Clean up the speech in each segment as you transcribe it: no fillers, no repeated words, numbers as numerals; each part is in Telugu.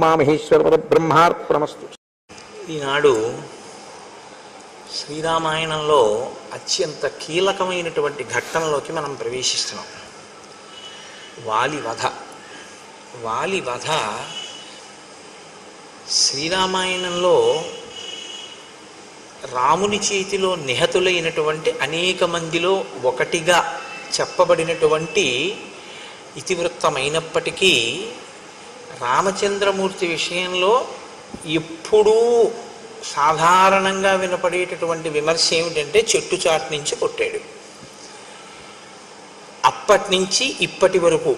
మహేశ్వర బ్రహ్మార్పణమస్తు. ఈనాడు శ్రీరామాయణంలో అత్యంత కీలకమైనటువంటి ఘట్టంలోకి మనం ప్రవేశిస్తున్నాం. వాలి వధ శ్రీరామాయణంలో రాముని చేతిలో నిహతులైనటువంటి అనేక మందిలో ఒకటిగా చెప్పబడినటువంటి ఇతివృత్తమైనప్పటికీ రామచంద్రమూర్తి విషయంలో ఎప్పుడూ సాధారణంగా వినపడేటటువంటి విమర్శ ఏమిటంటే చెట్టు చాటు నుంచి కొట్టాడు. అప్పటి నుంచి ఇప్పటి వరకు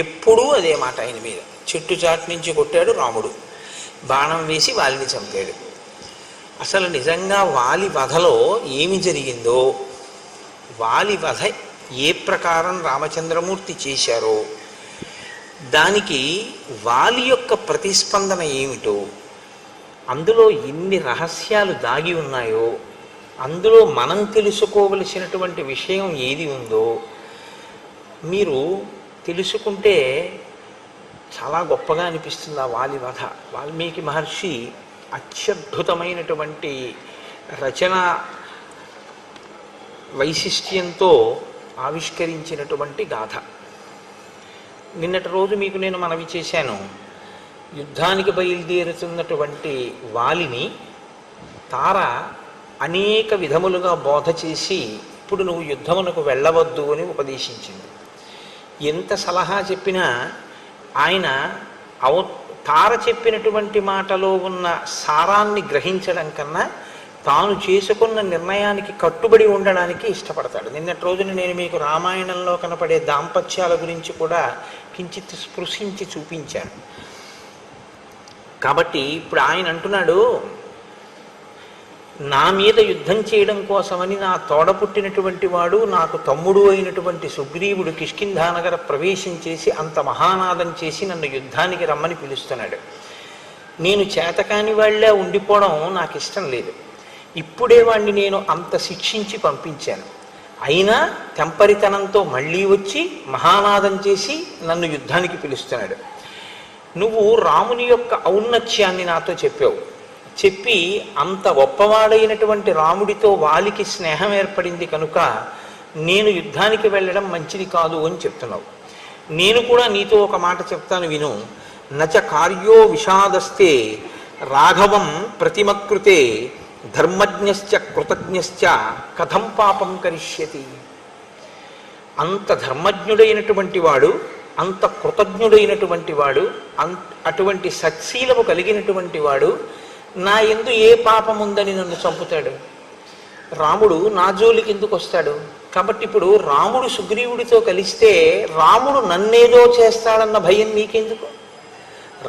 ఎప్పుడూ అదే మాట ఆయన మీద. చెట్టు చాటు నుంచి కొట్టాడు రాముడు, బాణం వేసి వాలిని చంపాడు. అసలు నిజంగా వాలి వధలో ఏమి జరిగిందో, వాలి వధ ఏ ప్రకారం రామచంద్రమూర్తి చేశారో, దానికి వాలి యొక్క ప్రతిస్పందన ఏమిటో, అందులో ఎన్ని రహస్యాలు దాగి ఉన్నాయో, అందులో మనం తెలుసుకోవలసినటువంటి విషయం ఏది ఉందో మీరు తెలుసుకుంటే చాలా గొప్పగా అనిపిస్తుంది. ఆ వాలి వధ వాల్మీకి మహర్షి అత్యద్భుతమైనటువంటి రచన వైశిష్ట్యంతో ఆవిష్కరించినటువంటి గాథ. నిన్నటి రోజు మీకు నేను మనవి చేశాను, యుద్ధానికి బయలుదేరుతున్నటువంటి వాలిని తార అనేక విధములుగా బోధ చేసి ఇప్పుడు నువ్వు యుద్ధమునకు వెళ్ళవద్దు అని ఉపదేశించింది. ఎంత సలహా చెప్పినా ఆయన తార చెప్పినటువంటి మాటలో ఉన్న సారాన్ని గ్రహించడం కన్నా తాను చేసుకున్న నిర్ణయానికి కట్టుబడి ఉండడానికి ఇష్టపడతాడు. నిన్నటి రోజున నేను మీకు రామాయణంలో కనపడే దాంపత్యాల గురించి కూడా కించిత్ స్పృశించి చూపించాను. కాబట్టి ఇప్పుడు ఆయన అంటున్నాడు, నా మీద యుద్ధం చేయడం కోసమని నా తోడ పుట్టినటువంటి వాడు, నాకు తమ్ముడు అయినటువంటి సుగ్రీవుడు కిష్కింధానగర ప్రవేశం చేసి అంత మహానాదం చేసి నన్ను యుద్ధానికి రమ్మని పిలుస్తున్నాడు. నేను చేతకాని వాళ్ళే ఉండిపోవడం నాకు ఇష్టం లేదు. ఇప్పుడే వాడిని నేను అంత శిక్షించి పంపించాను, అయినా తెంపరితనంతో మళ్ళీ వచ్చి మహానాదం చేసి నన్ను యుద్ధానికి పిలుస్తున్నాడు. నువ్వు రాముని యొక్క ఔన్నత్యాన్ని నాతో చెప్పావు, చెప్పి అంత గొప్పవాడైనటువంటి రాముడితో వాలికి స్నేహం ఏర్పడింది కనుక నేను యుద్ధానికి వెళ్ళడం మంచిది కాదు అని చెప్తున్నావు. నేను కూడా నీతో ఒక మాట చెప్తాను విను. నచ కార్యో విషాదస్తే రాఘవం ప్రతిమకృతే ధర్మజ్ఞశ్చ కృతజ్ఞశ్చ కథం పాపం కరిష్యతి. అంత ధర్మజ్ఞుడైనటువంటి వాడు, అంత కృతజ్ఞుడైనటువంటి వాడు, అటువంటి సత్శీలము కలిగినటువంటి వాడు నా యందు ఏ పాపం ఉందని నన్ను చంపుతాడు? రాముడు నా జోలికి ఎందుకు వస్తాడు? కాబట్టి ఇప్పుడు రాముడు సుగ్రీవుడితో కలిస్తే రాముడు నన్నేదో చేస్తాడన్న భయం నీకెందుకు?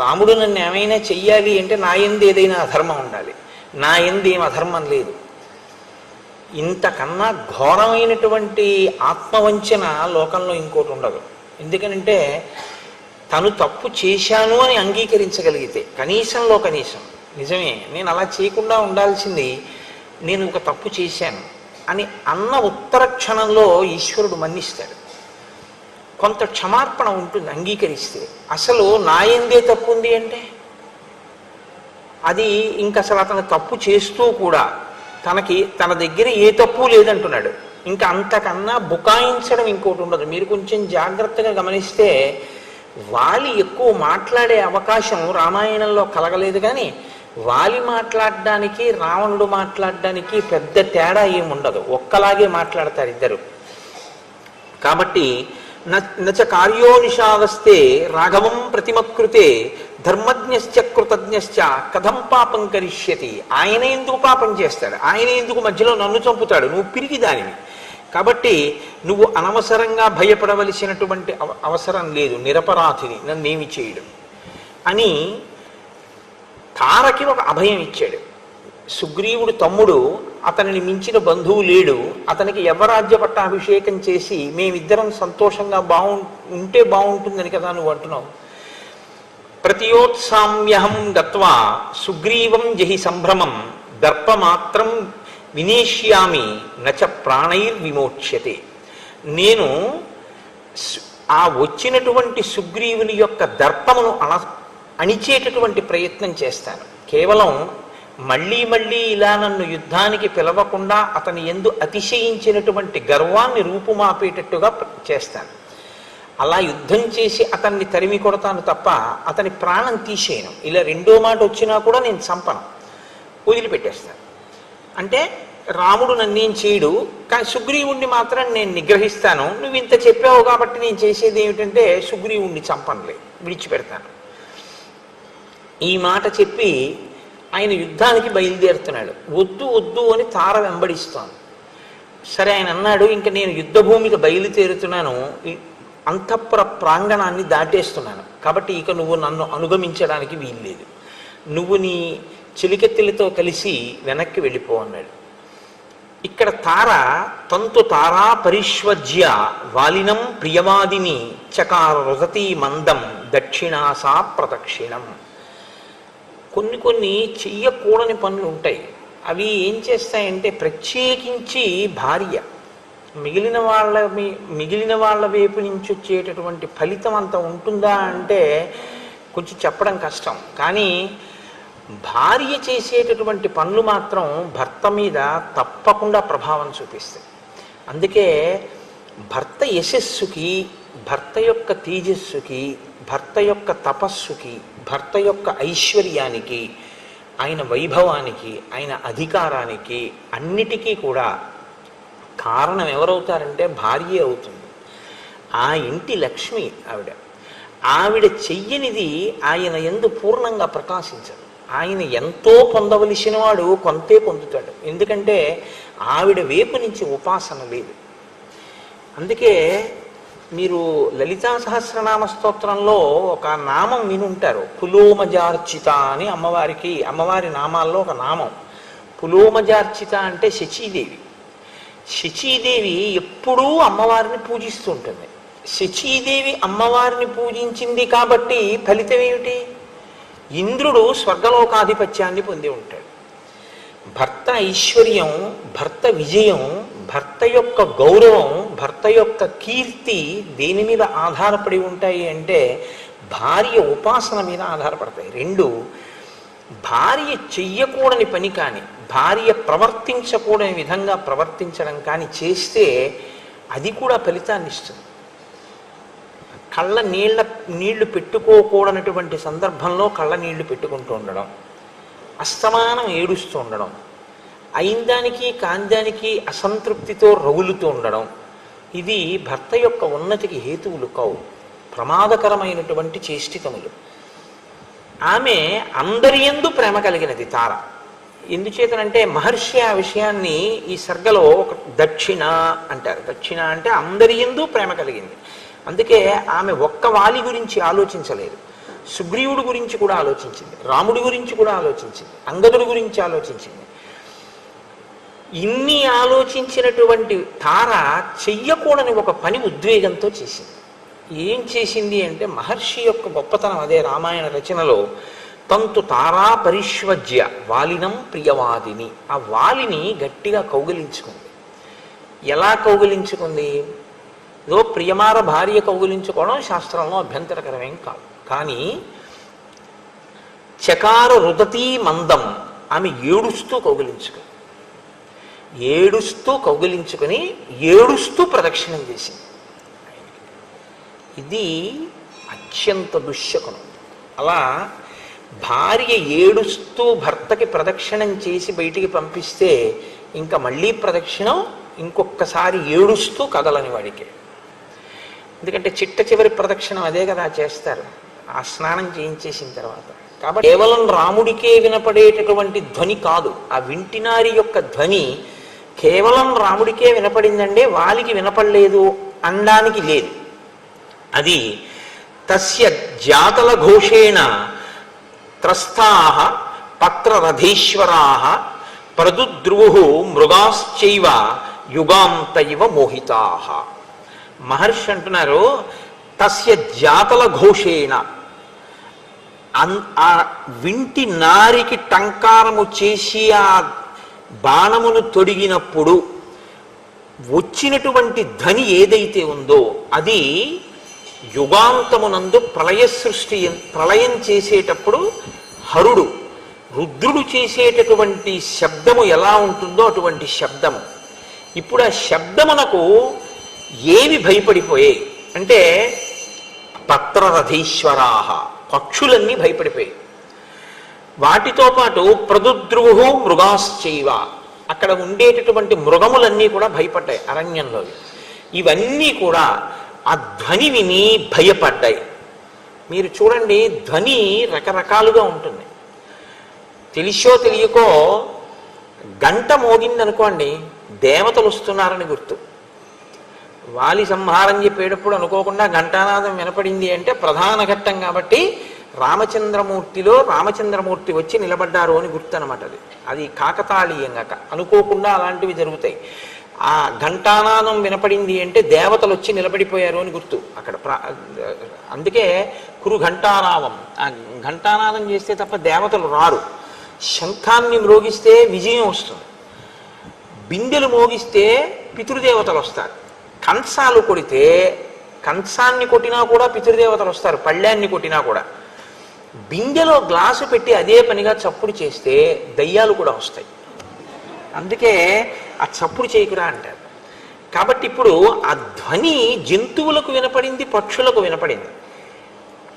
రాముడు నన్ను ఏమైనా చెయ్యాలి అంటే నా యందు ఏదైనా అధర్మం ఉండాలి, నా యందు ఏం అధర్మం లేదు. ఇంతకన్నా ఘోరమైనటువంటి ఆత్మవంచన లోకంలో ఇంకోటి ఉండదు. ఎందుకనంటే తను తప్పు చేశాను అని అంగీకరించగలిగితే కనీసంలో కనీసం నిజమే నేను అలా చేయకుండా ఉండాల్సింది, నేను ఒక తప్పు చేశాను అని అన్న ఉత్తర క్షణంలో ఈశ్వరుడు మన్నిస్తాడు. కొంత క్షమార్పణ ఉంటుంది అంగీకరిస్తే. అసలు నా యందే తప్పు ఉంది అంటే అది ఇంక అసలు అతను తప్పు చేస్తూ కూడా తన దగ్గర ఏ తప్పు లేదంటున్నాడు. ఇంకా అంతకన్నా బుకాయించడం ఇంకోటి ఉండదు. మీరు కొంచెం జాగ్రత్తగా గమనిస్తే వాలి ఎక్కువ మాట్లాడే అవకాశం రామాయణంలో కలగలేదు, కానీ వాలి మాట్లాడడానికి రావణుడు మాట్లాడడానికి పెద్ద తేడా ఏముండదు, ఒక్కలాగే మాట్లాడతారు ఇద్దరు. కాబట్టి నచ కార్యో నిషాదస్తే రాఘవం ప్రతిమకృతే ధర్మజ్ఞశ్చ కృతజ్ఞశ్చ కథం పాపం కరిష్యతి. ఆయన ఎందుకు పాపం చేస్తాడు? ఆయన ఎందుకు మధ్యలో నన్ను చంపుతాడు? నువ్వు పిరికి దానివి. కాబట్టి నువ్వు అనవసరంగా భయపడవలసినటువంటి అవసరం లేదు, నిరపరాధిని, నన్నేమి చేయడం అని తారకి ఒక అభయం ఇచ్చాడు. సుగ్రీవుడు తమ్ముడు, అతనిని మించిన బంధువు లేడు, అతనికి యవ్వరాజ్య పట్టాభిషేకం చేసి మేమిద్దరం సంతోషంగా ఉంటే బాగుంటుందని కదా నువ్వు అంటున్నావు. ప్రతియోత్సామ్యహం గత్వా సుగ్రీవం జహి సంభ్రమం దర్పమాత్రం వినేష్యామి నచ ప్రాణైర్విమోచ్యతే. నేను ఆ వచ్చినటువంటి సుగ్రీవుని యొక్క దర్పమును అణిచేటటువంటి ప్రయత్నం చేస్తాను. కేవలం మళ్ళీ మళ్ళీ ఇలా నన్ను యుద్ధానికి పిలవకుండా అతని యందు అతిశయించినటువంటి గర్వాన్ని రూపుమాపేటట్టుగా చేస్తాను. అలా యుద్ధం చేసి అతన్ని తరిమి కొడతాను తప్ప అతని ప్రాణం తీసేయను. ఇలా రెండో మాట వచ్చినా కూడా నేను చంపను, వదిలిపెట్టేస్తాను. అంటే రాముడు నన్నేం చేయడు, కానీ సుగ్రీవుణ్ణి మాత్రం నేను నిగ్రహిస్తాను. నువ్వు ఇంత చెప్పావు కాబట్టి నేను చేసేది ఏమిటంటే సుగ్రీవుణ్ణి చంపనులే, విడిచిపెడతాను. ఈ మాట చెప్పి ఆయన యుద్ధానికి బయలుదేరుతున్నాడు. వద్దు వద్దు అని తార వెంబడిస్తాను. సరే, ఆయన అన్నాడు, ఇంక నేను యుద్ధభూమికి బయలుదేరుతున్నాను, అంతఃపుర ప్రాంగణాన్ని దాటేస్తున్నాను, కాబట్టి ఇక నువ్వు నన్ను అనుగమించడానికి వీల్లేదు, నువ్వు నీ చిలికెత్తులతో కలిసి వెనక్కి వెళ్ళిపో అన్నాడు. ఇక్కడ తార తంతు తారా పరిష్వజ్య వాలినం ప్రియవాదిని చకార రుదతీ మందం దక్షిణాసా ప్రదక్షిణం. కొన్ని చెయ్యకూడని పనులు ఉంటాయి. అవి ఏం చేస్తాయంటే, ప్రత్యేకించి భార్య మిగిలిన వాళ్ళ వైపు నుంచి వచ్చేటటువంటి ఫలితం అంత ఉంటుందా అంటే కొంచెం చెప్పడం కష్టం. కానీ భార్య చేసేటటువంటి పనులు మాత్రం భర్త మీద తప్పకుండా ప్రభావం చూపిస్తాయి. అందుకే భర్త యశస్సుకి, భర్త యొక్క తేజస్సుకి, భర్త యొక్క తపస్సుకి, భర్త యొక్క ఐశ్వర్యానికి, ఆయన వైభవానికి, ఆయన అధికారానికి అన్నిటికీ కూడా కారణం ఎవరవుతారంటే భార్యే అవుతుంది. ఆ ఇంటి లక్ష్మి ఆవిడ చెయ్యనిది ఆయన యందు పూర్ణంగా ప్రకాశించదు. ఆయన ఎంతో పొందవలసిన వాడు కొంతే పొందుతాడు, ఎందుకంటే ఆవిడ వైపు నుంచి ఉపాసన లేదు. అందుకే మీరు లలితా సహస్రనామ స్తోత్రంలో ఒక నామం వినుంటారు, పులోమజార్చిత అని. అమ్మవారి నామాల్లో ఒక నామం పులోమజార్చిత అంటే శచీదేవి. శచీదేవి ఎప్పుడూ అమ్మవారిని పూజిస్తూ ఉంటుంది. శచీదేవి అమ్మవారిని పూజించింది కాబట్టి ఫలితం ఏమిటి? ఇంద్రుడు స్వర్గలోకాధిపత్యాన్ని పొంది ఉంటాడు. భర్త ఐశ్వర్యం, భర్త విజయం, భర్త యొక్క గౌరవం, భర్త యొక్క కీర్తి దేని మీద ఆధారపడి ఉంటాయి అంటే భార్య ఉపాసన మీద ఆధారపడతాయి. రెండు, భార్య చెయ్యకూడని పని కానీ, భార్య ప్రవర్తించకూడని విధంగా ప్రవర్తించడం కానీ చేస్తే అది కూడా ఫలితాన్ని ఇస్తుంది. కళ్ళ నీళ్లు పెట్టుకోకూడనటువంటి సందర్భంలో కళ్ళ నీళ్లు పెట్టుకుంటూ ఉండడం, అస్తమానం ఏడుస్తూ ఉండడం, అయిందానికి కాందానికి అసంతృప్తితో రగులుతూ ఉండడం, ఇది భర్త యొక్క ఉన్నతికి హేతువులు కావు, ప్రమాదకరమైనటువంటి చేష్టితములు. ఆమె అందరి యందు ప్రేమ కలిగినది తార. ఎందుచేతనంటే మహర్షి ఆ విషయాన్ని ఈ సర్గలో ఒక దక్షిణ అంటారు. దక్షిణ అంటే అందరి యందు ప్రేమ కలిగింది. అందుకే ఆమె ఒక్క వాలి గురించి ఆలోచించలేదు, సుగ్రీవుడి గురించి కూడా ఆలోచించింది, రాముడి గురించి కూడా ఆలోచించింది, అంగదుడి గురించి ఆలోచించింది. ఇన్ని ఆలోచించినటువంటి తార చెయ్యకూడని ఒక పని ఉద్వేగంతో చేసింది. ఏం చేసింది అంటే మహర్షి యొక్క గొప్పతనం అదే. రామాయణ రచనలో తంతు తారా పరిష్వజ్య వాలినం ప్రియవాదిని, ఆ వాలిని గట్టిగా కౌగిలించుకుంది. ఎలా కౌగిలించుకుంది? ఏదో ప్రియమార భార్య కౌగిలించుకోవడం శాస్త్రంలో అభ్యంతరకరమేం కాదు. కానీ చకార రుదతీ మందం, ఆమె ఏడుస్తూ కౌగిలించుకుని ఏడుస్తూ ప్రదక్షిణం చేసింది. ఇది అత్యంత దుశ్శకునం. అలా భార్య ఏడుస్తూ భర్తకి ప్రదక్షిణం చేసి బయటికి పంపిస్తే ఇంకా మళ్ళీ ప్రదక్షిణం ఇంకొకసారి ఏడుస్తూ కదలని వాడికి. ఎందుకంటే చిట్ట చివరి ప్రదక్షిణం అదే కదా చేస్తారు, ఆ స్నానం చేయించేసిన తర్వాత. కాబట్టి కేవలం రాముడికే వినపడేటటువంటి ధ్వని కాదు, ఆ వింటినారి యొక్క ధ్వని కేవలం రాముడికే వినపడిందంటే వాలికి వినపడలేదు అనడానికి లేదు. అది తస్య జాతల ఘోషేణ త్రస్తాః పత్రరథేశ్వరాః ప్రదుద్రువు మృగాశ్చైవ యుగాంత ఇవ మోహితాః. మహర్షి అంటున్నారు, తస్య జాతల ఘోషేణ, ఆ వింటి నారికి టంకారము చేసి ఆ బాణమును తొడిగినప్పుడు వచ్చినటువంటి ధ్వని ఏదైతే ఉందో అది యుగాంతమునందు ప్రళయం చేసేటప్పుడు హరుడు రుద్రుడు చేసేటటువంటి శబ్దము ఎలా ఉంటుందో అటువంటి శబ్దము. ఇప్పుడు ఆ శబ్దమునకు ఏవి భయపడిపోయాయి అంటే పత్రరథీశ్వరాహ, పక్షులన్నీ భయపడిపోయాయి. వాటితో పాటు ప్రదుద్రువు మృగాశ్చైవ, అక్కడ ఉండేటటువంటి మృగములన్నీ కూడా భయపడ్డాయి అరణ్యంలో. ఇవన్నీ కూడా ఆ ధ్వని విని భయపడ్డాయి. మీరు చూడండి, ధ్వని రకరకాలుగా ఉంటుంది. తెలిసో తెలియకో గంట మోగిందనుకోండి, దేవతలు వస్తున్నారని గుర్తు. వాలి సంహారం చెప్పేటప్పుడు అనుకోకుండా ఘంటానాదం వినపడింది అంటే ప్రధాన ఘట్టం కాబట్టి రామచంద్రమూర్తి వచ్చి నిలబడ్డారు అని గుర్తు అనమాట. అది కాకతాళీయంగా అనుకోకుండా అలాంటివి జరుగుతాయి. ఆ ఘంటానాదం వినపడింది అంటే దేవతలు వచ్చి నిలబడిపోయారు అని గుర్తు అక్కడ. అందుకే కురు ఘంటానాదం, ఆ ఘంటానాదం చేస్తే తప్ప దేవతలు రారు. శంఖాన్ని మ్రోగిస్తే విజయం వస్తుంది, బిందెలు మోగిస్తే పితృదేవతలు వస్తారు. కంచాలు కొడితే, కంచాన్ని కొట్టినా కూడా పితృదేవతలు వస్తారు, పళ్ళాన్ని కొట్టినా కూడా. బిందెలో గ్లాసు పెట్టి అదే పనిగా చప్పుడు చేస్తే దయ్యాలు కూడా వస్తాయి. అందుకే ఆ చప్పుడు చేయకురా అంటారు. కాబట్టి ఇప్పుడు ఆ ధ్వని జంతువులకు వినపడింది, పక్షులకు వినపడింది.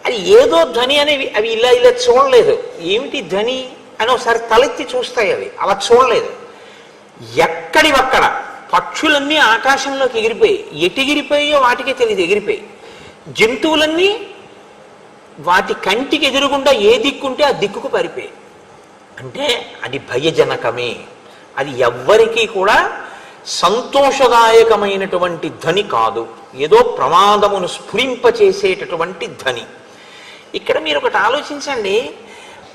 అది ఏదో ధ్వని అనేవి అవి ఇలా ఇలా చూడలేదు. ఏమిటి ధ్వని అని ఒకసారి తలెత్తి చూస్తాయి. అవి అలా చూడలేదు. ఎక్కడివక్కడ పక్షులన్నీ ఆకాశంలోకి ఎగిరిపోయి, ఎగిరిపోయో వాటికే తెలియదు ఎగిరిపోయి. జంతువులన్నీ వాటి కంటికి ఎదురుగుండా ఏ దిక్కుంటే ఆ దిక్కుకు పారిపోయి. అంటే అది భయజనకమే. అది ఎవ్వరికీ కూడా సంతోషదాయకమైనటువంటి ధ్వని కాదు, ఏదో ప్రమాదమును స్ఫురింపచేసేటటువంటి ధ్వని. ఇక్కడ మీరు ఒకటి ఆలోచించండి,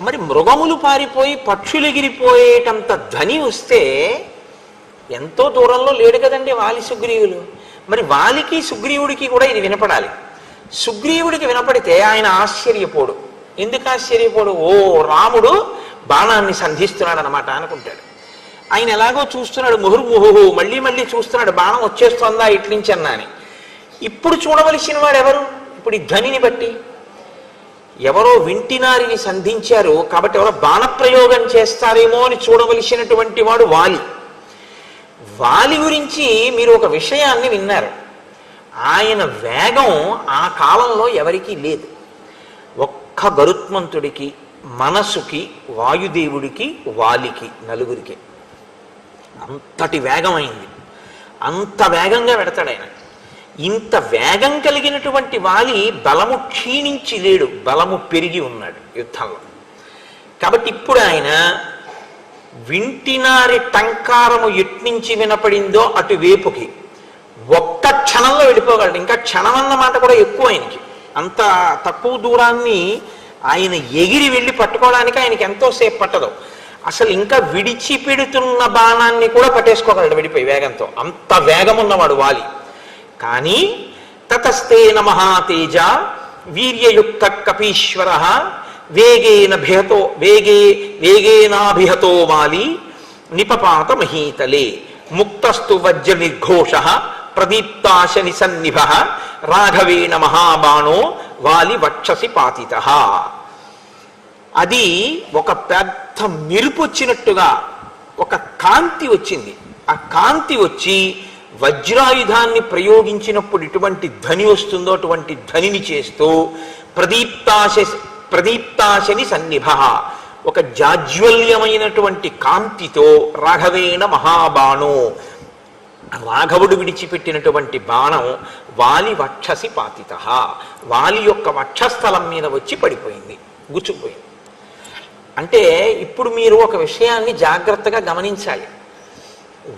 మరి మృగములు పారిపోయి పక్షులు ఎగిరిపోయేటంత ధ్వని వస్తే ఎంతో దూరంలో లేడు కదండి వాలి సుగ్రీవులు. మరి వాలికి సుగ్రీవుడికి కూడా ఇది వినపడాలి. సుగ్రీవుడికి వినపడితే ఆయన ఆశ్చర్యపోడు. ఎందుకు ఆశ్చర్యపోడు? ఓ రాముడు బాణాన్ని సంధిస్తున్నాడు అనమాట అనుకుంటాడు. ఆయన ఎలాగో చూస్తున్నాడు, ముహుర్ముహు మళ్ళీ మళ్ళీ చూస్తున్నాడు, బాణం వచ్చేస్తోందా ఇట్లించి అన్నా అని. ఇప్పుడు చూడవలసిన వాడు ఎవరు? ఇప్పుడు ఈ ధ్వనిని బట్టి ఎవరో వింటినారిని సంధించారు కాబట్టి ఎవరో బాణప్రయోగం చేస్తారేమో అని చూడవలసినటువంటి వాడు వాలి. వాలి గురించి మీరు ఒక విషయాన్ని విన్నారు. ఆయన వేగం ఆ కాలంలో ఎవరికీ లేదు. ఒక్క గరుత్మంతుడికి, మనసుకి, వాయుదేవుడికి, వాలికి, నలుగురికి అంతటి వేగమైంది. అంత వేగంగా పెడతాడు ఆయన. ఇంత వేగం కలిగినటువంటి వాలి బలము క్షీణించి లేడు, బలము పెరిగి ఉన్నాడు యుద్ధంలో. కాబట్టి ఇప్పుడు ఆయన వింటినారి టంకారము ఎట్నుంచి వినపడిందో అటువైపుకి ఒక్క క్షణంలో వెళ్ళిపోగలడు. ఇంకా క్షణం అన్న మాట కూడా ఎక్కువ ఆయనకి. అంత తక్కువ దూరాన్ని ఆయన ఎగిరి వెళ్ళి పట్టుకోవడానికి ఆయనకి ఎంతోసేపు పట్టదు. అసలు ఇంకా విడిచిపెడుతున్న బాణాన్ని కూడా పట్టేసుకోగలడు విడిపోయి వేగంతో. అంత వేగం ఉన్నవాడు వాలి. కానీ తతస్తేన మహాతేజ వీర్యయుక్త కపీశ్వర వేగేనాభిహతో వాలి నిపపాత మహీతలే ముక్తస్తు వజ్ర నిర్ఘోష ప్రదీప్తాశని సన్నిభ రాఘవేణ మహాబాణో వాలి వక్షసి పాతిత. అది ఒక పెద్ద మెరుపు వచ్చినట్టుగా ఒక కాంతి వచ్చింది. ఆ కాంతి వచ్చి వజ్రాయుధాన్ని ప్రయోగించినప్పుడు ఇటువంటి ధ్వని వస్తుందో అటువంటి ధ్వనిని చేస్తూ ప్రదీప్తాశని సన్నిభ, ఒక జాజ్వల్యమైనటువంటి కాంతితో రాఘవేణ మహాబాణో, రాఘవుడు విడిచిపెట్టినటువంటి బాణం వాలి వక్షసి పాతిత, వాలి యొక్క వక్షస్థలం మీద వచ్చి పడిపోయింది, గుచ్చుకుపోయింది. అంటే ఇప్పుడు మీరు ఒక విషయాన్ని జాగ్రత్తగా గమనించాలి.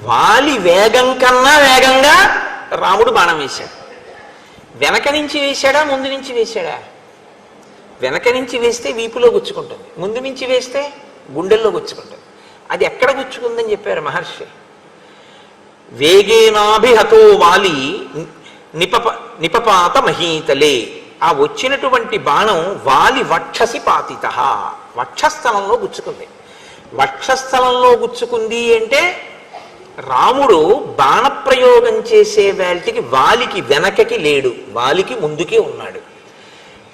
వాలి వేగం కన్నా వేగంగా రాముడు బాణం వేశాడు. వెనక నుంచి వేశాడా, ముందు నుంచి వేశాడా? వెనక నుంచి వేస్తే వీపులో గుచ్చుకుంటుంది, ముందు నుంచి వేస్తే గుండెల్లో గుచ్చుకుంటుంది. అది ఎక్కడ గుచ్చుకుందని చెప్పారు మహర్షి. వేగేనాభిహతో వాలి నిపపాత మహీతలే, ఆ వచ్చినటువంటి బాణం వాలి వక్షసి పాతిత, వక్షస్థలంలో గుచ్చుకుంది. వక్షస్థలంలో గుచ్చుకుంది అంటే రాముడు బాణప్రయోగం చేసే వేళటికి వాలికి వెనకకి లేడు, వాలికి ముందుకే ఉన్నాడు.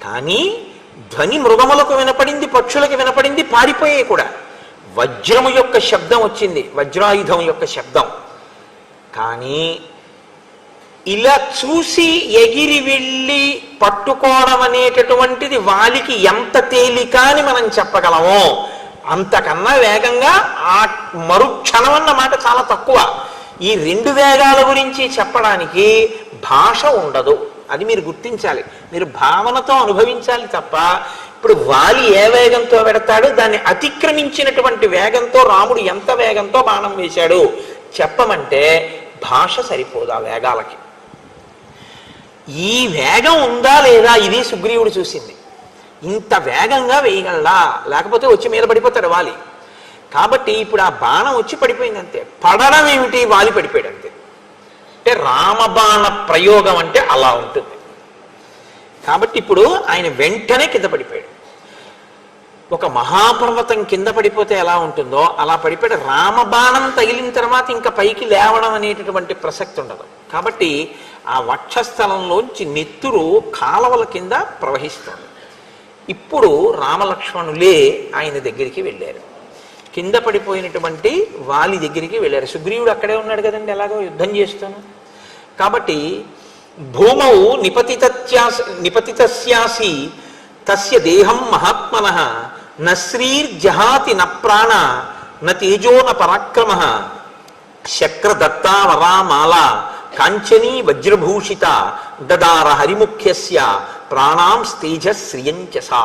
కానీ ధ్వని మృగములకు వినపడింది, పక్షులకు వినపడింది, పారిపోయే కూడా. వజ్రము యొక్క శబ్దం వచ్చింది, వజ్రాయుధం యొక్క శబ్దం. కానీ ఇలా చూసి ఎగిరి వెళ్ళి పట్టుకోవడం అనేటటువంటిది వాలికి ఎంత తేలిక అని మనం చెప్పగలమో అంతకన్నా వేగంగా ఆ మరుక్షణం అన్న మాట చాలా తక్కువ. ఈ రెండు వేగాల గురించి చెప్పడానికి భాష ఉండదు, అది మీరు గుర్తించాలి. మీరు భావనతో అనుభవించాలి తప్ప ఇప్పుడు వాలి ఏ వేగంతో పెడతాడు, దాన్ని అతిక్రమించినటువంటి వేగంతో రాముడు ఎంత వేగంతో బాణం వేశాడు చెప్పమంటే భాష సరిపోదు ఆ వేగాలకి. ఈ వేగం ఉందా లేదా ఇది సుగ్రీవుడు చూసింది. ఇంత వేగంగా వేయగలడా, లేకపోతే వచ్చి మీద పడిపోతాడు వాలి. కాబట్టి ఇప్పుడు ఆ బాణం వచ్చి పడిపోయింది అంతే. పడడం ఏమిటి, వాలి పడిపోయాడు అంతే. అంటే రామబాణ ప్రయోగం అంటే అలా ఉంటుంది. కాబట్టి ఇప్పుడు ఆయన వెంటనే కింద పడిపోయాడు. ఒక మహాపర్వతం కింద పడిపోతే ఎలా ఉంటుందో అలా పడిపోయాడు. రామబాణం తగిలిన తర్వాత ఇంకా పైకి లేవడం అనేటటువంటి ప్రసక్తి ఉండదు. కాబట్టి ఆ వక్షస్థలంలోంచి నెత్తురు కాలవల కింద ప్రవహిస్తుంది. ఇప్పుడు రామలక్ష్మణులే ఆయన దగ్గరికి వెళ్ళారు, కింద పడిపోయినటువంటి వాలి దగ్గరికి వెళ్ళారు. సుగ్రీవుడు అక్కడే ఉన్నాడు కదండి, ఎలాగో యుద్ధం చేస్తాను. కాబట్టి భూమౌ నిపతితస్యాసి తస్య దేహం మహాత్మనః న శ్రీర్జహాతి న ప్రాణ న తేజో న పరాక్రమ శక్రదత్తా వరామాల కాంచనీ వజ్రభూషిత దదార హరిముఖ్యస్య ప్రాణాం తేజ శ్రియంచసా.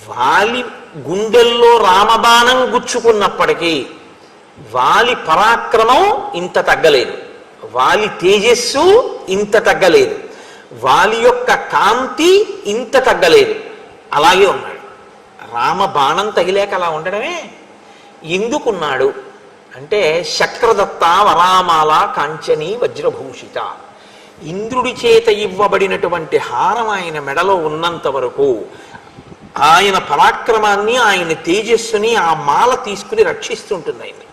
వాలి గుండెల్లో రామబాణం గుచ్చుకున్నప్పటికీ వాలి పరాక్రమం ఇంత తగ్గలేదు, వాలి తేజస్సు ఇంత తగ్గలేదు, వాలి యొక్క కాంతి ఇంత తగ్గలేదు, అలాగే ఉన్నాడు. రామ బాణం తగిలేక అలా ఉండడమే. ఎందుకున్నాడు అంటే శక్రదత్త వరామాల కాంచనీ వజ్రభూషిత, ఇంద్రుడి చేత ఇవ్వబడినటువంటి హారం ఆయన మెడలో ఉన్నంత వరకు ఆయన పరాక్రమాన్ని, ఆయన తేజస్సుని ఆ మాల తీసుకుని రక్షిస్తుంటుంది ఆయన్ని.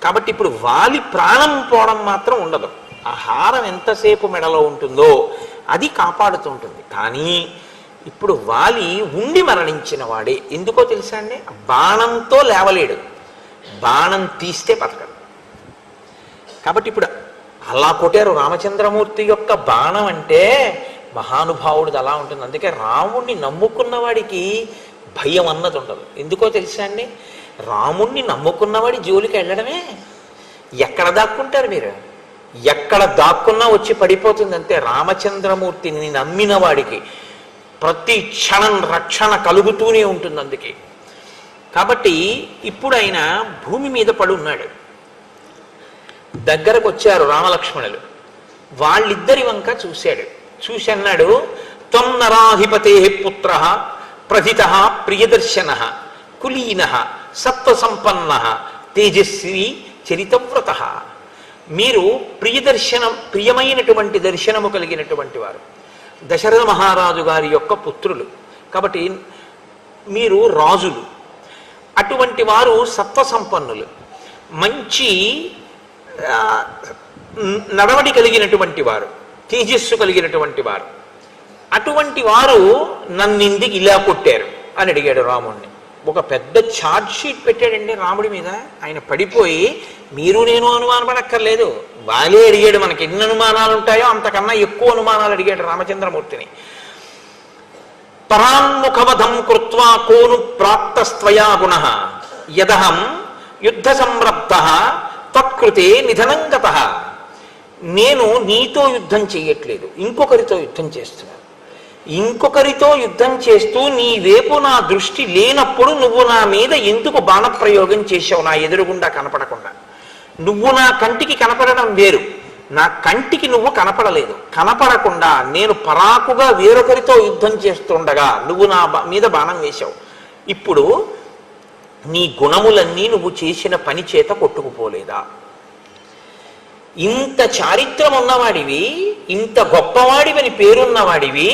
కాబట్టి ఇప్పుడు వాలి ప్రాణం పోవడం మాత్రం ఉండదు. ఆ హారం ఎంతసేపు మెడలో ఉంటుందో అది కాపాడుతుంటుంది. కానీ ఇప్పుడు వాలి ఉండి మరణించిన వాడే. ఎందుకో తెలుసా అండి, బాణంతో లేవలేడు, బాణం తీస్తే బతకడు. కాబట్టి ఇప్పుడు అలా కొట్టారు. రామచంద్రమూర్తి యొక్క బాణం అంటే మహానుభావుడిది అలా ఉంటుంది. అందుకే రాముణ్ణి నమ్ముకున్న వాడికి భయం అన్నది ఉండదు. ఎందుకో తెలుసా అండి, రాముణ్ణి నమ్ముకున్నవాడి జోలికి వెళ్ళడమే. ఎక్కడ దాక్కుంటారు మీరు, ఎక్కడ దాక్కున్నా వచ్చి పడిపోతుంది అంతే. రామచంద్రమూర్తిని నమ్మిన వాడికి ప్రతి క్షణం రక్షణ కలుగుతూనే ఉంటుంది. అందుకే కాబట్టి ఇప్పుడు ఆయన భూమి మీద పడి ఉన్నాడు. దగ్గరకు వచ్చారు రామలక్ష్మణులు. వాళ్ళిద్దరి వంక చూశాడు. చూసి అన్నాడు, త్వం నరాధిపతే పుత్ర ప్రథిత ప్రియదర్శన కులీన సత్వసంపన్న తేజస్వి చరితవ్రత. మీరు ప్రియమైనటువంటి దర్శనము కలిగినటువంటి వారు, దశరథ మహారాజు గారి యొక్క పుత్రులు. కాబట్టి మీరు రాజులు, అటువంటి వారు సత్వసంపన్నులు, మంచి నడవడి కలిగినటువంటి వారు, తేజస్సు కలిగినటువంటి వారు. అటువంటి వారు నన్నిందికి ఇలా కొట్టారు అని అడిగాడు రాముణ్ణి. ఒక పెద్ద ఛార్జ్ షీట్ పెట్టాడండి రాముడి మీద. ఆయన పడిపోయి మీరు నేను అనుమానపడక్కర్లేదు, వాలే అడిగాడు. మనకి ఎన్ని అనుమానాలు ఉంటాయో అంతకన్నా ఎక్కువ అనుమానాలు అడిగాడు రామచంద్రమూర్తిని. పరాన్ముఖవధం కృత్వా కోను ప్రాప్తస్త్వయా గుణః యదహం యుద్ధ సంరబ్ధ తత్కృతే నిధనం గతః. నేను నీతో యుద్ధం చేయట్లేదు, ఇంకొకరితో యుద్ధం చేస్తున్నాను. ఇంకొకరితో యుద్ధం చేస్తూ నీ వైపు నా దృష్టి లేనప్పుడు నువ్వు నా మీద ఎందుకు బాణప్రయోగం చేశావు? నా ఎదురుగుండా కనపడకుండా. నువ్వు నా కంటికి కనపడడం వేరు, నా కంటికి నువ్వు కనపడలేదు. కనపడకుండా నేను పరాకుగా వేరొకరితో యుద్ధం చేస్తుండగా నువ్వు నా మీద బాణం వేశావు. ఇప్పుడు నీ గుణములన్నీ నువ్వు చేసిన పని చేత కొట్టుకుపోలేదా? ఇంత చారిత్రం ఉన్నవాడివి, ఇంత గొప్పవాడివని పేరున్నవాడివి,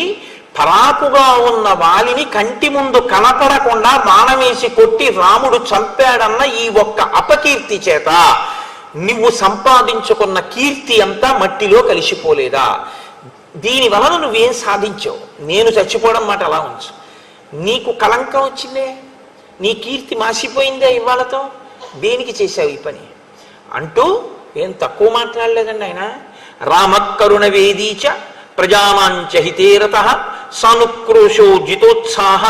పరాకుగా ఉన్న వాలిని కంటి ముందు కనపడకుండా బాణమేసి కొట్టి రాముడు చంపాడన్న ఈ ఒక్క అపకీర్తి చేత నువ్వు సంపాదించుకున్న కీర్తి అంతా మట్టిలో కలిసిపోలేదా? దీని వలన నువ్వేం సాధించావు? నేను చచ్చిపోవడం మాట అలా ఉంచు, నీకు కళంకం వచ్చిందే, నీ కీర్తి మాసిపోయిందే ఇవాళతో, దేనికి చేశావు ఈ పని అంటూ ఏం తక్కువ మాట్లాడలేదండి ఆయన. రామకరుణ వేదీచ ప్రజానాంచ హితేరత సానుక్రోశో జితోత్సాహ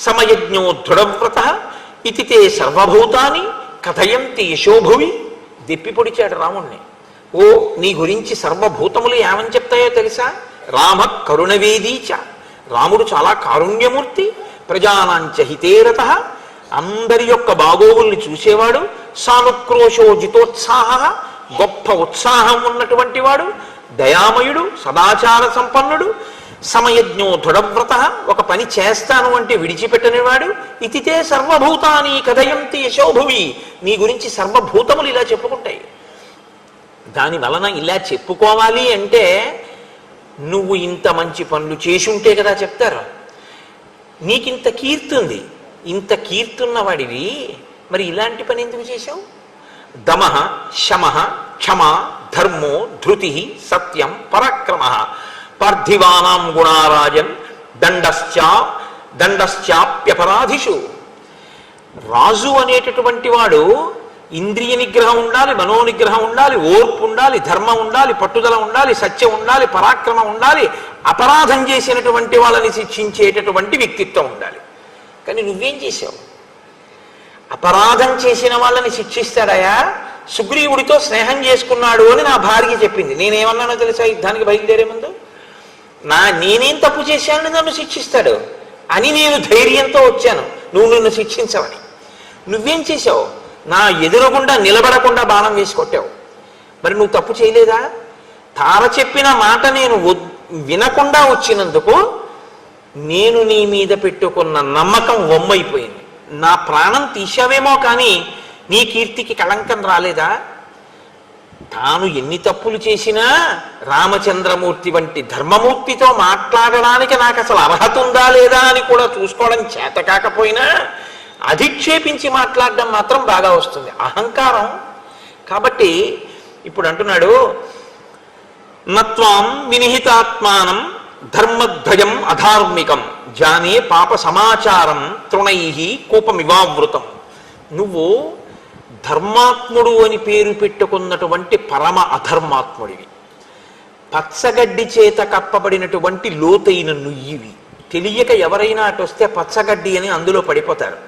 సమయజ్ఞో దృఢవ్రత ఇతి తే సర్వభూతాని కథయంతి యశోభువి. దెప్పి పొడిచాడు రాముణ్ణి. ఓ, నీ గురించి సర్వభూతములు ఏమని చెప్తాయో తెలుసా? రామ కరుణవేదీచ, రాముడు చాలా కారుణ్యమూర్తి, ప్రజానాంచ హితేరత, అందరి యొక్క బాగోగుల్ని చూసేవాడు, సానుక్రోశో జితోత్సాహ, గొప్ప ఉత్సాహం ఉన్నటువంటి వాడు, దయామయుడు, సదాచార సంపన్నుడు, సమయజ్ఞో దృఢవ్రత, ఒక పని చేస్తాను అంటే విడిచిపెట్టనివాడు, ఇతితే సర్వభూతాని కథయంతి యశోభువి, నీ గురించి సర్వభూతములు ఇలా చెప్పుకుంటాయి. దాని వలన ఇలా చెప్పుకోవాలి అంటే నువ్వు ఇంత మంచి పనులు చేసి ఉంటే కదా చెప్తారు. నీకింత కీర్తి ఉంది, ఇంత కీర్తున్న వాడివి మరి ఇలాంటి పని ఎందుకు చేశావు? దమః శమః క్షమ ధర్మో ధృతి సత్యం పరాక్రమ పార్థివానాం గుణారాజన్ దండశ్చాప్యపరాధిషు. రాజు అనేటటువంటి వాడు ఇంద్రియ నిగ్రహం ఉండాలి, మనోనిగ్రహం ఉండాలి, ఓర్పు ఉండాలి, ధర్మం ఉండాలి, పట్టుదల ఉండాలి, సత్యం ఉండాలి, పరాక్రమం ఉండాలి, అపరాధం చేసినటువంటి వాళ్ళని శిక్షించేటటువంటి వ్యక్తిత్వం ఉండాలి. కానీ నువ్వేం చేశావు? అపరాధం చేసిన వాళ్ళని శిక్షిస్తాడయా? సుగ్రీవుడితో స్నేహం చేసుకున్నాడు అని నా భార్య చెప్పింది. నేనేమన్నానో తెలుసా? యుద్ధానికి బయలుదేరే ముందు, నేనేం తప్పు చేశానని నన్ను శిక్షిస్తాడు అని నేను ధైర్యంతో వచ్చాను, నువ్వు నిన్ను శిక్షించవని. నువ్వేం చేశావు? నా ఎదురుగుండా నిలబడకుండా బాణం వేసి కొట్టావు. మరి నువ్వు తప్పు చేయలేదా? తార చెప్పిన మాట నేను వినకుండా వచ్చినందుకు నేను నీ మీద పెట్టుకున్న నమ్మకం వమ్మైపోయింది. నా ప్రాణం తీసావేమో కానీ నీ కీర్తికి కళంకం రాలేదా? తాను ఎన్ని తప్పులు చేసినా రామచంద్రమూర్తి వంటి ధర్మమూర్తితో మాట్లాడడానికి నాకు అసలు అర్హత ఉందా లేదా అని కూడా చూసుకోవడం చేత కాకపోయినా అధిక్షేపించి మాట్లాడడం మాత్రం బాగా వస్తుంది, అహంకారం. కాబట్టి ఇప్పుడు అంటున్నాడు, నత్వాం వినిహితాత్మానం ధర్మధ్వజం అధార్మికం జానే పాప సమాచారం తృణై కూపమివావృతం. నువ్వు ధర్మాత్ముడు అని పేరు పెట్టుకున్నటువంటి పరమ అధర్మాత్ముడివి, పచ్చగడ్డి చేత కప్పబడినటువంటి లోతైన నుయ్యివి. తెలియక ఎవరైనా అటు వస్తే పచ్చగడ్డి అని అందులో పడిపోతారు.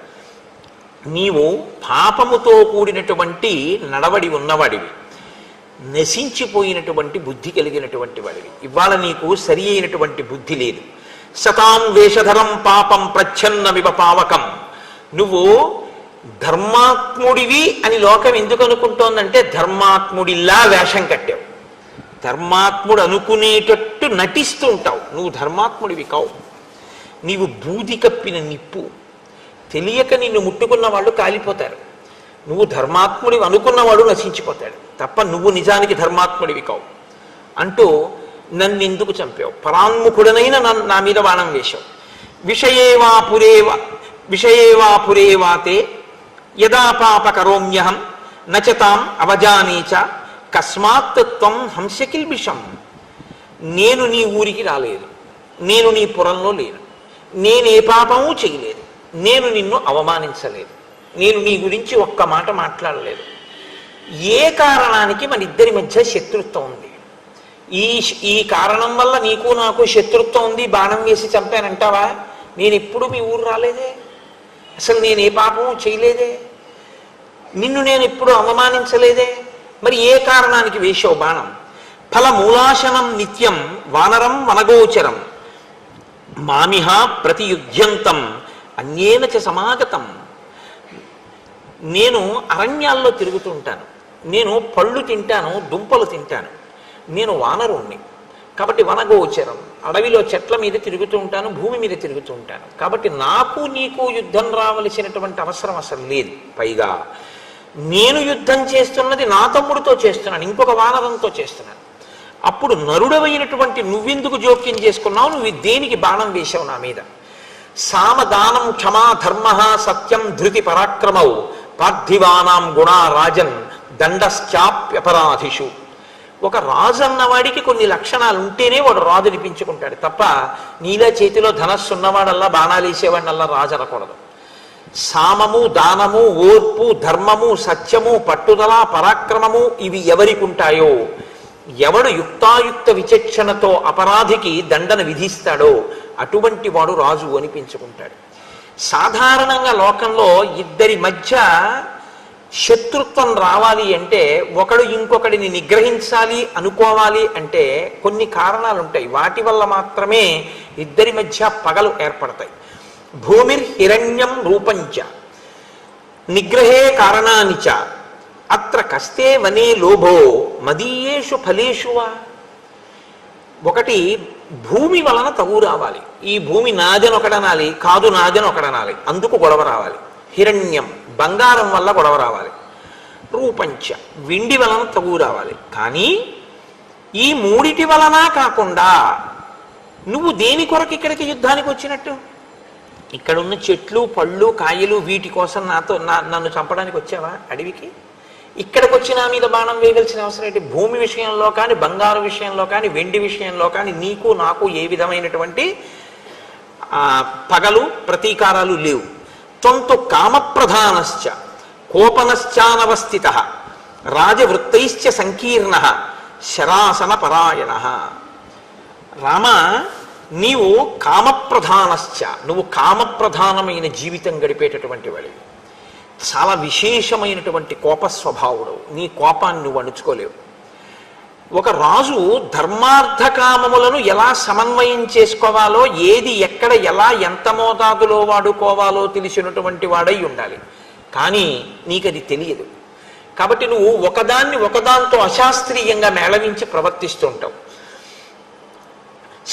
నీవు పాపముతో కూడినటువంటి నడవడి ఉన్నవాడివి, నశించిపోయినటువంటి బుద్ధి కలిగినటువంటి వాడివి. ఇవాళ నీకు సరి అయినటువంటి బుద్ధి లేదు. శతాం వేషధరం పాపం ప్రచ్ఛన్నమివ పావకం. నువ్వు ధర్మాత్ముడివి అని లోకం ఎందుకు అనుకుంటోందంటే ధర్మాత్ముడిలా వేషం కట్టావు, ధర్మాత్ముడు అనుకునేటట్టు నటిస్తూ ఉంటావు. నువ్వు ధర్మాత్ముడివి కావు, నీవు బూది కప్పిన నిప్పు. తెలియక నిన్ను ముట్టుకున్న వాళ్ళు కాలిపోతారు, నువ్వు ధర్మాత్ముడివి అనుకున్నవాడు నశించిపోతాడు తప్ప నువ్వు నిజానికి ధర్మాత్ముడివి కావు అంటూ నన్ను ఎందుకు చంపావు? పరాన్ముఖుడనైన నా మీద బాణం వేశావు. విషయేవాపురేవాతే యదా పాప కరోమ్యహం నచతాం అవజానీచ కస్మాత్ త్వం హంసకిల్బిషం. నేను నీ ఊరికి రాలేదు, నేను నీ పురంలో లేను, నేనే పాపము చేయలేదు, నేను నిన్ను అవమానించలేదు, నేను నీ గురించి ఒక్క మాట మాట్లాడలేదు. ఏ కారణానికి మన ఇద్దరి మధ్య శత్రుత్వం ఉంది? ఈ కారణం వల్ల నీకు నాకు శత్రుత్వం ఉంది, బాణం వేసి చంపానంటావా? నేను ఎప్పుడు మీ ఊరు రాలేదే, అసలు నేను ఏ పాపము చేయలేదే, నిన్ను నేను ఎప్పుడు అవమానించలేదే, మరి ఏ కారణానికి వేశావు బాణం? ఫలమూలాశనం నిత్యం వానరం వనగోచరం మామిహ ప్రతియుధ్యంతం అన్యేన చ సమాగతం. నేను అరణ్యాల్లో తిరుగుతూ ఉంటాను, నేను పళ్ళు తింటాను, దుంపలు తింటాను, నేను వానరుణ్ణి కాబట్టి వనగోచరం, అడవిలో చెట్ల మీద తిరుగుతూ ఉంటాను, భూమి మీద తిరుగుతూ ఉంటాను. కాబట్టి నాకు నీకు యుద్ధం రావలసినటువంటి అవసరం అసలు లేదు. పైగా నేను యుద్ధం చేస్తున్నది నా తమ్ముడితో చేస్తున్నాను, ఇంకొక వానరంతో చేస్తున్నాను. అప్పుడు నరుడవైనటువంటి నువ్వెందుకు జోక్యం చేసుకున్నావు? నువ్వు దేనికి బాణం వేశావు నా మీద? సామదానం క్షమా ధర్మ సత్యం ధృతి పరాక్రమౌ పార్థివానాం గుణా రాజన్ దండశ్చాప్యపరాధిషు. ఒక రాజు అన్నవాడికి కొన్ని లక్షణాలు ఉంటేనే వాడు రాజు అనిపించుకుంటాడు తప్ప నీలా చేతిలో ధనస్సు ఉన్నవాడల్లా బాణాలు వేసేవాడినల్లా రాజు అనకూడదు. సామము, దానము, ఓర్పు, ధర్మము, సత్యము, పట్టుదల, పరాక్రమము ఇవి ఎవరికి ఉంటాయో, ఎవడు యుక్తాయుక్త విచక్షణతో అపరాధికి దండన విధిస్తాడో అటువంటి వాడు రాజు అనిపించుకుంటాడు. సాధారణంగా లోకంలో ఇద్దరి మధ్య శత్రుత్వం రావాలి అంటే, ఒకడు ఇంకొకడిని నిగ్రహించాలి అనుకోవాలి అంటే కొన్ని కారణాలు ఉంటాయి. వాటి వల్ల మాత్రమే ఇద్దరి మధ్య పగలు ఏర్పడతాయి. భూమిర్హిరణ్యం రూపంచ నిగ్రహే కారణాని చ అత్ర కస్తే వనే లోభో మదీయేషు ఫలేషువా. ఒకటి భూమి వలన తగు రావాలి. ఈ భూమి నాదని ఒకడనాలి, కాదు నాదని ఒకడనాలి, అందుకు గొడవ రావాలి. హిరణ్యం బంగారం వల్ల గొడవ రావాలి. రూపంచ వెండి వలన తగు రావాలి. కానీ ఈ మూడిటి వలన కాకుండా నువ్వు దేని కొరకు ఇక్కడికి యుద్ధానికి వచ్చినట్టు? ఇక్కడున్న చెట్లు, పళ్ళు, కాయలు వీటి కోసం నన్ను చంపడానికి వచ్చావా అడవికి? ఇక్కడికి వచ్చి నా మీద బాణం వేయవలసిన అవసరం ఏంటి? భూమి విషయంలో కానీ, బంగారు విషయంలో కానీ, వెండి విషయంలో కానీ నీకు నాకు ఏ విధమైనటువంటి పగలు ప్రతీకారాలు లేవు. త్వంతు కామప్రధానశ్చ కోపనశ్చానవస్థిత రాజవృత్తైశ్చ సంకీర్ణ శరాసన పరాయణ. రామ, నీవు కామప్రధానశ్చ, నువ్వు కామప్రధానమైన జీవితం గడిపేటటువంటి వాడివి. చాలా విశేషమైనటువంటి కోప స్వభావుడు. నీ కోపాన్ని నువ్వు అణుచుకోలేవు. ఒక రాజు ధర్మార్థ కామములను ఎలా సమన్వయం చేసుకోవాలో, ఏది ఎక్కడ ఎలా ఎంత మోతాదులో వాడుకోవాలో తెలిసినటువంటి వాడై ఉండాలి. కానీ నీకది తెలియదు. కాబట్టి నువ్వు ఒకదాన్ని ఒకదాంతో అశాస్త్రీయంగా మేళవించి ప్రవర్తిస్తూ ఉంటావు.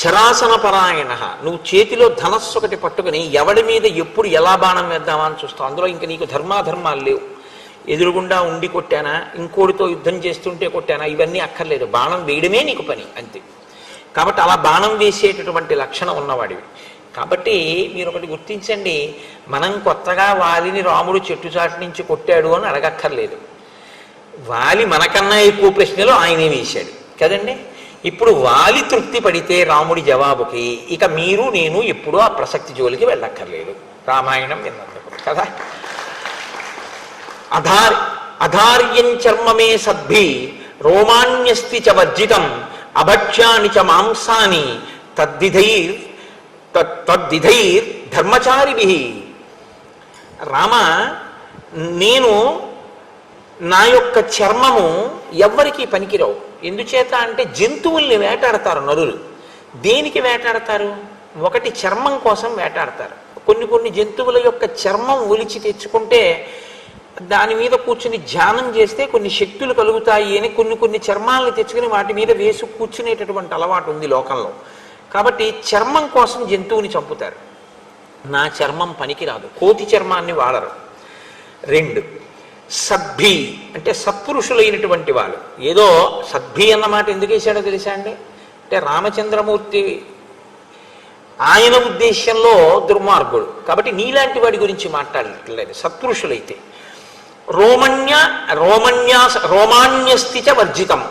శరాసన పరాయణ, నువ్వు చేతిలో ధనస్సు ఒకటి పట్టుకుని ఎవడి మీద ఎప్పుడు ఎలా బాణం వేద్దామా అని చూస్తావు. అందులో ఇంక నీకు ధర్మాధర్మాలు లేవు. ఎదురుగుండా ఉండి కొట్టానా, ఇంకోటితో యుద్ధం చేస్తుంటే కొట్టానా, ఇవన్నీ అక్కర్లేదు. బాణం వేయడమే నీకు పని, అంతే. కాబట్టి అలా బాణం వేసేటటువంటి లక్షణం ఉన్నవాడివి. కాబట్టి మీరు ఒకటి గుర్తించండి, మనం కొత్తగా వాలిని రాముడు చెట్టుచాటు నుంచి కొట్టాడు అని అడగక్కర్లేదు. వాలి మనకన్నా ఎక్కువ ప్రశ్నలు ఆయనే వేశాడు కదండి. ఇప్పుడు వాలి తృప్తి పడితే రాముడి జవాబుకి ఇక మీరు నేను ఎప్పుడూ ఆ ప్రసక్తి జోలికి వెళ్ళక్కర్లేదు. రామాయణం విన్నందుకు కదా. అధార్యం చర్మమే సద్భి రోమాణ్యస్తి చ వర్జితం అభక్ష్యాని చ మాంసాని తద్విధైర్ ధర్మచారిభి. రామ, నేను నా యొక్క చర్మము ఎవ్వరికీ పనికిరావు. ఎందుచేత అంటే జంతువుల్ని వేటాడతారు నరులు. దేనికి వేటాడతారు? ఒకటి చర్మం కోసం వేటాడతారు. కొన్ని జంతువుల యొక్క చర్మం ఒలిచి తెచ్చుకుంటే దాని మీద కూర్చుని ధ్యానం చేస్తే కొన్ని శక్తులు కలుగుతాయి అని కొన్ని చర్మాలను తెచ్చుకుని వాటి మీద వేసి కూర్చునేటటువంటి అలవాటు ఉంది లోకంలో. కాబట్టి చర్మం కోసం జంతువుని చంపుతారు. నా చర్మం పనికిరాదు, కోతి చర్మాన్ని వాడరు. 2, సద్భి అంటే సత్పురుషులైనటువంటి వాళ్ళు. ఏదో సద్భి అన్నమాట ఎందుకు వేశాడో తెలుసా అండి? అంటే రామచంద్రమూర్తి ఆయన ఉద్దేశంలో దుర్మార్గుడు కాబట్టి నీలాంటి వాడి గురించి మాట్లాడట్లేదు. సత్పురుషులైతే రోమాణ్యస్థిత వర్జితం,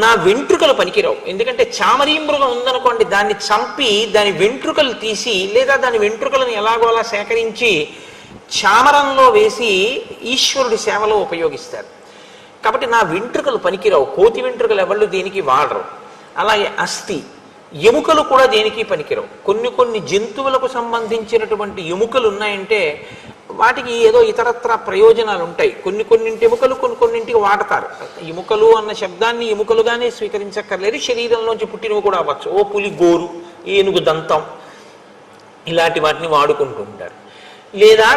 నా వెంట్రుకలు పనికిరావు. ఎందుకంటే చామరీ మృగం ఉందనుకోండి, దాన్ని చంపి దాని వెంట్రుకలు తీసి లేదా దాని వెంట్రుకలను ఎలాగో అలా సేకరించి చామరంలో వేసి ఈశ్వరుడి సేవలో ఉపయోగిస్తారు. కాబట్టి నా వెంట్రుకలు పనికిరావు. కోతి వెంట్రుకలు ఎవళ్ళు దేనికి వాడరు. అలాగే అస్థి, ఎముకలు కూడా దేనికి పనికిరావు. కొన్ని జంతువులకు సంబంధించినటువంటి ఎముకలు ఉన్నాయంటే వాటికి ఏదో ఇతరత్ర ప్రయోజనాలు ఉంటాయి. కొన్నింటి ఎముకలు కొన్నింటికి వాడతారు. ఎముకలు అన్న శబ్దాన్ని ఎముకలుగానే స్వీకరించక్కర్లేదు, శరీరంలోంచి పుట్టినవి కూడా అవ్వచ్చు. ఓ పులి గోరు, ఏనుగు దంతం ఇలాంటి వాటిని వాడుకుంటూ ఉంటారు. లేదా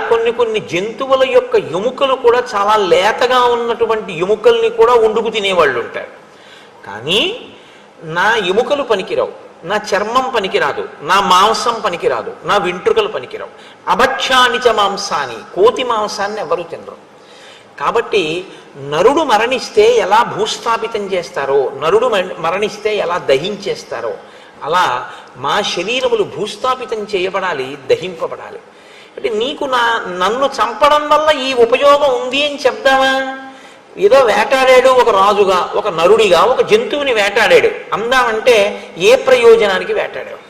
కొన్ని జంతువుల యొక్క ఎముకలు కూడా చాలా లేతగా ఉన్నటువంటి ఎముకల్ని కూడా వండుకు తినేవాళ్ళు ఉంటారు. కానీ నా ఎముకలు పనికిరావు, నా చర్మం పనికిరాదు, నా మాంసం పనికిరాదు, నా వెంట్రుకలు పనికిరావు. అభక్ష్యానిచ మాంసాన్ని, కోతి మాంసాన్ని ఎవరు తినరు. కాబట్టి నరుడు మరణిస్తే ఎలా భూస్థాపితం చేస్తారో, నరుడు మరణిస్తే ఎలా దహించేస్తారో, అలా మా శరీరములు భూస్థాపితం చేయబడాలి, దహింపబడాలి. అంటే నీకు నన్ను చంపడం వల్ల ఈ ఉపయోగం ఉంది అని చెప్దామా? ఏదో వేటాడాడు, ఒక రాజుగా, ఒక నరుడిగా ఒక జంతువుని వేటాడాడు. అందామంటే ఏ ప్రయోజనానికి వేటాడాడు?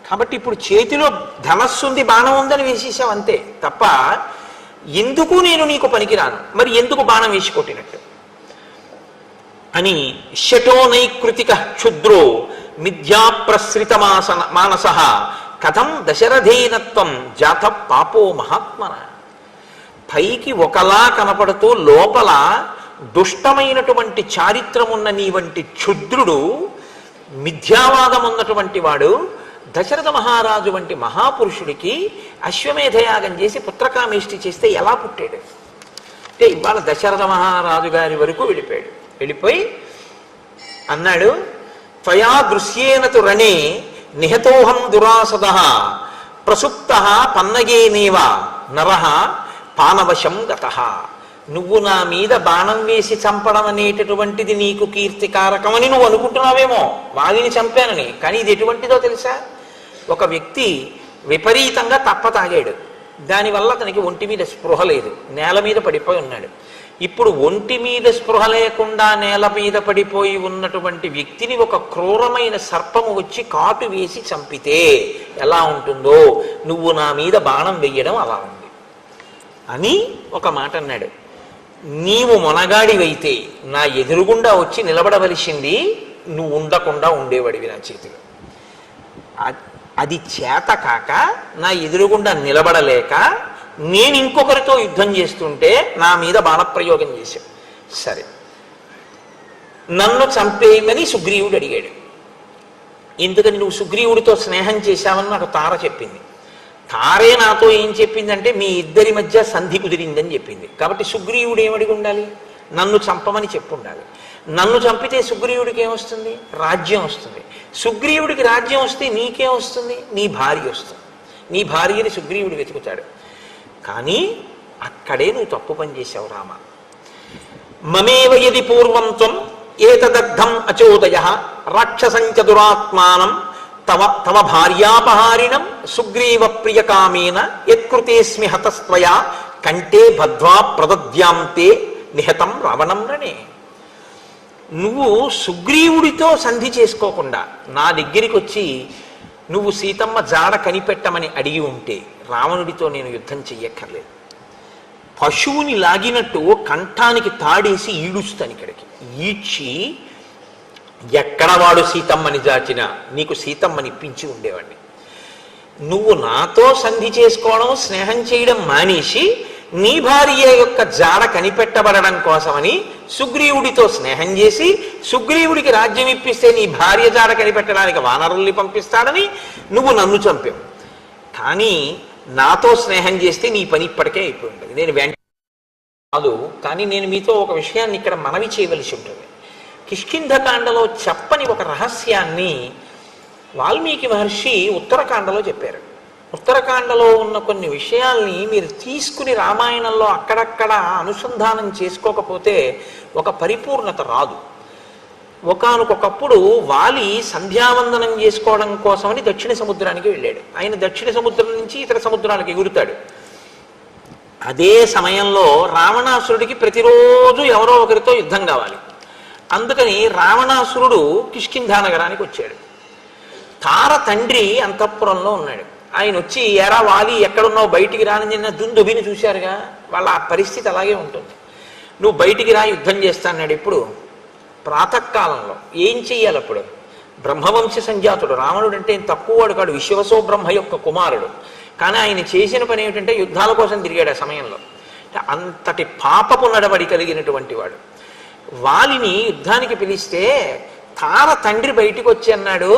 కాబట్టి ఇప్పుడు చేతిలో ధనస్సు ఉంది, బాణం ఉందని వేసేసావు అంతే తప్ప ఎందుకు నేను నీకు పనికిరాను, మరి ఎందుకు బాణం వేసి కొట్టినట్టు అని. శటో నైకృతిక క్షుద్రో మిథ్యాప్రసృత మానస కథం దశరథేనత్వం జాత పాపో మహాత్మన. పైకి ఒకలా కనపడుతూ లోపల దుష్టమైనటువంటి చారిత్రమున్న నీ వంటి క్షుద్రుడు, మిథ్యావాదం ఉన్నటువంటి వాడు దశరథ మహారాజు వంటి మహాపురుషుడికి అశ్వమేధయాగం చేసి పుత్రకామేష్టి చేస్తే ఎలా పుట్టాడు అంటే ఇవాళ దశరథ మహారాజు గారి వరకు వెళ్ళిపోయాడు. వెళ్ళిపోయి అన్నాడు, త్వయా దృశ్యేనతు రణే నిహతోహం దురాసద ప్రసుప్త పన్నగేనేవ నరః పానవశం గతః. నువ్వు నా మీద బాణం వేసి చంపడం అనేటటువంటిది నీకు కీర్తికారకమని నువ్వు అనుకుంటున్నావేమో, వాలిని చంపానని. కానీ ఇది ఎటువంటిదో తెలుసా? ఒక వ్యక్తి విపరీతంగా తప్ప తాగాడు, దానివల్ల అతనికి ఒంటి మీద స్పృహ లేదు, నేల మీద పడిపోయి ఉన్నాడు. ఇప్పుడు ఒంటి మీద స్పృహ లేకుండా నేల మీద పడిపోయి ఉన్నటువంటి వ్యక్తిని ఒక క్రూరమైన సర్పము వచ్చి కాటు వేసి చంపితే ఎలా ఉంటుందో, నువ్వు నా మీద బాణం వెయ్యడం అలా ఉంది అని ఒక మాట అన్నాడు. నీవు మొనగాడివైతే నా ఎదురుగుండా వచ్చి నిలబడవలసింది, నువ్వు ఉండకుండా ఉండేవాడివి నా చేతిలో. అది చేత కాక నా ఎదురుగుండా నిలబడలేక నేను ఇంకొకరితో యుద్ధం చేస్తుంటే నా మీద బాణప్రయోగం చేశాడు. సరే, నన్ను చంపేయమని సుగ్రీవుడు అడిగాడు. ఎందుకని? నువ్వు సుగ్రీవుడితో స్నేహం చేశావని నాకు తార చెప్పింది. తారే నాతో ఏం చెప్పిందంటే మీ ఇద్దరి మధ్య సంధి కుదిరిందని చెప్పింది. కాబట్టి సుగ్రీవుడు ఏమడిగి ఉండాలి? నన్ను చంపమని చెప్పు ఉండాలి. నన్ను చంపితే సుగ్రీవుడికి ఏమొస్తుంది? రాజ్యం వస్తుంది. సుగ్రీవుడికి రాజ్యం వస్తే నీకేం వస్తుంది? నీ భార్య వస్తుంది. నీ భార్యని సుగ్రీవుడు వెతుకుతాడు. కానీ అక్కడే నువ్వు తప్పు పని చేశావు రామ. మమేవ యది పూర్వం త్వం ఏతదగ్ధం అచోదయ రాక్షసంచ దురాత్మానం తవ తవ భార్యాపహారిణం సుగ్రీవ ప్రియకామేన యత్కృతేస్మి హతస్త్వయా కంటే బద్ధ్వా ప్రదద్యాంతే నిహతం రావణం రణే. నువ్వు సుగ్రీవుడితో సంధి చేసుకోకుండా నా దగ్గరికి వచ్చి నువ్వు సీతమ్మ జాడ కనిపెట్టమని అడిగి ఉంటే రావణుడితో నేను యుద్ధం చెయ్యక్కర్లేదు. పశువుని లాగినట్టు కంఠానికి తాడేసి ఈడుస్తాను ఇక్కడికి. ఈడ్చి ఎక్కడ వాడు సీతమ్మని జాచినా నీకు సీతమ్మని ఇప్పించి ఉండేవాడిని. నువ్వు నాతో సంధి చేసుకోవడం, స్నేహం చేయడం మానేసి నీ భార్య యొక్క జాడ కనిపెట్టబడడం కోసమని సుగ్రీవుడితో స్నేహం చేసి సుగ్రీవుడికి రాజ్యం ఇప్పిస్తే నీ భార్య జాడ కనిపెట్టడానికి వానరుల్ని పంపిస్తాడని నువ్వు నన్ను చంపావు. కానీ నాతో స్నేహం చేస్తే నీ పని ఇప్పటికే అయిపోయి ఉంటుంది. నేను వెంట కాదు, కానీ నేను మీతో ఒక విషయాన్ని ఇక్కడ మనవి చేయవలసి ఉంటుంది. కిష్కింధకాండలో చెప్పని ఒక రహస్యాన్ని వాల్మీకి మహర్షి ఉత్తరకాండలో చెప్పారు. ఉత్తరకాండలో ఉన్న కొన్ని విషయాల్ని మీరు తీసుకుని రామాయణంలో అక్కడక్కడ అనుసంధానం చేసుకోకపోతే ఒక పరిపూర్ణత రాదు. ఒకానొకప్పుడు వాలి సంధ్యావందనం చేసుకోవడం కోసమని దక్షిణ సముద్రానికి వెళ్ళాడు. ఆయన దక్షిణ సముద్రం నుంచి ఇతర సముద్రాలకు ఎగురుతాడు. అదే సమయంలో రావణాసురుడికి ప్రతిరోజు ఎవరో ఒకరితో యుద్ధం కావాలి. అందుకని రావణాసురుడు కిష్కింధా నగరానికి వచ్చాడు. తార తండ్రి అంతఃపురంలో ఉన్నాడు. ఆయన వచ్చి ఎరా వాలి ఎక్కడున్నావు, బయటికి రాని నిన్న దుందుభిని చూశారుగా, వాళ్ళ ఆ పరిస్థితి అలాగే ఉంటుంది. నువ్వు బయటికి రా, యుద్ధం చేస్తాన్నాడు. ఎప్పుడు? ప్రాతకాలంలో. ఏం చెయ్యాలి అప్పుడు? బ్రహ్మవంశ సంజాతుడు రావణుడు అంటే తక్కువవాడు కాడు, విశ్వవసో బ్రహ్మ యొక్క కుమారుడు. కానీ ఆయన చేసిన పని ఏమిటంటే యుద్ధాల కోసం తిరిగాడు ఆ సమయంలో. అంతటి పాపపు నడవడి కలిగినటువంటి వాడు. వాలిని యుద్ధానికి పిలిస్తే తార తండ్రి బయటికి వచ్చి అన్నాడు,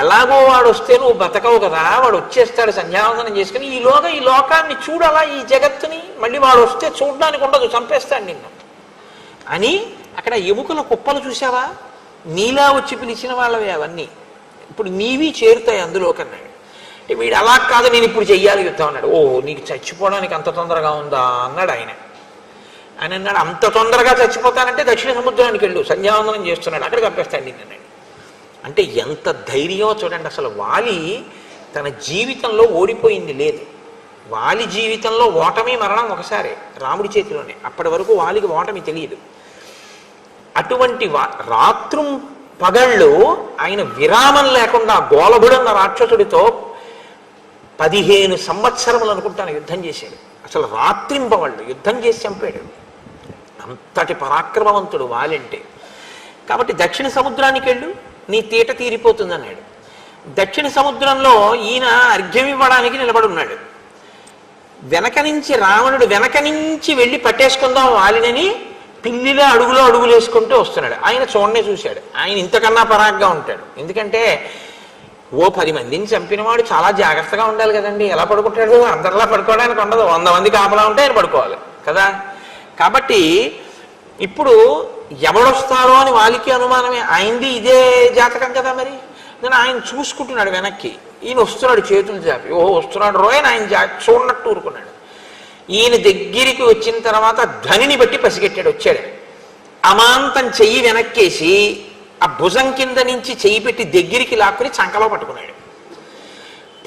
ఎలాగో వాడు వస్తే నువ్వు బతకవు కదా, వాడు వచ్చేస్తాడు సంధ్యావందనం చేసుకుని, ఈలోగా ఈ లోకాన్ని చూడాలా, ఈ జగత్తుని, మళ్ళీ వాడు వస్తే చూడడానికి ఉండదు, చంపేస్తాడు నిన్ను అని. అక్కడ ఎముకల కుప్పలు చూసావా, నీలా వచ్చి పిలిచిన వాళ్ళవి అవన్నీ, ఇప్పుడు నీవి చేరుతాయి అందులోకన్నాడు. అంటే వీడు అలా కాదు, నేను ఇప్పుడు చెయ్యాలి యుద్ధం అన్నాడు. ఓ నీకు చచ్చిపోవడానికి అంత తొందరగా ఉందా అన్నాడు ఆయన. ఆయన అన్నాడు, అంత తొందరగా చచ్చిపోతానంటే దక్షిణ సముద్రానికి వెళ్ళు, సంధ్యావందనం చేస్తున్నాడు, అక్కడ చంపేస్తాడు నిన్ను అన్నాడు. అంటే ఎంత ధైర్యమో చూడండి. అసలు వాలి తన జీవితంలో ఓడిపోయింది లేదు. వాలి జీవితంలో ఓటమి మరణం ఒకసారి రాముడి చేతిలోనే, అప్పటి వరకు వాలికి ఓటమి తెలియదు. అటువంటి రాత్రుం పగళ్ళు ఆయన విరామం లేకుండా గోలభుడన్న రాక్షసుడితో 15 సంవత్సరములు అనుకుంటాను యుద్ధం చేశాడు. అసలు రాత్రింపవాళ్ళు యుద్ధం చేసి చంపాడు. అంతటి పరాక్రమవంతుడు వాలంటే. కాబట్టి దక్షిణ సముద్రానికి వెళ్ళు, నీ తీట తీరిపోతుంది అన్నాడు. దక్షిణ సముద్రంలో ఈయన అర్ఘ్యం ఇవ్వడానికి నిలబడున్నాడు. వెనక నుంచి రావణుడు వెనక నుంచి వెళ్ళి పట్టేసుకుందాం వాలినని పిల్లిలో అడుగులు వేసుకుంటూ వస్తున్నాడు. ఆయన చూడనే చూశాడు. ఆయన ఇంతకన్నా పరాగ్గా ఉంటాడు. ఎందుకంటే ఓ 10 మందిని చంపినవాడు చాలా జాగ్రత్తగా ఉండాలి కదండి. ఎలా పడుకుంటాడు? అందరిలా పడుకోవడానికి ఉండదు. 100 మంది కాపలా ఉంటే ఆయన పడుకోవాలి కదా. కాబట్టి ఇప్పుడు ఎవడొస్తారో అని వాలికి అనుమానమే. ఆయనది ఇదే జాతకం కదా. మరి నేను ఆయన చూసుకుంటున్నాడు వెనక్కి. ఈయన వస్తున్నాడు చేతులు చాపి. ఓహో వస్తున్నాడు రోయని ఆయన చూడనట్టు ఊరుకున్నాడు. ఈయన దగ్గరికి వచ్చిన తర్వాత ధ్వనిని బట్టి పసిగట్టాడు. వచ్చాడు అమాంతం చెయ్యి వెనక్కేసి ఆ భుజం కింద నుంచి చెయ్యి పెట్టి దగ్గరికి లాక్కుని చంకలో పట్టుకున్నాడు.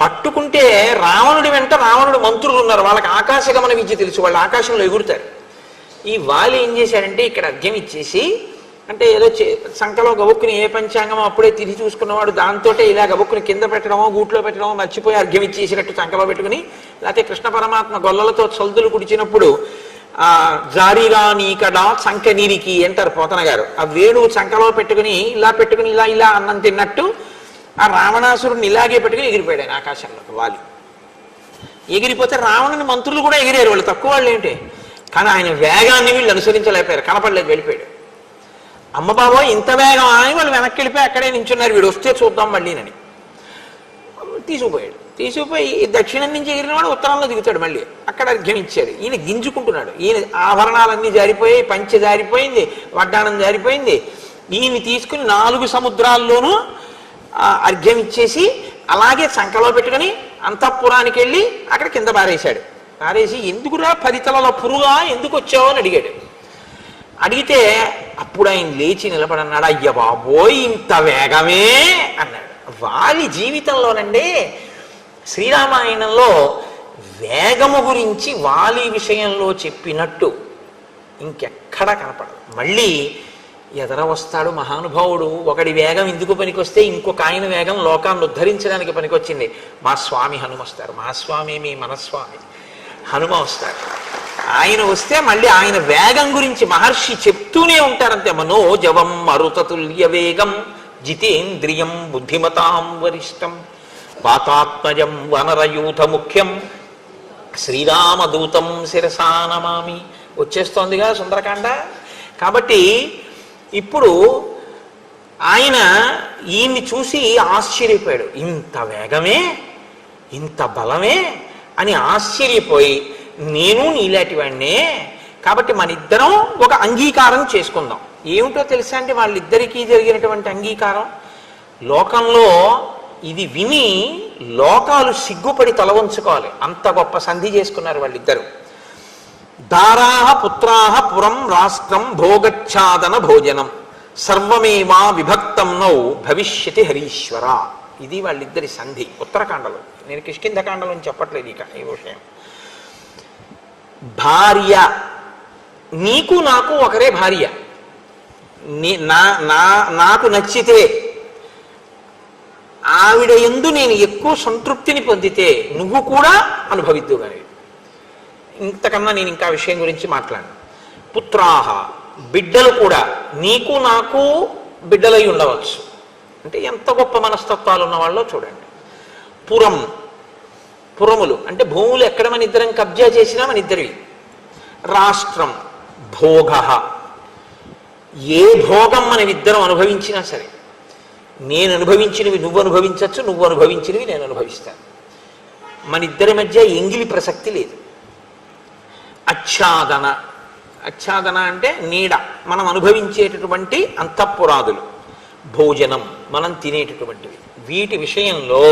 పట్టుకుంటే రావణుడి వెంట రావణుడు మంత్రులు ఉన్నారు. వాళ్ళకి ఆకాశగమన విద్య తెలుసు, వాళ్ళు ఆకాశంలో ఎగురుతారు. ఈ వాలి ఏం చేశాడంటే ఇక్కడ అర్ఘ్యం ఇచ్చేసి, అంటే ఏదో సంకలో గబుక్కుని ఏ పంచాంగమో అప్పుడే తిరిగి చూసుకున్నవాడు దాంతో ఇలా గబుక్కుని కింద పెట్టడమో గూట్లో పెట్టడమో మర్చిపోయి అర్ఘ్యం ఇచ్చేసినట్టు చంకలో పెట్టుకుని, లేకపోతే కృష్ణ పరమాత్మ గొల్లలతో చల్దులు కుడిచినప్పుడు జారీరా నీకడా చంక నీరికి అంటారు పోతన గారు. ఆ వేణువు చంకలో పెట్టుకుని ఇలా అన్నం తిన్నట్టు ఆ రావణాసురుడిని ఇలాగే పెట్టుకుని ఎగిరిపోయాడు ఆయన ఆకాశంలోకి. వాలి ఎగిరిపోతే రావణుని మంత్రులు కూడా ఎగిరారు. వాళ్ళు తక్కువ వాళ్ళు ఏంటి, కానీ ఆయన వేగాన్ని వీళ్ళు అనుసరించలేకపోయారు. కనపడలేదు, వెళ్ళిపోయాడు. అమ్మ బాబో ఇంత వేగం అని వాళ్ళు వెనక్కి వెళ్ళిపోయి అక్కడే నించున్నారు. వీడు వస్తే చూద్దాం మళ్ళీనని తీసుకుపోయాడు. తీసుకుపోయి దక్షిణం నుంచి ఎగిరినవాడు ఉత్తరంలో దిగుతాడు. మళ్ళీ అక్కడ అర్ఘ్యం ఇచ్చాడు. ఈయన గింజుకుంటున్నాడు. ఈయన ఆభరణాలన్నీ జారిపోయాయి, పంచె జారిపోయింది, వడ్డాణం జారిపోయింది. ఈయన్ని తీసుకుని 4 సముద్రాల్లోనూ అర్ఘ్యం ఇచ్చేసి అలాగే సంకలో పెట్టుకుని అంతఃపురానికి వెళ్ళి అక్కడ కింద పారేశాడు. పారేసి ఎందుకురా 10 తలల పురుగా ఎందుకు వచ్చావు అని అడిగాడు. అడిగితే అప్పుడు ఆయన లేచి నిలబడన్నాడు. అయ్య బాబోయ్ ఇంత వేగమే అన్నాడు. వాలి జీవితంలోనండి శ్రీరామాయణంలో వేగము గురించి వాలి విషయంలో చెప్పినట్టు ఇంకెక్కడా కనపడదు. మళ్ళీ ఎదర వస్తాడు మహానుభావుడు. ఒకడి వేగం ఎందుకు పనికొస్తే ఇంకొక ఆయన వేగం లోకాన్ని ఉద్ధరించడానికి పనికొచ్చింది. మా స్వామి హనుమ వస్తారు. మా స్వామి మీ మనస్వామి హనుమ వస్తారు. ఆయన వస్తే మళ్ళీ ఆయన వేగం గురించి మహర్షి చెప్తూనే ఉంటారంతే. మనోజవం మరుతతుల్య వేగం జితేంద్రియం బుద్ధిమతాం వరిష్టం వాతాత్మజం వనరయూథ ముఖ్యం శ్రీరామదూతం శిరసా నమామి. వచ్చేస్తోందిగా సుందరకాండ. కాబట్టి ఇప్పుడు ఆయన ఈయన్ని చూసి ఆశ్చర్యపోయాడు. ఇంత వేగమే, ఇంత బలమే అని ఆశ్చర్యపోయి, నేను నీలాంటి వాడినే, కాబట్టి మన ఇద్దరం ఒక అంగీకారం చేసుకుందాం. ఏమిటో తెలుసా అంటే వాళ్ళిద్దరికీ జరిగినటువంటి అంగీకారం, లోకంలో ఇది విని లోకాలు సిగ్గుపడి తల వంచుకోవాలి. అంత గొప్ప సంధి చేసుకున్నారు వాళ్ళిద్దరు. దారాహ పుత్రాహ పురం రాష్ట్రం భోగచ్ఛాదన భోజనం సర్వమేవా విభక్తం నౌ భవిష్యతి హరీశ్వర. ఇది వాళ్ళిద్దరి సంధి ఉత్తరకాండలో. నేను కిష్కింధకాండలో చెప్పట్లేదు ఇక ఈ విషయం. భార్య, నీకు నాకు ఒకరే భార్య. నాకు నచ్చితే ఆవిడ యందు నేను ఎక్కువ సంతృప్తిని పొందితే నువ్వు కూడా అనుభవిద్దు. కానీ ఇంతకన్నా నేను ఇంకా విషయం గురించి మాట్లాడను. పుత్రాహ, బిడ్డలు కూడా నీకు నాకు బిడ్డలై ఉండవచ్చు. అంటే ఎంత గొప్ప మనస్తత్వాలు ఉన్న వాళ్ళో చూడండి. పురం, పురములు అంటే భూములు ఎక్కడ మన ఇద్దరం కబ్జా చేసినా మన ఇద్దరివి. రాష్ట్రం, భోగ, ఏ భోగం మనం ఇద్దరం అనుభవించినా సరే, నేను అనుభవించినవి నువ్వు అనుభవించవచ్చు, నువ్వు అనుభవించినవి నేను అనుభవిస్తాను. మన ఇద్దరి మధ్య ఎంగిలి ప్రసక్తి లేదు. ఆచ్ఛాదన, ఆచ్ఛాదన అంటే నీడ, మనం అనుభవించేటటువంటి అంతఃపురాదులు. భోజనం, మనం తినేటటువంటివి. వీటి విషయంలో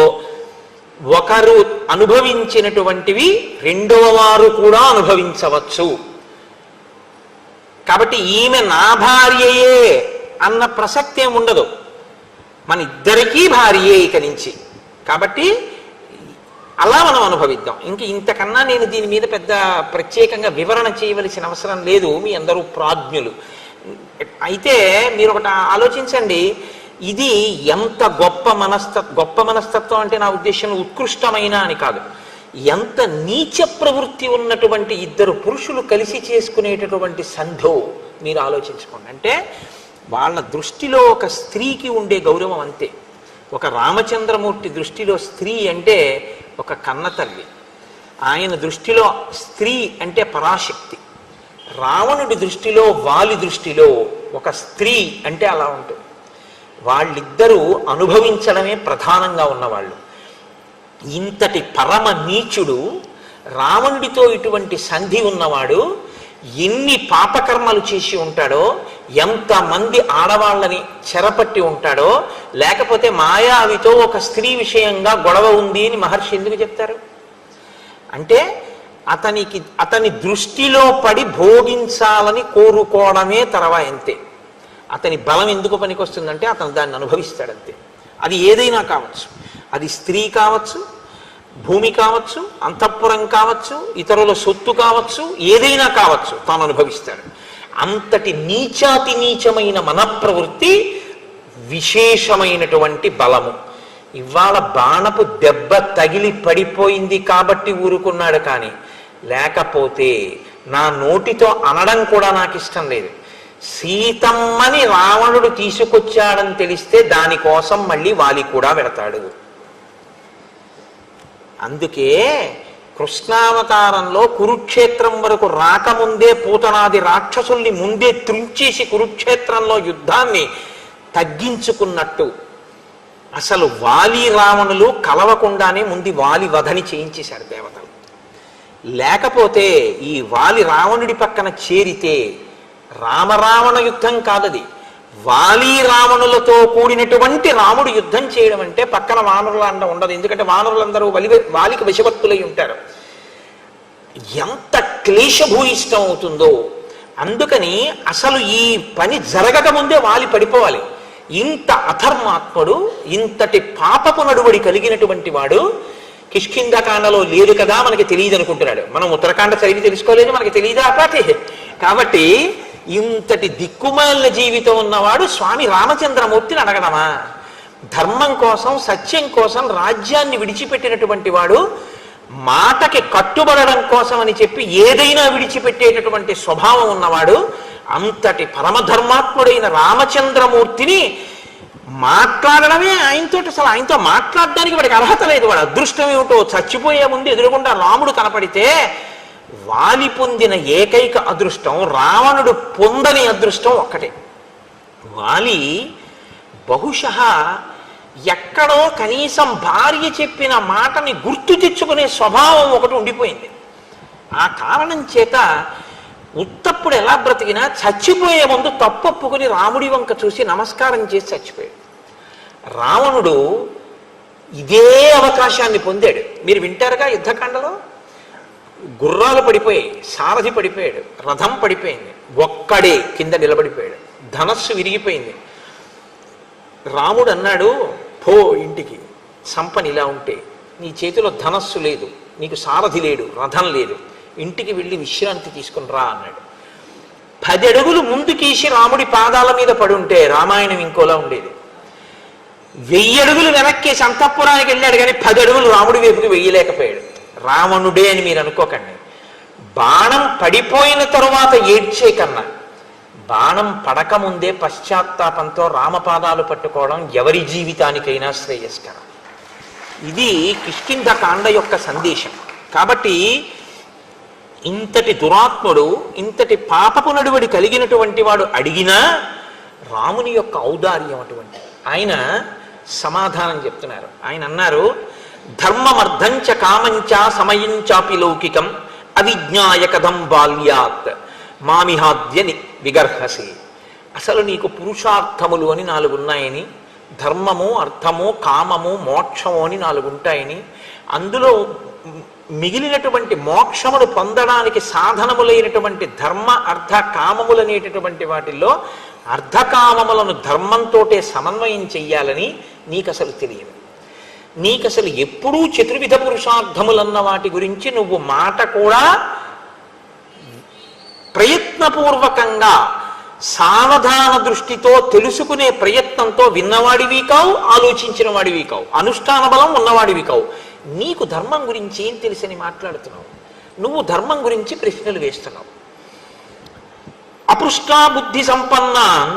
ఒకరు అనుభవించినటువంటివి రెండవ వారు కూడా అనుభవించవచ్చు. కాబట్టి ఈమె నా భార్యయే అన్న ప్రసక్తి ఏమి ఉండదు. మన ఇద్దరికీ భార్యే ఇక నుంచి. కాబట్టి అలా మనం అనుభవిద్దాం. ఇంతకన్నా నేను దీని మీద పెద్ద ప్రత్యేకంగా వివరణ చేయవలసిన అవసరం లేదు, మీ అందరూ ప్రాజ్ఞులు. అయితే మీరు ఒకటి ఆలోచించండి, ఇది ఎంత గొప్ప మనస్తత్వం అంటే నా ఉద్దేశంలో ఉత్కృష్టమైన అని కాదు, ఎంత నీచ ప్రవృత్తి ఉన్నటువంటి ఇద్దరు పురుషులు కలిసి చేసుకునేటటువంటి సంధో మీరు ఆలోచించుకోండి. అంటే వాళ్ళ దృష్టిలో ఒక స్త్రీకి ఉండే గౌరవం అంతే. ఒక రామచంద్రమూర్తి దృష్టిలో స్త్రీ అంటే ఒక కన్నతల్లి, ఆయన దృష్టిలో స్త్రీ అంటే పరాశక్తి. రావణుడి దృష్టిలో, వాలి దృష్టిలో ఒక స్త్రీ అంటే అలా ఉంటుంది. వాళ్ళిద్దరూ అనుభవించడమే ప్రధానంగా ఉన్నవాళ్ళు. ఇంతటి పరమ నీచుడు రావణుడితో ఇటువంటి సంధి ఉన్నవాడు ఎన్ని పాపకర్మలు చేసి ఉంటాడో, ఎంతమంది ఆడవాళ్ళని చెరపట్టి ఉంటాడో, లేకపోతే మాయావితో ఒక స్త్రీ విషయంగా గొడవ ఉంది అని మహర్షి ఎందుకు చెప్తారు అంటే, అతని దృష్టిలో పడి భోగించాలని కోరుకోవడమే అంతే. అతని బలం ఎందుకు పనికొస్తుందంటే అతను దాన్ని అనుభవిస్తాడంతే. అది ఏదైనా కావచ్చు, అది స్త్రీ కావచ్చు, భూమి కావచ్చు, అంతఃపురం కావచ్చు, ఇతరుల సొత్తు కావచ్చు, ఏదైనా కావచ్చు, తాను అనుభవిస్తాడు. అంతటి నీచాతి నీచమైన మనప్రవృత్తి విశేషమైనటువంటి బలము. ఇవాళ బాణపు దెబ్బ తగిలి పడిపోయింది కాబట్టి ఊరుకున్నాడు, కానీ లేకపోతే నా నోటితో అనడం కూడా నాకు ఇష్టం లేదు. సీతమ్మని రావణుడు తీసుకొచ్చాడని తెలిస్తే దానికోసం మళ్ళీ వాలి కూడా వెడతాడు. అందుకే కృష్ణావతారంలో కురుక్షేత్రం వరకు రాకముందే పూతనాది రాక్షసుల్ని ముందే త్రుంచేసి కురుక్షేత్రంలో యుద్ధాన్ని తగ్గించుకున్నట్టు, అసలు వాలి రావణులు కలవకుండానే ముందు వాలి వధని చేయించేశారు దేవతలు. లేకపోతే ఈ వాలి రావణుడి పక్కన చేరితే రామరావణ యుద్ధం కాదది, వాలి రావణులతో కూడినటువంటి రాముడు యుద్ధం చేయడం అంటే పక్కన వానరుల అండ ఉండదు. ఎందుకంటే వానరులందరూ వాలికి వశవర్తులై ఉంటారు. ఎంత క్లేశభూయిష్టం అవుతుందో. అందుకని అసలు ఈ పని జరగక ముందే వాలి పడిపోవాలి. ఇంత అధర్మాత్ముడు, ఇంతటి పాపపు నడువడి కలిగినటువంటి వాడు కిష్కింధకాండలో లేదు కదా, మనకి తెలియదు అనుకుంటున్నాడు. మనం ఉత్తరాఖండ చదివి తెలుసుకోలేదు, మనకి తెలియదా అపాటి. కాబట్టి ఇంతటి దిక్కుమాలిన జీవితం ఉన్నవాడు స్వామి రామచంద్రమూర్తిని అడగడమా? ధర్మం కోసం, సత్యం కోసం రాజ్యాన్ని విడిచిపెట్టినటువంటి వాడు మాటకి కట్టుబడడం కోసం అని చెప్పి ఏదైనా విడిచిపెట్టేటటువంటి స్వభావం ఉన్నవాడు అంతటి పరమధర్మాత్ముడైన రామచంద్రమూర్తిని మాట్లాడడమే ఆయనతో, అసలు ఆయనతో మాట్లాడడానికి వాడికి అర్హత లేదు. వాడు అదృష్టం ఏమిటో, చచ్చిపోయే ముందు ఎదురుగుండా రాముడు కనపడితే వాలి పొందిన ఏకైక అదృష్టం, రావణుడు పొందని అదృష్టం ఒక్కటే. వాలి బహుశః ఎక్కడో కనీసం భార్య చెప్పిన మాటని గుర్తు తెచ్చుకునే స్వభావం ఒకటి ఉండిపోయింది. ఆ కారణం చేత ఉత్తప్పుడు ఎలా బ్రతికినా చచ్చిపోయే ముందు తప్పొప్పుకుని రాముడి వంక చూసి నమస్కారం చేసి చచ్చిపోయాడు. రావణుడు ఇదే అవకాశాన్ని పొందాడు. మీరు వింటారుగా యుద్ధకాండలో గుర్రాలు పడిపోయాయి, సారథి పడిపోయాడు, రథం పడిపోయింది, ఒక్కడే కింద నిలబడిపోయాడు, ధనస్సు విరిగిపోయింది. రాముడు అన్నాడు, పో ఇంటికి, సంపని ఇలా ఉంటే నీ చేతిలో ధనస్సు లేదు, నీకు సారథి లేడు, రథం లేదు, ఇంటికి వెళ్ళి విశ్రాంతి తీసుకుని రా అన్నాడు. 10 అడుగులు ముందుకేసి రాముడి పాదాల మీద పడి ఉంటే రామాయణం ఇంకోలా ఉండేది. 1000 అడుగులు వెనక్కేసి అంతఃపురానికి వెళ్ళాడు, కానీ 10 అడుగులు రాముడి వైపుకి వెయ్యలేకపోయాడు. రావణుడే అని మీరు అనుకోకండి. బాణం పడిపోయిన తరువాత ఏడ్చే కన్నా బాణం పడకముందే పశ్చాత్తాపంతో రామపాదాలు పట్టుకోవడం ఎవరి జీవితానికైనా శ్రేయస్కరం. ఇది కిష్కింధకాండ యొక్క సందేశం. కాబట్టి ఇంతటి దురాత్ముడు, ఇంతటి పాపపు నడువడి కలిగినటువంటి వాడు అడిగినా రాముని యొక్క ఔదార్యం అటువంటి. ఆయన సమాధానం చెప్తున్నారు. ఆయన అన్నారు, ధర్మమర్థంచ కామంచ సమయంచాపి లౌకికం అవిజ్ఞాయ కథం బాల్యాత్ మామిహాద్య విగర్హసి. అసలు నీకు పురుషార్థములు అని 4 ఉన్నాయని, ధర్మము, అర్థము, కామము, మోక్షము అని 4 ఉంటాయని, అందులో మిగిలినటువంటి మోక్షమును పొందడానికి సాధనములైనటువంటి ధర్మ, అర్థ, కామములనేటటువంటి వాటిల్లో అర్ధకామములను ధర్మంతోటే సమన్వయం చెయ్యాలని నీకు అసలు తెలియదు. నీకు అసలు ఎప్పుడూ చతుర్విధ పురుషార్థములన్న వాటి గురించి నువ్వు మాట కూడా ప్రయత్నపూర్వకంగా సావధాన దృష్టితో తెలుసుకునే ప్రయత్నంతో విన్నవాడివి కావు, ఆలోచించిన వాడివి కావు, అనుష్ఠాన బలం ఉన్నవాడివి కావు. నీకు ధర్మం గురించి ఏం తెలుసని మాట్లాడుతున్నావు? నువ్వు ధర్మం గురించి ప్రశ్నలు వేస్తున్నావు. అపృష్టా బుద్ధి సంపన్నాన్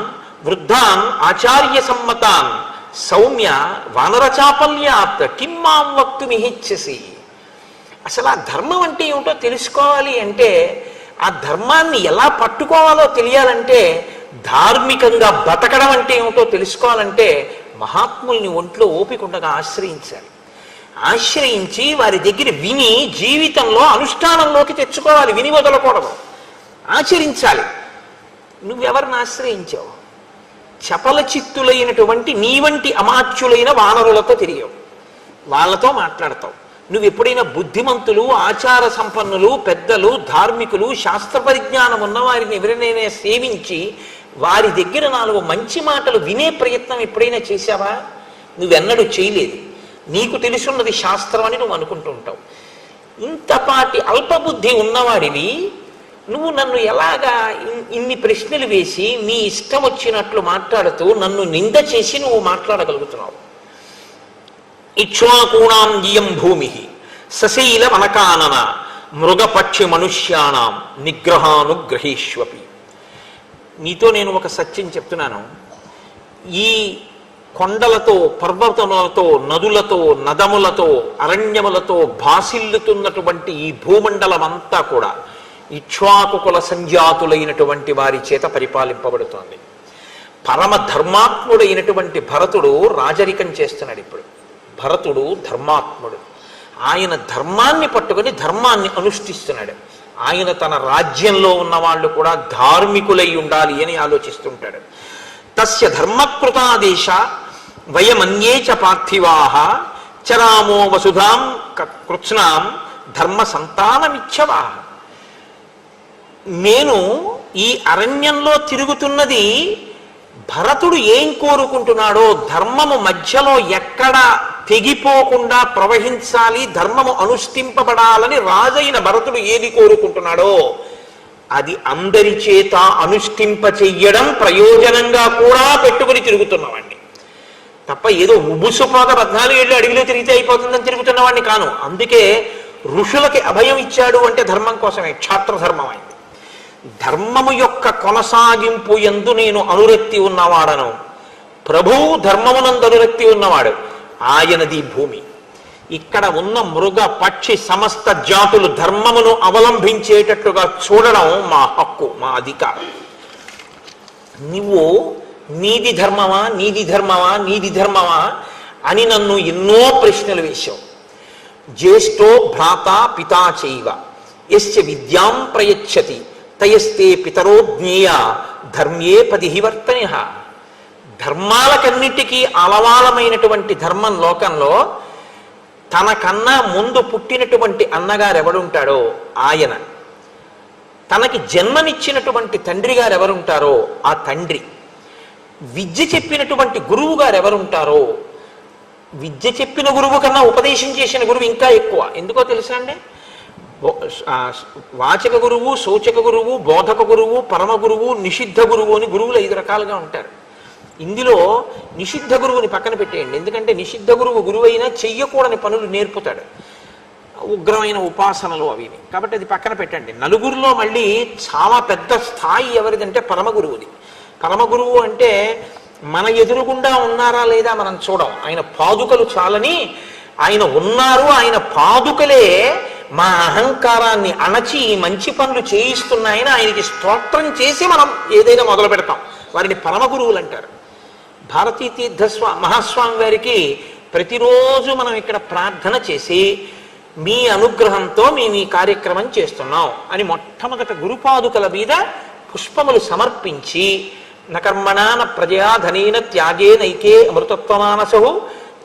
వృద్ధాన్ ఆచార్య సమ్మతాన్ సౌమ్య వానరచాపల్యాత్ కిం మాం వక్తుమిహిచ్చసి. అసలు ఆ ధర్మం అంటే ఏమిటో తెలుసుకోవాలి అంటే, ఆ ధర్మాన్ని ఎలా పట్టుకోవాలో తెలియాలంటే, ధార్మికంగా బతకడం అంటే ఏమిటో తెలుసుకోవాలంటే మహాత్ముల్ని ఒంట్లో ఓపికండగా ఆశ్రయించాలి. ఆశ్రయించి వారి దగ్గర విని జీవితంలో అనుష్ఠానంలోకి తెచ్చుకోవాలి. విని వదలకూడదు, ఆచరించాలి. నువ్వెవరిని ఆశ్రయించావు? చపల చిత్తులైనటువంటి నీ వంటి అమాత్యులైన వానరులతో తిరిగావు, వాళ్ళతో మాట్లాడతావు. నువ్వు ఎప్పుడైనా బుద్ధిమంతులు, ఆచార సంపన్నులు, పెద్దలు, ధార్మికులు, శాస్త్ర పరిజ్ఞానం ఉన్న వారిని ఎవరినైనా సేవించి వారి దగ్గర 4 మంచి మాటలు వినే ప్రయత్నం ఎప్పుడైనా చేశావా? నువ్వెన్నడూ చేయలేదు. నీకు తెలుసున్నది శాస్త్రం అని నువ్వు అనుకుంటూ ఉంటావు. ఇంతపాటి అల్పబుద్ధి ఉన్నవాడివి నువ్వు నన్ను ఎలాగా ఇన్ని ప్రశ్నలు వేసి నీ ఇష్టం వచ్చినట్లు మాట్లాడుతూ నన్ను నింద చేసి నువ్వు మాట్లాడగలుగుతున్నావు? ఇక్ష్వాకూణాం జియం భూమి సశైల వనకానన మృగపక్షి మనుష్యాణం నిగ్రహానుగ్రహీష్వపి. నీతో నేను ఒక సత్యం చెప్తున్నాను. ఈ కొండలతో, పర్వతములతో, నదులతో, నదములతో, అరణ్యములతో భాసిల్లుతున్నటువంటి ఈ భూమండలమంతా కూడా ఇక్ష్వాకుకుల సంజాతులైనటువంటి వారి చేత పరిపాలింపబడుతోంది. పరమ ధర్మాత్ముడైనటువంటి భరతుడు రాజరికం చేస్తున్నాడు. ఇప్పుడు భరతుడు ధర్మాత్ముడు. ఆయన ధర్మాన్ని పట్టుకొని ధర్మాన్ని అనుష్ఠిస్తున్నాడు. ఆయన తన రాజ్యంలో ఉన్న వాళ్ళు కూడా ధార్మికులై ఉండాలి అని ఆలోచిస్తుంటాడు. తస్య ధర్మకృతాదేశ వయమన్యే చ పార్థివాః చరామో వసుధాం కృత్స్నాం ధర్మ సంతానమిచ్చవా. నేను ఈ అరణ్యంలో తిరుగుతున్నది భరతుడు ఏం కోరుకుంటున్నాడో, ధర్మము మధ్యలో ఎక్కడ తెగిపోకుండా ప్రవహించాలి, ధర్మము అనుష్ఠింపబడాలని రాజైన భరతుడు ఏది కోరుకుంటున్నాడో అది అందరి చేత అనుష్ఠింప చెయ్యడం ప్రయోజనంగా కూడా పెట్టుకుని తిరుగుతున్నవాడిని తప్ప ఏదో ఉబుసుపాద 14 ఏళ్ళు అడవిలో తిరిగితే అయిపోతుందని తిరుగుతున్నవాడిని కాను. అందుకే ఋషులకి అభయం ఇచ్చాడు అంటే ధర్మం కోసమే. క్షాత్రధర్మం అయింది. ధర్మము యొక్క కొనసాగింపు యందు నేను అనురక్తి ఉన్నవాడను. ప్రభువు ధర్మమునందు అనురక్తి ఉన్నవాడు. ఆయనది భూమి. ఇక్కడ ఉన్న మృగ పక్షి సమస్త జాతులు ధర్మమును అవలంబించేటట్లుగా చూడడం మా హక్కు, మా అధికారం. నువ్వు నీది ధర్మమా, నీది ధర్మమా, నీది ధర్మమా అని నన్ను ఎన్నో ప్రశ్నలు వేశావు. జ్యేష్ఠో భ్రాత పితా చైవ యస్య విద్యాం ప్రయచ్చతి తయస్తే పితరో జ్ఞేయ ధర్మ్యే పదిహి వర్తనిహ. ధర్మాలకన్నిటికీ అలవాలమైనటువంటి ధర్మం లోకంలో తనకన్నా ముందు పుట్టినటువంటి అన్నగారు ఎవడుంటాడో ఆయన, తనకి జన్మనిచ్చినటువంటి తండ్రి గారు ఎవరుంటారో ఆ తండ్రి, విద్య చెప్పినటువంటి గురువు గారు ఎవరుంటారో, విద్య చెప్పిన గురువు కన్నా ఉపదేశం చేసిన గురువు ఇంకా ఎక్కువ. ఎందుకో తెలుసా అండి? వాచక గురువు, సూచక గురువు, బోధక గురువు, పరమ గురువు, నిషిద్ధ గురువు అని గురువులు 5 రకాలుగా ఉంటారు. ఇందులో నిషిద్ధ గురువుని పక్కన పెట్టేయండి. ఎందుకంటే నిషిద్ధ గురువు గురువైనా చెయ్యకూడని పనులు నేర్పుతాడు, ఉగ్రమైన ఉపాసనలు అవిని. కాబట్టి అది పక్కన పెట్టండి. నలుగురిలో మళ్ళీ చాలా పెద్ద స్థాయి ఎవరిదంటే పరమ గురువుది. పరమ గురువు అంటే మన ఎదురుగుండా ఉన్నారా లేదా మనం చూడం. ఆయన పాదుకలు చాలని ఆయన ఉన్నారు. ఆయన పాదుకలే మా అహంకారాన్ని అణచి మంచి పనులు చేయిస్తున్నాయని ఆయనకి స్తోత్రం చేసి మనం ఏదైనా మొదలు పెడతాం. వారిని పరమ గురువులు అంటారు. భారతీ తీర్థ మహాస్వామి వారికి ప్రతిరోజు మనం ఇక్కడ ప్రార్థన చేసి మీ అనుగ్రహంతో మేము ఈ కార్యక్రమం చేస్తున్నాం అని మొట్టమొదట గురుపాదుకల మీద పుష్పములు సమర్పించి నకర్మణాన ప్రజయా ధనేన త్యాగే నైకే అమృతత్వమానసో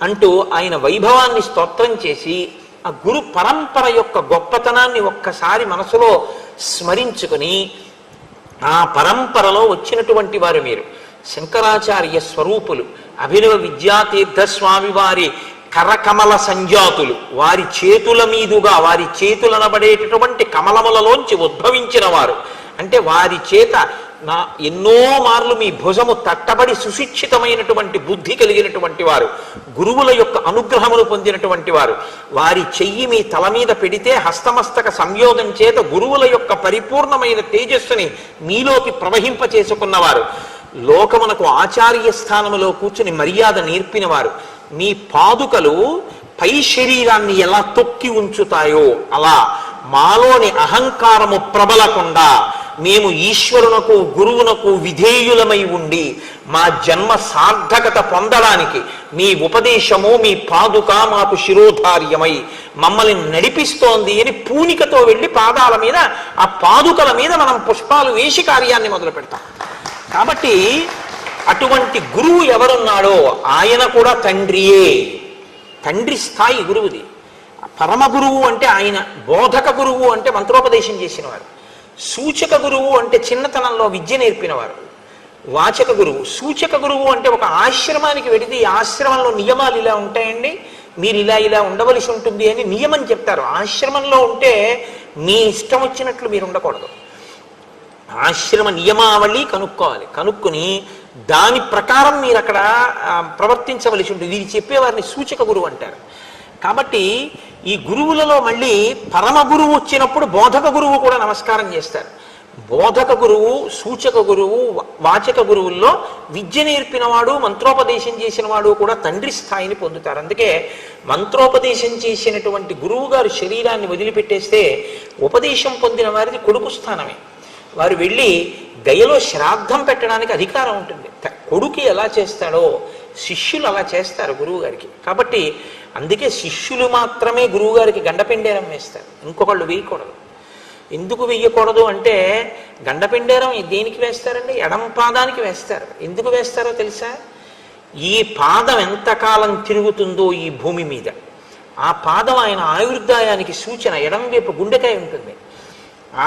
అంటూ ఆయన వైభవాన్ని స్తోత్రం చేసి ఆ గురు పరంపర యొక్క గొప్పతనాన్ని ఒక్కసారి మనసులో స్మరించుకుని ఆ పరంపరలో వచ్చినటువంటి వారు మీరు శంకరాచార్య స్వరూపులు, అభినవ విద్యాతీర్థ స్వామి వారి కరకమల సంజాతులు, వారి చేతుల మీదుగా వారి చేతులనబడేటటువంటి కమలములలోంచి ఉద్భవించిన వారు, అంటే వారి చేత ఎన్నో మార్లు మీ భుజము తట్టబడి సుశిక్షితమైనటువంటి బుద్ధి కలిగినటువంటి వారు, గురువుల యొక్క అనుగ్రహమును పొందినటువంటి వారు, వారి చెయ్యి మీ తల మీద పెడితే హస్తమస్తక సంయోగం చేత గురువుల యొక్క పరిపూర్ణమైన తేజస్సుని మీలోకి ప్రవహింపచేసుకున్నవారు, లోకమునకు ఆచార్య స్థానములో కూర్చుని మర్యాద నేర్పినవారు, మీ పాదుకలు పై శరీరాన్ని ఎలా తొక్కి ఉంచుతాయో అలా మాలోని అహంకారము ప్రబలకుండా మేము ఈశ్వరునకు గురువునకు విధేయులమై ఉండి మా జన్మ సార్థకత పొందడానికి మీ ఉపదేశము మీ పాదుక మాకు శిరోధార్యమై మమ్మల్ని నడిపిస్తోంది అని పూనికతో వెళ్ళి పాదాల మీద ఆ పాదుకల మీద మనం పుష్పాలు వేసి కార్యాన్ని మొదలు పెడతాం. కాబట్టి అటువంటి గురువు ఎవరున్నాడో ఆయన కూడా తండ్రియే. తండ్రి స్థాయి గురువుది. పరమ గురువు అంటే ఆయన, బోధక గురువు అంటే మంత్రోపదేశం చేసినవారు, సూచక గురువు అంటే చిన్నతనంలో విద్య నేర్పినవారు, వాచక గురువు. సూచక గురువు అంటే ఒక ఆశ్రమానికి వెడితే ఈ ఆశ్రమంలో నియమాలు ఇలా ఉంటాయండి, మీరు ఇలా ఉండవలసి ఉంటుంది అని నియమం చెప్తారు. ఆశ్రమంలో ఉంటే మీ ఇష్టం వచ్చినట్లు మీరు ఉండకూడదు. ఆశ్రమ నియమావళి కనుక్కోవాలి. కనుక్కుని దాని ప్రకారం మీరు అక్కడ ప్రవర్తించవలసి ఉంటుంది. ఇది చెప్పేవారిని సూచక గురువు అంటారు. కాబట్టి ఈ గురువులలో మళ్ళీ పరమ గురువు వచ్చినప్పుడు బోధక గురువు కూడా నమస్కారం చేస్తారు. బోధక గురువు, సూచక గురువు, వాచక గురువుల్లో విద్య నేర్పినవాడు, మంత్రోపదేశం చేసినవాడు కూడా తండ్రి స్థాయిని పొందుతారు. అందుకే మంత్రోపదేశం చేసినటువంటి గురువు గారు శరీరాన్ని వదిలిపెట్టేస్తే ఉపదేశం పొందిన వారిది కొడుకు స్థానమే. వారు వెళ్ళి గయలో శ్రాద్ధం పెట్టడానికి అధికారం ఉంటుంది. కొడుకు ఎలా చేస్తాడో శిష్యులు అలా చేస్తారు గురువు గారికి. కాబట్టి అందుకే శిష్యులు మాత్రమే గురువు గారికి గండపిండేరం వేస్తారు, ఇంకొకళ్ళు వేయకూడదు. ఎందుకు వెయ్యకూడదు అంటే గండపిండేరం దేనికి వేస్తారండి? ఎడం పాదానికి వేస్తారు. ఎందుకు వేస్తారో తెలుసా? ఈ పాదం ఎంతకాలం తిరుగుతుందో ఈ భూమి మీద ఆ పాదం ఆయన ఆయుర్దాయానికి సూచన. ఎడం వైపు గుండెకాయ ఉంటుంది.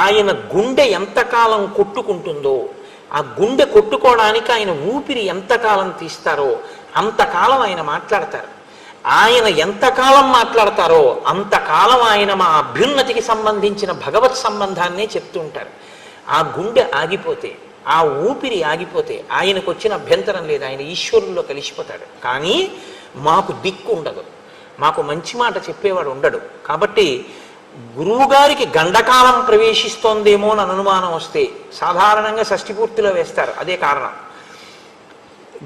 ఆయన గుండె ఎంతకాలం కొట్టుకుంటుందో, ఆ గుండె కొట్టుకోవడానికి ఆయన ఊపిరి ఎంతకాలం తీస్తారో అంతకాలం ఆయన మాట్లాడతారు. ఆయన ఎంతకాలం మాట్లాడతారో అంతకాలం ఆయన మా అభ్యున్నతికి సంబంధించిన భగవత్ సంబంధాన్నే చెప్తూ ఉంటారు. ఆ గుండె ఆగిపోతే, ఆ ఊపిరి ఆగిపోతే ఆయనకు వచ్చిన అభ్యంతరం లేదు, ఆయన ఈశ్వరుల్లో కలిసిపోతాడు. కానీ మాకు దిక్కు ఉండదు, మాకు మంచి మాట చెప్పేవాడు ఉండడు. కాబట్టి గురువుగారికి గండకాలం ప్రవేశిస్తోందేమో అని అనుమానం వస్తే సాధారణంగా షష్ఠిపూర్తిలో వేస్తారు. అదే కారణం.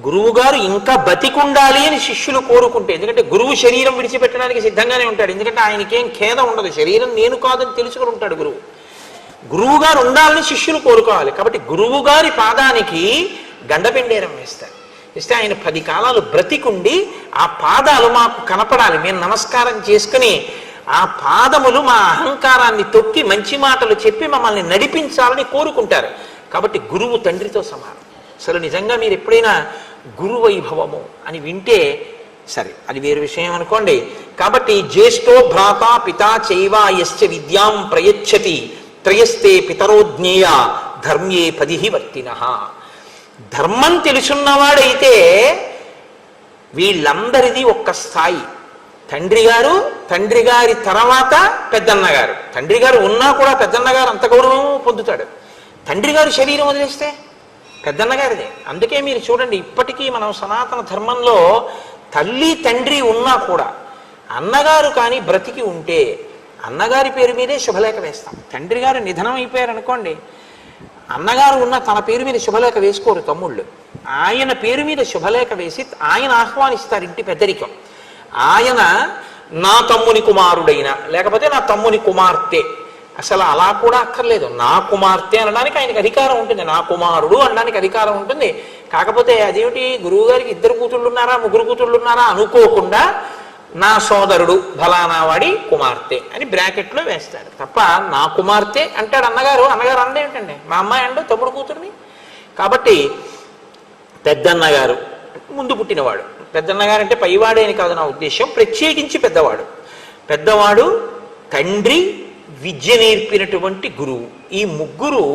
గురువుగారు ఇంకా బతికుండాలి అని శిష్యులు కోరుకుంటే, ఎందుకంటే గురువు శరీరం విడిచిపెట్టడానికి సిద్ధంగానే ఉంటాడు. ఎందుకంటే ఆయనకేం ఖేదం ఉండదు, శరీరం నేను కాదని తెలుసుకుని ఉంటాడు గురువు. గురువుగారు ఉండాలని శిష్యులు కోరుకోవాలి. కాబట్టి గురువుగారి పాదానికి గండపిండేరం వేస్తారు. ఇస్తే ఆయన 10 కాలాలు బ్రతికుండి ఆ పాదాలు మాకు కనపడాలి, మేము నమస్కారం చేసుకుని ఆ పాదములు మా అహంకారాన్ని తొక్కి మంచి మాటలు చెప్పి మమ్మల్ని నడిపించాలని కోరుకుంటారు. కాబట్టి గురువు తండ్రితో సమానం. అసలు నిజంగా మీరు ఎప్పుడైనా గురు వైభవము అని వింటే సరే, అది వేరు విషయం అనుకోండి. కాబట్టి జ్యేష్ఠో భ్రాత పితా చైవ యశ్చ విద్యాం ప్రయచ్చతి త్రయస్తే పితరో జ్ఞేయ ధర్మ్యే పదిహి వర్తినః. ధర్మం తెలుసున్నవాడైతే వీళ్ళందరిది ఒక్క స్థాయి. తండ్రి గారు, తండ్రి గారి తర్వాత పెద్దన్నగారు. తండ్రి గారు ఉన్నా కూడా పెద్దన్నగారు అంత గౌరవం పొందుతాడు. తండ్రి గారు శరీరం వదిలేస్తే పెద్దన్నగారిదే. అందుకే మీరు చూడండి, ఇప్పటికీ మనం సనాతన ధర్మంలో తల్లి తండ్రి ఉన్నా కూడా అన్నగారు కానీ బ్రతికి ఉంటే అన్నగారి పేరు మీదే శుభలేఖ వేస్తాం. తండ్రి గారు నిధనం అయిపోయారు అనుకోండి, అన్నగారు ఉన్న తన పేరు మీద శుభలేఖ వేసుకోరు తమ్ముళ్ళు. ఆయన పేరు మీద శుభలేఖ వేసి ఆయన ఆహ్వానిస్తారు ఇంటి పెద్దరికం. ఆయన నా తమ్ముని కుమారుడైనా లేకపోతే నా తమ్ముని కుమార్తె, అసలు అలా కూడా అక్కర్లేదు, నా కుమార్తె అనడానికి ఆయనకి అధికారం ఉంటుంది, నా కుమారుడు అనడానికి అధికారం ఉంటుంది. కాకపోతే అదేమిటి, గురువు గారికి 2 కూతుళ్ళు ఉన్నారా 3 కూతుళ్ళు ఉన్నారా అనుకోకుండా నా సోదరుడు ఫలానా వాడి కుమార్తె అని బ్రాకెట్లో వేస్తాడు తప్ప నా కుమార్తె అంటాడు అన్నగారు. అన్నగారు అంటే ఏంటండి, మా అమ్మాయి అండు తమ్ముడు కూతుర్ని. కాబట్టి పెద్దన్నగారు ముందు పుట్టినవాడు. పెద్దన్నగారు అంటే పైవాడే అని కాదు నా ఉద్దేశం, ప్రత్యేకించి పెద్దవాడు. పెద్దవాడు, తండ్రి, విద్య నేర్పినటువంటి గురువు. ఈ ముగ్గురు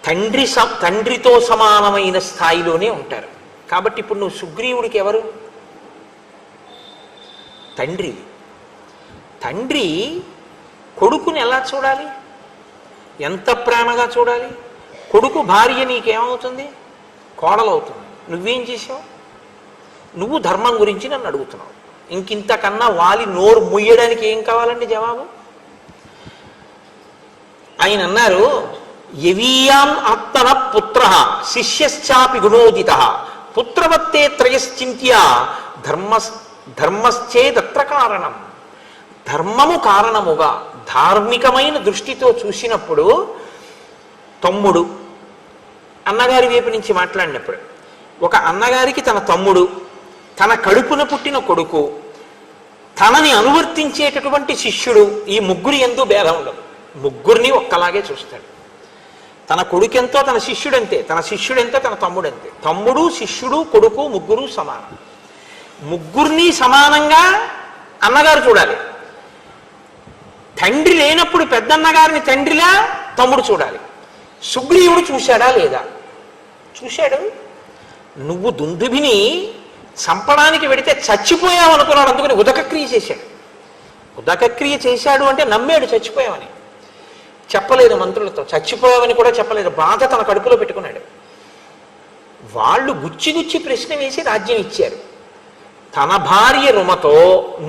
తండ్రితో సమానమైన స్థాయిలోనే ఉంటారు. కాబట్టి ఇప్పుడు నువ్వు సుగ్రీవుడికి ఎవరు? తండ్రి. తండ్రి కొడుకుని ఎలా చూడాలి? ఎంత ప్రేమగా చూడాలి? కొడుకు భార్య నీకేమవుతుంది? కోడలవుతుంది. నువ్వేం చేసావు? నువ్వు ధర్మం గురించి నన్ను అడుగుతున్నావు. ఇంకింతకన్నా వాలి నోరు ముయ్యడానికి ఏం కావాలండి జవాబు? ఆయన అన్నారు, యవీయాం ఆత్మన పుత్ర శిష్యశ్చాపి గుణోదిత పుత్రవత్తే త్రయశ్చింత్య ధర్మశ్చేదత్ర కారణం. ధర్మము కారణముగా ధార్మికమైన దృష్టితో చూసినప్పుడు తమ్ముడు, అన్నగారి వైపు నుంచి మాట్లాడినప్పుడు ఒక అన్నగారికి తన తమ్ముడు, తన కడుపున పుట్టిన కొడుకు, తనని అనువర్తించేటటువంటి శిష్యుడు, ఈ ముగ్గురు ఎంతో భేదం ఉండదు. ముగ్గురిని ఒక్కలాగే చూస్తాడు. తన కొడుకెంతో తన శిష్యుడంతే, తన శిష్యుడెంతో తన తమ్ముడంతే. తమ్ముడు, శిష్యుడు, కొడుకు ముగ్గురు సమానం. ముగ్గురిని సమానంగా అన్నగారు చూడాలి. తండ్రి లేనప్పుడు పెద్దన్నగారిని తండ్రిలా తమ్ముడు చూడాలి. సుగ్రీవుడు చూశాడా లేదా? చూశాడు. నువ్వు దుందుభిని చంపడానికి వెడితే చచ్చిపోయావు అనుకున్నాడు, అందుకని ఉదకక్రియ చేశాడు. ఉదకక్రియ చేశాడు అంటే నమ్మాడు చచ్చిపోయావని. చెప్పలేదు మంత్రులతో, చచ్చిపోయావని కూడా చెప్పలేదు. బాధ తన కడుపులో పెట్టుకున్నాడు. వాళ్ళు గుచ్చి ప్రశ్న వేసి రాజ్యం ఇచ్చారు. తన భార్య రుమతో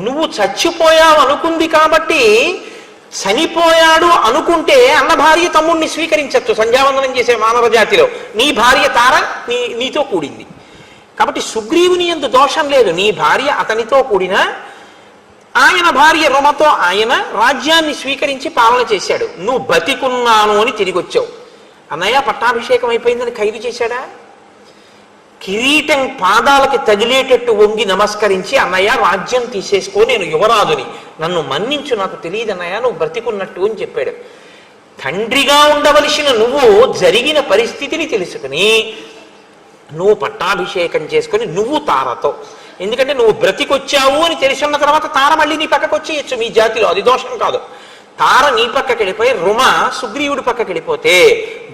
నువ్వు చచ్చిపోయావు అనుకుంది కాబట్టి చనిపోయాడు అనుకుంటే అన్న భార్య తమ్ముడిని స్వీకరించచ్చు. సంధ్యావందనం చేసే మానవ జాతిలో నీ భార్య తార నీతో కూడింది కాబట్టి సుగ్రీవుని యందు దోషం లేదు. నీ భార్య అతనితో కూడిన ఆయన భార్య రుమతో ఆయన రాజ్యాన్ని స్వీకరించి పాలన చేశాడు. నువ్వు బతికున్నాను అని తిరిగి వచ్చావు. అన్నయ్య పట్టాభిషేకం అయిపోయిందని ఖైదు చేశాడా? కిరీటం పాదాలకి తగిలేటట్టు వంగి నమస్కరించి, అన్నయ్య రాజ్యం తీసేసుకో, నేను యువరాజుని, నన్ను మన్నించు, నాకు తెలియదు అన్నయ్య నువ్వు బ్రతికున్నట్టు అని చెప్పాడు. తండ్రిగా ఉండవలసిన నువ్వు జరిగిన పరిస్థితిని తెలుసుకుని నువ్వు పట్టాభిషేకం చేసుకుని నువ్వు తారతో, ఎందుకంటే నువ్వు బ్రతికొచ్చావు అని తెలిసిన తర్వాత తార మళ్ళీ నీ పక్కకు వచ్చేయచ్చు. మీ జాతిలో అది దోషం కాదు. తార నీ పక్కకి వెళ్ళిపోయి రుమ సుగ్రీవుడి పక్కకి వెళ్ళిపోతే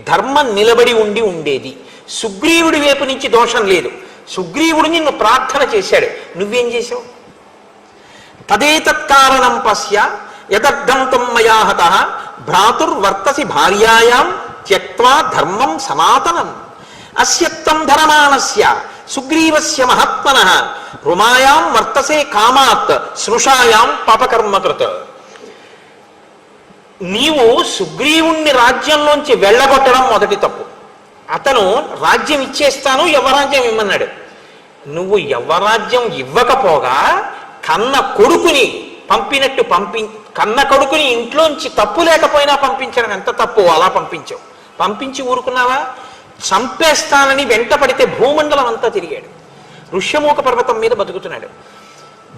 ధర్మం నిలబడి ఉండేది. సుగ్రీవుడి వైపు నుంచి దోషం లేదు. సుగ్రీవుడు నిన్ను ప్రార్థన చేశాడు, నువ్వేం చేశావు? తదేతత్కారణం పశ్య యదర్థంతం మయా హతః భ్రాతుర్వర్తసి భార్యాయాం త్యక్త్వా ధర్మం సనాతనం అస్యత్వం ధరమాణస్య సుగ్రీవస్య మహాత్మనః రుమాయాం వర్తసే కామాత్ స్నుషాయాం పాపకర్మకృత్. నీవు సుగ్రీవుణ్ణి రాజ్యంలోంచి వెళ్ళగొట్టడం మొదటి తప్పు. అతను రాజ్యం ఇచ్చేస్తాను, యవ్వరాజ్యం ఇమ్మన్నాడు. నువ్వు యవ్వరాజ్యం ఇవ్వకపోగా కన్న కొడుకుని పంపినట్టు కన్న కొడుకుని ఇంట్లోంచి తప్పు లేకపోయినా పంపించడం ఎంత తప్పు. అలా పంపించావు. పంపించి ఊరుకున్నావా? చంపేస్తానని వెంట పడితే భూమండలం అంతా తిరిగాడు. ఋష్యమూక పర్వతం మీద బతుకుతున్నాడు.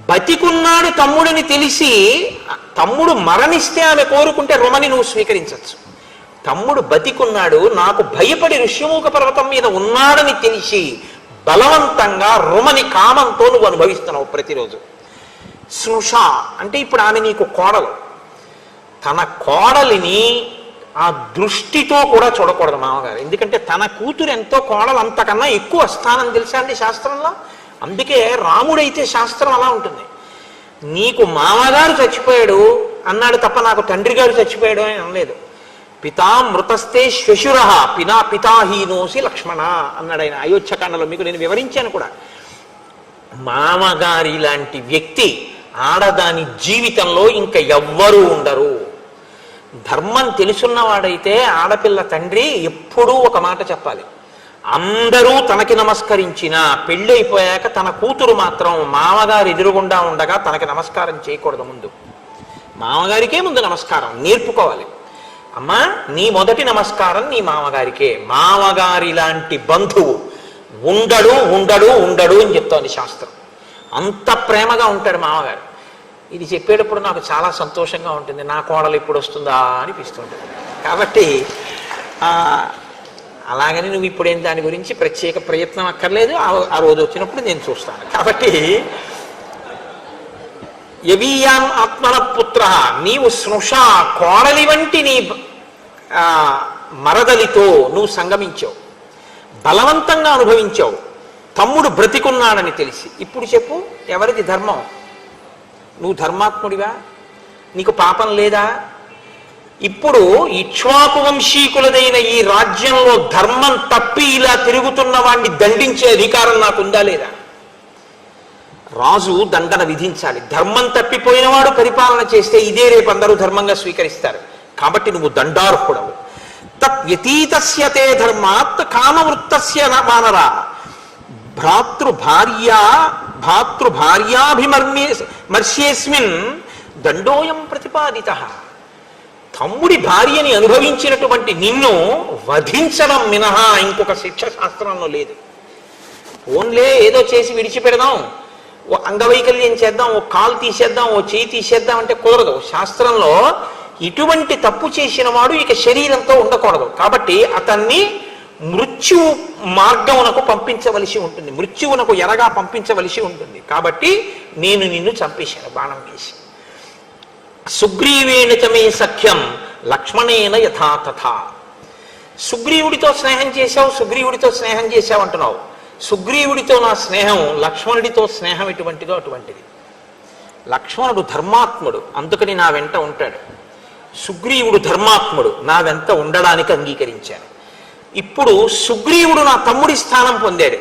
బతికున్నాడు తమ్ముడిని తెలిసి, తమ్ముడు మరణిస్తే ఆమె కోరుకుంటే రుమని నువ్వు స్వీకరించవచ్చు. తమ్ముడు బతికున్నాడు, నాకు భయపడి ఋష్యమూక పర్వతం మీద ఉన్నాడని తెలిసి బలవంతంగా రుమని కామంతో నువ్వు అనుభవిస్తున్నావు ప్రతిరోజు. స్నుష అంటే ఇప్పుడు ఆమె నీకు కోడలు. తన కోడలిని ఆ దృష్టితో కూడా చూడకూడదు మామగారు. ఎందుకంటే తన కూతురు ఎంతో కోడలు అంతకన్నా ఎక్కువ స్థానం తెలుసా అండి శాస్త్రంలో. అందుకే రాముడైతే శాస్త్రం అలా ఉంటుంది. నీకు మామగారు చచ్చిపోయాడు అన్నాడు తప్ప నాకు తండ్రి గారు చచ్చిపోయాడు అని అనలేదు. పితామృతస్తే శ్వశుర పితాహీనోసి లక్ష్మణ అన్నాడు ఆయన అయోధ్యకాండలో. మీకు నేను వివరించాను కూడా. మామగారి లాంటి వ్యక్తి ఆడదాని జీవితంలో ఇంకా ఎవ్వరూ ఉండరు. ధర్మం తెలుసున్నవాడైతే ఆడపిల్ల తండ్రి ఎప్పుడూ ఒక మాట చెప్పాలి. అందరూ తనకి నమస్కరించిన పెళ్ళైపోయాక తన కూతురు మాత్రం మామగారు ఎదురుగుండా ఉండగా తనకి నమస్కారం చేయకూడదు. ముందు మామగారికే ముందు నమస్కారం నేర్పుకోవాలి. అమ్మా నీ మొదటి నమస్కారం నీ మామగారికే. మామగారి లాంటి బంధువు ఉండడు ఉండడు ఉండడు అని చెప్తోంది శాస్త్రం. అంత ప్రేమగా ఉంటాడు మామగారు. ఇది చెప్పేటప్పుడు నాకు చాలా సంతోషంగా ఉంటుంది. నా కోడలు ఎప్పుడు వస్తుందా అనిపిస్తుంటుంది. కాబట్టి అలాగని నువ్వు ఇప్పుడేం దాని గురించి ప్రత్యేక ప్రయత్నం అక్కర్లేదు. ఆ రోజు వచ్చినప్పుడు నేను చూస్తాను. కాబట్టి యవీయాం ఆత్మన పుత్ర, నీవు స్నుష కోడలి వంటి నీ మరదలితో నువ్వు సంగమించావు, బలవంతంగా అనుభవించావు. తమ్ముడు బ్రతికున్నాడని తెలిసి. ఇప్పుడు చెప్పు ఎవరిది ధర్మం? నువ్వు ధర్మాత్ముడివా? నీకు పాపం లేదా? ఇప్పుడు ఇక్ష్వాకు వంశీకులదైన ఈ రాజ్యంలో ధర్మం తప్పి ఇలా తిరుగుతున్న వాడిని దండించే అధికారం నాకుందా లేదా? రాజు దండన విధించాలి. ధర్మం తప్పిపోయినవాడు పరిపాలన చేస్తే ఇదే రేపు అందరూ ధర్మంగా స్వీకరిస్తారు. కాబట్టి నువ్వు దండార్హుడవు. తత్ వ్యతీతస్య తే ధర్మాత్ కామవృత్తస్య వానరా భ్రాతృభార్యాభిమర్శ్యేస్మిన్ దండోయం ప్రతిపాదితః. తమ్ముడి భార్యని అనుభవించినటువంటి నిన్ను వధించడం మినహా ఇంకొక శిక్ష శాస్త్రంలో లేదు. ఓన్లే ఏదో చేసి విడిచిపెడదాం, ఓ అంగవైకల్యం చేద్దాం, ఓ కాలు తీసేద్దాం, ఓ చేయి తీసేద్దాం అంటే కుదరదు. శాస్త్రంలో ఇటువంటి తప్పు చేసిన వాడు ఇక శరీరంతో ఉండకూడదు. కాబట్టి అతన్ని మృత్యు మార్గమునకు పంపించవలసి ఉంటుంది, మృత్యువునకు ఎరగా పంపించవలసి ఉంటుంది. కాబట్టి నేను నిన్ను చంపేశాను బాణం వేసి. సుగ్రీవేణ చ మే సఖ్యం లక్ష్మణేన యథా తథా. సుగ్రీవుడితో స్నేహం చేశావు, సుగ్రీవుడితో స్నేహం చేశావు అంటున్నావు. సుగ్రీవుడితో నా స్నేహం లక్ష్మణుడితో స్నేహం ఎటువంటిదో అటువంటిది. లక్ష్మణుడు ధర్మాత్ముడు, అందుకని నా వెంట ఉంటాడు. సుగ్రీవుడు ధర్మాత్ముడు, నా వెంట ఉండడానికి అంగీకరించాను. ఇప్పుడు సుగ్రీవుడు నా తమ్ముడి స్థానం పొందాడు.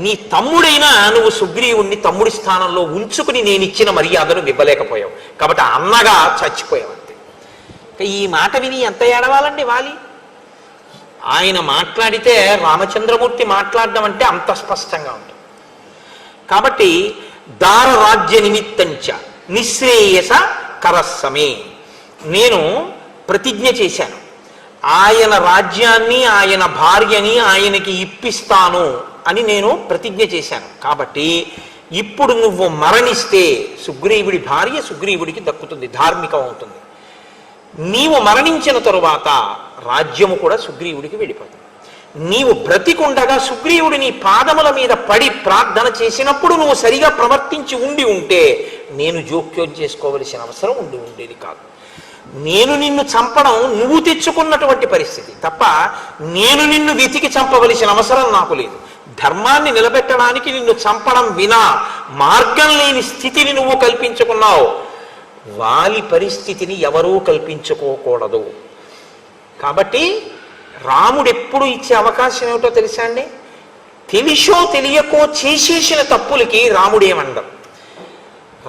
నీ తమ్ముడైనా నువ్వు సుగ్రీవుణ్ణి తమ్ముడి స్థానంలో ఉంచుకుని నేను ఇచ్చిన మర్యాదను ఇవ్వలేకపోయావు. కాబట్టి అన్నగా చచ్చిపోయావు అంతే. ఈ మాట విని ఎంత ఏడవాలండి వాలి? ఆయన మాట్లాడితే రామచంద్రమూర్తి మాట్లాడడం అంటే అంత స్పష్టంగా ఉంటుంది. కాబట్టి దార రాజ్య నిమిత్తంచ నిశ్రేయస కరస్సమే, నేను ప్రతిజ్ఞ చేశాను, ఆయన రాజ్యాన్ని ఆయన భార్యని ఆయనకి ఇప్పిస్తాను అని నేను ప్రతిజ్ఞ చేశాను. కాబట్టి ఇప్పుడు నువ్వు మరణిస్తే సుగ్రీవుడి భార్య సుగ్రీవుడికి దక్కుతుంది, ధార్మికం అవుతుంది. నీవు మరణించిన తరువాత రాజ్యము కూడా సుగ్రీవుడికి వెళ్ళిపోతుంది. నీవు బ్రతికుండగా సుగ్రీవుడి నీ పాదముల మీద పడి ప్రార్థన చేసినప్పుడు నువ్వు సరిగా ప్రవర్తించి ఉంటే నేను జోక్యం చేసుకోవలసిన అవసరం ఉండేది కాదు. నేను నిన్ను చంపడం నువ్వు తెచ్చుకున్నటువంటి పరిస్థితి తప్ప నేను నిన్ను వెతికి చంపవలసిన అవసరం నాకు లేదు. ధర్మాన్ని నిలబెట్టడానికి నిన్ను చంపడం వినా మార్గం లేని స్థితిని నువ్వు కల్పించుకున్నావు. వాలి పరిస్థితిని ఎవరూ కల్పించుకోకూడదు. కాబట్టి రాముడు ఎప్పుడు ఇచ్చే అవకాశం ఏమిటో తెలుసా అండి? తెలిసో తెలియకో చేసేసిన తప్పులకి రాముడు ఏమండరు.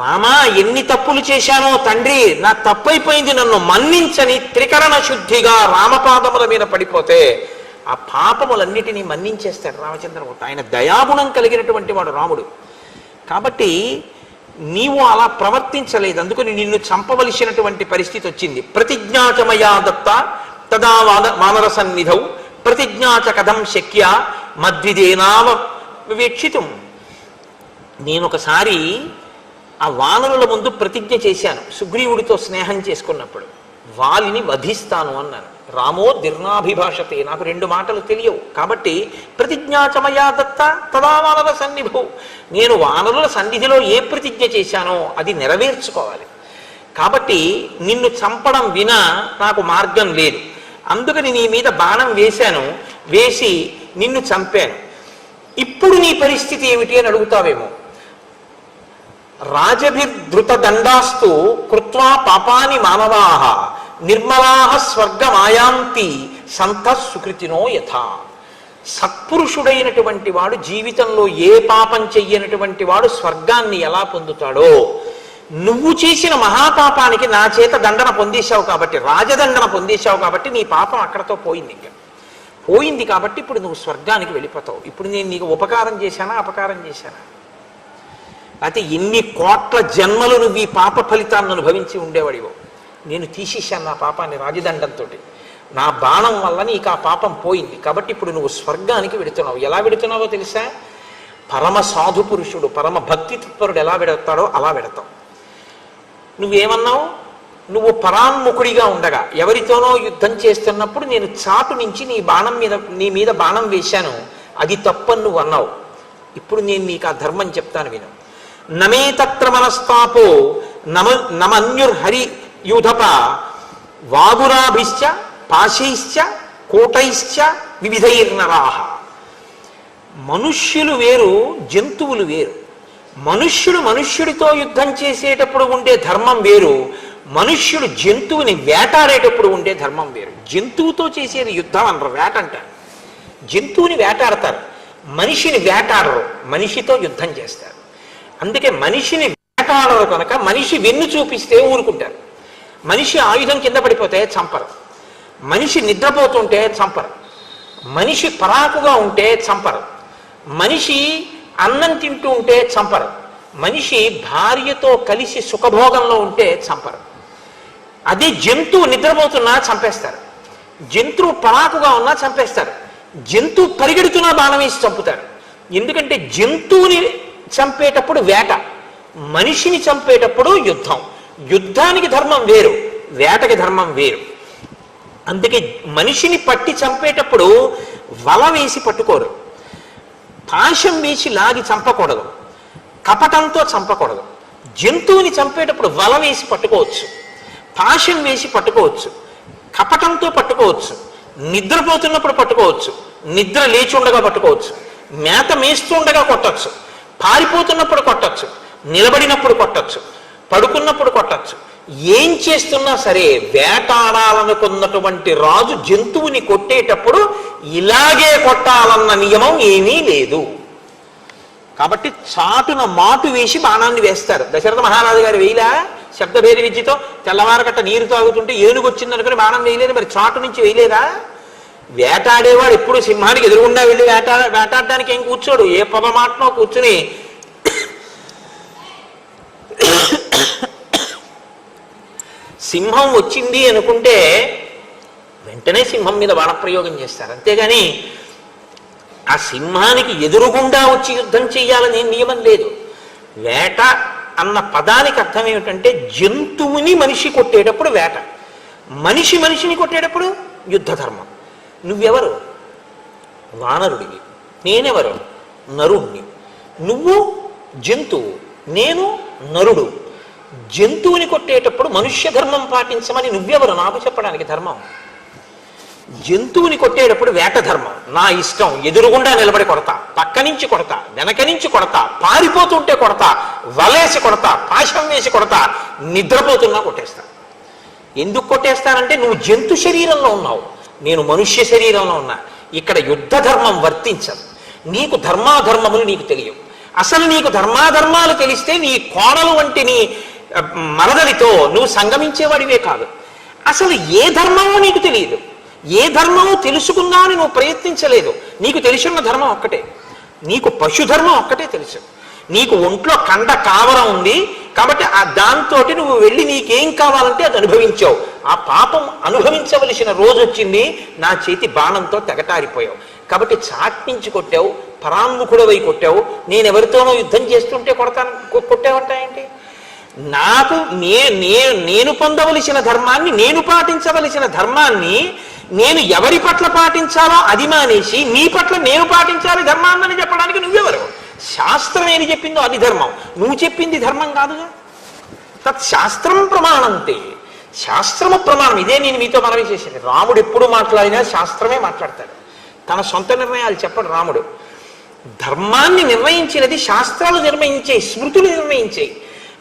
రామా, ఎన్ని తప్పులు చేశానో తండ్రి, నా తప్పైపోయింది, నన్ను మన్నించని త్రికరణ శుద్ధిగా రామపాదముల మీద పడిపోతే ఆ పాపములన్నిటినీ మన్నించేస్తాడు రామచంద్రమూర్తి. ఆయన దయాగుణం కలిగినటువంటి వాడు రాముడు. కాబట్టి నీవు అలా ప్రవర్తించలేదు, అందుకని నిన్ను చంపవలసినటువంటి పరిస్థితి వచ్చింది. ప్రతిజ్ఞాచమయా దత్త తదా వానర సన్నిధౌ ప్రతిజ్ఞాచ కథం శక్య మద్విదేనావ వివేక్షితం. నేనొకసారి ఆ వానరుల ముందు ప్రతిజ్ఞ చేశాను. సుగ్రీవుడితో స్నేహం చేసుకున్నప్పుడు వాలిని వధిస్తాను అన్నాను. రామో దీర్ణాభిభాషతే, నాకు రెండు మాటలు తెలియవు. కాబట్టి ప్రతిజ్ఞాచమయా దత్త తదా వానర సన్నిధౌ, నేను వానరుల సన్నిధిలో ఏ ప్రతిజ్ఞ చేశానో అది నెరవేర్చుకోవాలి. కాబట్టి నిన్ను చంపడం వినా నాకు మార్గం లేదు. అందుకని నీ మీద బాణం వేశాను, వేసి నిన్ను చంపాను. ఇప్పుడు నీ పరిస్థితి ఏమిటి అని అడుగుతావేమో. రాజభిర్ధృత దండాస్తు కృత్వా పాపాని మానవాః నిర్మలాః స్వర్గమాయాంతి సంతః సుకృతినో యథా. సత్పురుషుడైనటువంటి వాడు జీవితంలో ఏ పాపం చెయ్యనటువంటి వాడు స్వర్గాన్ని ఎలా పొందుతాడో, నువ్వు చేసిన మహాపాపానికి నా చేత దండన పొందేశావు కాబట్టి, రాజదండన పొందేశావు కాబట్టి నీ పాపం అక్కడతో పోయింది. ఇంకా పోయింది కాబట్టి ఇప్పుడు నువ్వు స్వర్గానికి వెళ్ళిపోతావు. ఇప్పుడు నేను నీకు ఉపకారం చేశానా అపకారం చేశానా? అయితే ఎన్ని కోట్ల జన్మలు నువ్వు ఈ పాప ఫలితాన్ని అనుభవించి ఉండేవాడివో. నేను తీసేశాను నా పాపాన్ని రాజదండంతో. నా బాణం వల్ల నీకు ఆ పాపం పోయింది. కాబట్టి ఇప్పుడు నువ్వు స్వర్గానికి వెడుతున్నావు. ఎలా వెడుతున్నావో తెలుసా? పరమ సాధు పురుషుడు, పరమ భక్తి తత్పరుడు ఎలా వెడతాడో అలా వెడతావు. నువ్వేమన్నావు? నువ్వు పరాన్ముఖుడిగా ఉండగా ఎవరితోనో యుద్ధం చేస్తున్నప్పుడు నేను చాటు నుంచి నీ మీద బాణం వేశాను, అది తప్పని నువ్వు అన్నావు. ఇప్పుడు నేను నీకు ఆ ధర్మం చెప్తాను విను. నమే తత్ర మనస్తాపో నమన్యుర్హరి యూధప వాగురాభిశ్చ పాశైశ్చ కోటైశ్చ వివిధైర్నరాహ. మనుష్యులు వేరు, జంతువులు వేరు. మనుష్యుడు మనుష్యుడితో యుద్ధం చేసేటప్పుడు ఉండే ధర్మం వేరు, మనుష్యుడు జంతువుని వేటాడేటప్పుడు ఉండే ధర్మం వేరు. జంతువుతో చేసేది యుద్ధం అనరు, వేట అంటారు. జంతువుని వేటాడతారు, మనిషిని వేటాడరు, మనిషితో యుద్ధం చేస్తారు. అందుకే మనిషిని వేటాడరు కనుక మనిషి వెన్ను చూపిస్తే ఊరుకుంటారు. మనిషి ఆయుధం కింద పడిపోతే చంపరు, మనిషి నిద్రపోతుంటే చంపరు, మనిషి పరాకుగా ఉంటే చంపరు, మనిషి అన్నం తింటూ ఉంటే చంపరు, మనిషి భార్యతో కలిసి సుఖభోగంలో ఉంటే చంపరు. అదే జంతువు నిద్రపోతున్నా చంపేస్తారు, జంతువు పరాకుగా ఉన్నా చంపేస్తారు, జంతువు పరిగెడుతున్నా బాణం వేసి చంపుతారు. ఎందుకంటే జంతువుని చంపేటప్పుడు వేట, మనిషిని చంపేటప్పుడు యుద్ధం. యుద్ధానికి ధర్మం వేరు, వేటకి ధర్మం వేరు. అందుకే మనిషిని పట్టి చంపేటప్పుడు వల వేసి పట్టుకోరు, పాశం వేసి లాగి చంపకూడదు, కపటంతో చంపకూడదు. జంతువుని చంపేటప్పుడు వల వేసి పట్టుకోవచ్చు, పాశం వేసి పట్టుకోవచ్చు, కపటంతో పట్టుకోవచ్చు, నిద్రపోతున్నప్పుడు పట్టుకోవచ్చు, నిద్ర లేచి ఉండగా పట్టుకోవచ్చు, మేత మేస్తుండగా కొట్టచ్చు, పారిపోతున్నప్పుడు కొట్టచ్చు, నిలబడినప్పుడు కొట్టచ్చు, పడుకున్నప్పుడు కొట్టచ్చు. ఏం చేస్తున్నా సరే వేటాడాలనుకున్నటువంటి రాజు జంతువుని కొట్టేటప్పుడు ఇలాగే కొట్టాలన్న నియమం ఏమీ లేదు. కాబట్టి చాటున మాటు వేసి బాణాన్ని వేస్తారు. దశరథ మహారాజు గారు వేయలా శబ్దభేరి విద్యతో తెల్లవారగట్ట నీరు తాగుతుంటే ఏనుగు వచ్చిందనుకుని బాణం వేయలేదు, మరి చాటు నుంచి వేయలేదా? వేటాడేవాడు ఎప్పుడు సింహానికి ఎదురుగుండా వెళ్ళి వేటాడడానికి ఏం కూర్చోడు, ఏ పొదమాటనో కూర్చుని సింహం వచ్చింది అనుకుంటే వెంటనే సింహం మీద బాణప్రయోగం చేస్తారు. అంతేగాని ఆ సింహానికి ఎదురుగుండా వచ్చి యుద్ధం చేయాలని నియమం లేదు. వేట అన్న పదానికి అర్థం ఏమిటంటే జంతువుని మనిషి కొట్టేటప్పుడు వేట, మనిషి మనిషిని కొట్టేటప్పుడు యుద్ధ ధర్మం. నువ్వెవరు? వానరుడివి, నేనెవరు? నరుణ్ణి. నువ్వు జంతువు, నేను నరుడు. జంతువుని కొట్టేటప్పుడు మనుష్య ధర్మం పాటించమని నువ్వెవరు నాకు చెప్పడానికి ధర్మం? జంతువుని కొట్టేటప్పుడు వేట ధర్మం, నా ఇష్టం, ఎదురుగుండా నిలబడి కొడతా, పక్క నుంచి కొడతా, వెనక నుంచి కొడతా, పారిపోతుంటే కొడతా, వలేసి కొడతా, పాశం వేసి కొడతా, నిద్రపోతున్నా కొట్టేస్తా. ఎందుకు కొట్టేస్తానంటే నువ్వు జంతు శరీరంలో ఉన్నావు, నేను మనుష్య శరీరంలో ఉన్నా. ఇక్కడ యుద్ధ ధర్మం వర్తించదు. నీకు ధర్మాధర్మములు నీకు తెలియవు. అసలు నీకు ధర్మాధర్మాలు తెలిస్తే నీ కోడలు వంటి నీ మరదలితో నువ్వు సంగమించేవాడివే కాదు. అసలు ఏ ధర్మమో నీకు తెలియదు, ఏ ధర్మమో తెలుసుకుందామని నువ్వు ప్రయత్నించలేదు. నీకు తెలిసిన ధర్మం ఒక్కటే, నీకు పశుధర్మం ఒక్కటే తెలుసు. నీకు ఒంట్లో కండ కావరం ఉంది కాబట్టి ఆ దాంతో నువ్వు వెళ్ళి నీకేం కావాలంటే అది అనుభవించావు. ఆ పాపం అనుభవించవలసిన రోజు వచ్చింది, నా చేతి బాణంతో తెగటారిపోయావు. కాబట్టి చాట్నించి కొట్టావు, పరాముఖుడవై కొట్టావు. నేనెవరితోనో యుద్ధం చేస్తుంటే కొట్టావంటాయేంటి? నాకు నేను పొందవలసిన ధర్మాన్ని, నేను పాటించవలసిన ధర్మాన్ని నేను ఎవరి పట్ల పాటించాలో అది మానేసి నీ పట్ల నేను పాటించాలి ధర్మాన్ని చెప్పడానికి నువ్వెవరు? శాస్త్రం ఏది చెప్పిందో అది ధర్మం, నువ్వు చెప్పింది ధర్మం కాదుగా. తత్ శాస్త్రం ప్రమాణంతే, శాస్త్రము ప్రమాణం. ఇదే నేను మీతో మనవి చేసేది. రాముడు ఎప్పుడు మాట్లాడినా శాస్త్రమే మాట్లాడతాడు, తన సొంత నిర్ణయాలు చెప్పడు రాముడు. ధర్మాన్ని నిర్ణయించినది శాస్త్రాలు నిర్ణయించాయి, స్మృతులు నిర్ణయించాయి.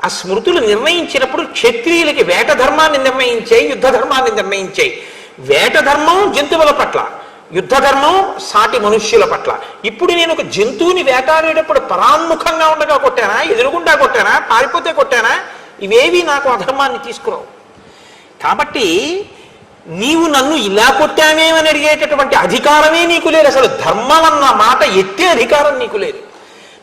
ఆ స్మృతులు నిర్ణయించినప్పుడు క్షత్రియులకి వేట ధర్మాన్ని నిర్ణయించాయి, యుద్ధ ధర్మాన్ని నిర్ణయించాయి. వేట ధర్మం జంతువుల పట్ల, యుద్ధ ధర్మం సాటి మనుష్యుల పట్ల. ఇప్పుడు నేను ఒక జంతువుని వేటాడేటప్పుడు పరాముఖంగా ఉండగా కొట్టానా, ఎదురుగుండా కొట్టానా, పారిపోతే కొట్టానా? ఇవేవి నాకు అధర్మాన్ని తీసుకురావు. కాబట్టి నీవు నన్ను ఇలా కొట్టామేమని అడిగేటటువంటి అధికారమే నీకు లేదు. అసలు ధర్మం అన్న మాట ఎత్తే అధికారం నీకు లేదు.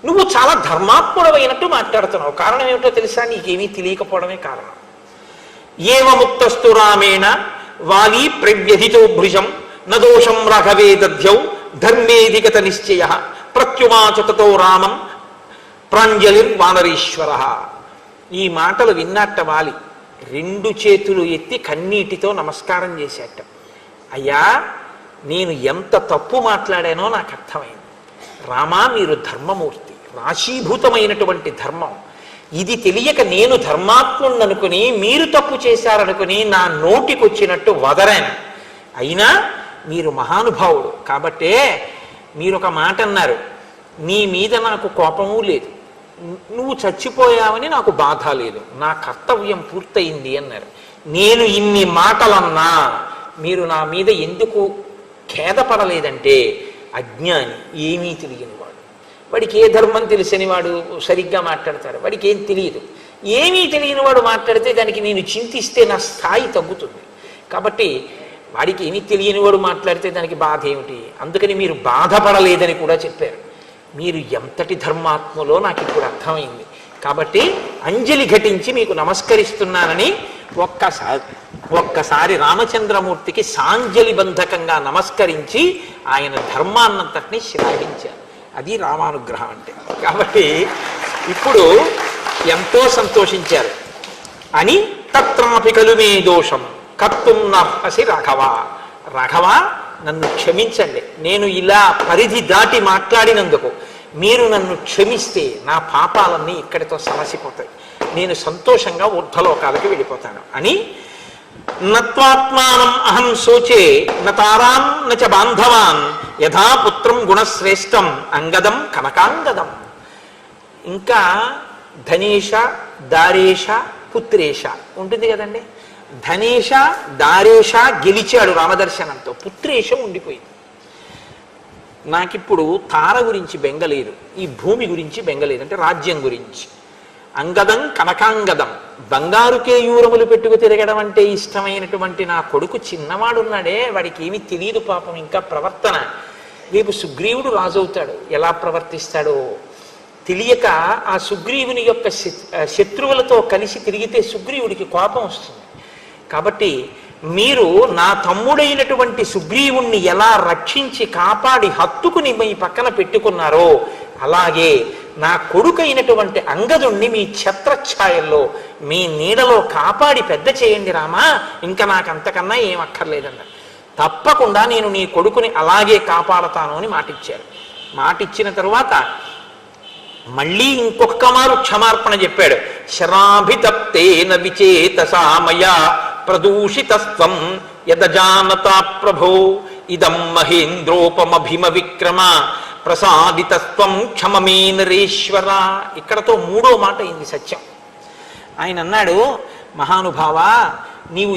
నువ్వు చాలా ధర్మాత్ముడమైనట్టు మాట్లాడుతున్నావు. కారణం ఏమిటో తెలుసా? నీకేమీ తెలియకపోవడమే కారణం. ఏవముక్తస్తు రామేణ వాలి ప్రవ్యధితో భృజం నదోషం రాఘవే దధ్యౌ ధర్మేధిగత నిశ్చయ ప్రత్యుమాచుతతో రామం ప్రాంజలిర్ వానరీశ్వర. ఈ మాటలు విన్నట్ట వాలి రెండు చేతులు ఎత్తి కన్నీటితో నమస్కారం చేసేట. అయ్యా, నేను ఎంత తప్పు మాట్లాడానో నాకు అర్థమైంది. రామా, మీరు ధర్మమూర్తి, రాశీభూతమైనటువంటి ధర్మం. ఇది తెలియక నేను ధర్మాత్ముడనుకుని మీరు తప్పు చేశారనుకుని నా నోటికొచ్చినట్టు వదరాను. అయినా మీరు మహానుభావుడు కాబట్టే మీరు ఒక మాట అన్నారు, నీ మీద నాకు కోపము లేదు, నువ్వు చచ్చిపోయావని నాకు బాధ లేదు, నా కర్తవ్యం పూర్తయింది అన్నారు. నేను ఇన్ని మాటలన్నా మీరు నా మీద ఎందుకు ఖేదపడలేదంటే అజ్ఞాని, ఏమీ తెలియనివాడు. వాడికి ఏ ధర్మం తెలిసని వాడు సరిగ్గా మాట్లాడతాడు, వాడికి ఏం తెలియదు. ఏమీ తెలియనివాడు మాట్లాడితే దానికి నేను చింతిస్తే నా స్థాయి తగ్గుతుంది. కాబట్టి వాడికి ఏమీ తెలియనివాడు మాట్లాడితే దానికి బాధ ఏమిటి, అందుకని మీరు బాధపడలేదని కూడా చెప్పారు. మీరు ఎంతటి ధర్మాత్మలో నాకు ఇప్పుడు అర్థమైంది. కాబట్టి అంజలి ఘటించి మీకు నమస్కరిస్తున్నానని ఒక్కసారి రామచంద్రమూర్తికి సాంజలి బంధకంగా నమస్కరించి ఆయన ధర్మాన్నంతటినీ శ్లాఘించారు. అది రామానుగ్రహం అంటే. కాబట్టి ఇప్పుడు ఎంతో సంతోషించారు. అని తత్రాపి కలు మే దోషం కర్తుం నహసి రాఘవ, రాఘవ నన్ను క్షమించండి, నేను ఇలా పరిధి దాటి మాట్లాడినందుకు మీరు నన్ను క్షమిస్తే నా పాపాలన్నీ ఇక్కడితో సమసిపోతాయి, నేను సంతోషంగా ఊర్ధ్వలోకాలకి వెళ్ళిపోతాను అని. నత్వాత్మానం అహం శోచే నతారాన్ నచ బాంధవాన్ యథా పుత్రం గుణశ్రేష్టం అంగదం కనకాంగదం. ఇంకా ధనేష దారేష పుత్రేష ఉంటుంది కదండి. ధనేష దారేష గెలిచాడు రామదర్శనంతో, పుత్రేషం ఉండిపోయింది. నాకిప్పుడు తార గురించి బెంగలేదు, ఈ భూమి గురించి బెంగలేదు, అంటే రాజ్యం గురించి. అంగదం కనకాంగదం, బంగారు కేయూరములు పెట్టుకు తిరగడం అంటే ఇష్టమైనటువంటి నా కొడుకు చిన్నవాడున్నాడే, వాడికి ఏమీ తెలియదు పాపం ఇంకా ప్రవర్తన. రేపు సుగ్రీవుడు రాజవుతాడు, ఎలా ప్రవర్తిస్తాడో తెలియక ఆ సుగ్రీవుని యొక్క శత్రువులతో కలిసి తిరిగితే సుగ్రీవుడికి కోపం వస్తుంది. కాబట్టి మీరు నా తమ్ముడైనటువంటి సుగ్రీవుణ్ణి ఎలా రక్షించి కాపాడి హత్తుకుని మీ పక్కన పెట్టుకున్నారో అలాగే నా కొడుకైనటువంటి అంగదుణ్ణి మీ ఛత్రఛాయల్లో మీ నీడలో కాపాడి పెద్ద చేయండి రామా, ఇంకా నాకు అంతకన్నా ఏం అక్కర్లేదన్నారు. తప్పకుండా నేను నీ కొడుకుని అలాగే కాపాడతాను అని మాటిచ్చారు. మాటిచ్చిన తరువాత మళ్ళీ ఇంకొక మారు క్షమార్పణ చెప్పాడు. శరాభితప్తేన విచేతసామయ ప్రదూషితస్వం యదజానతా ప్రభో ఇదం మహేంద్రోపమభిమ విక్రమ ప్రసాదితస్వం క్షమమే నరేశ్వర. ఇక్కడతో మూడో మాట అయింది సత్యం. ఆయన అన్నాడు, మహానుభావ నీవు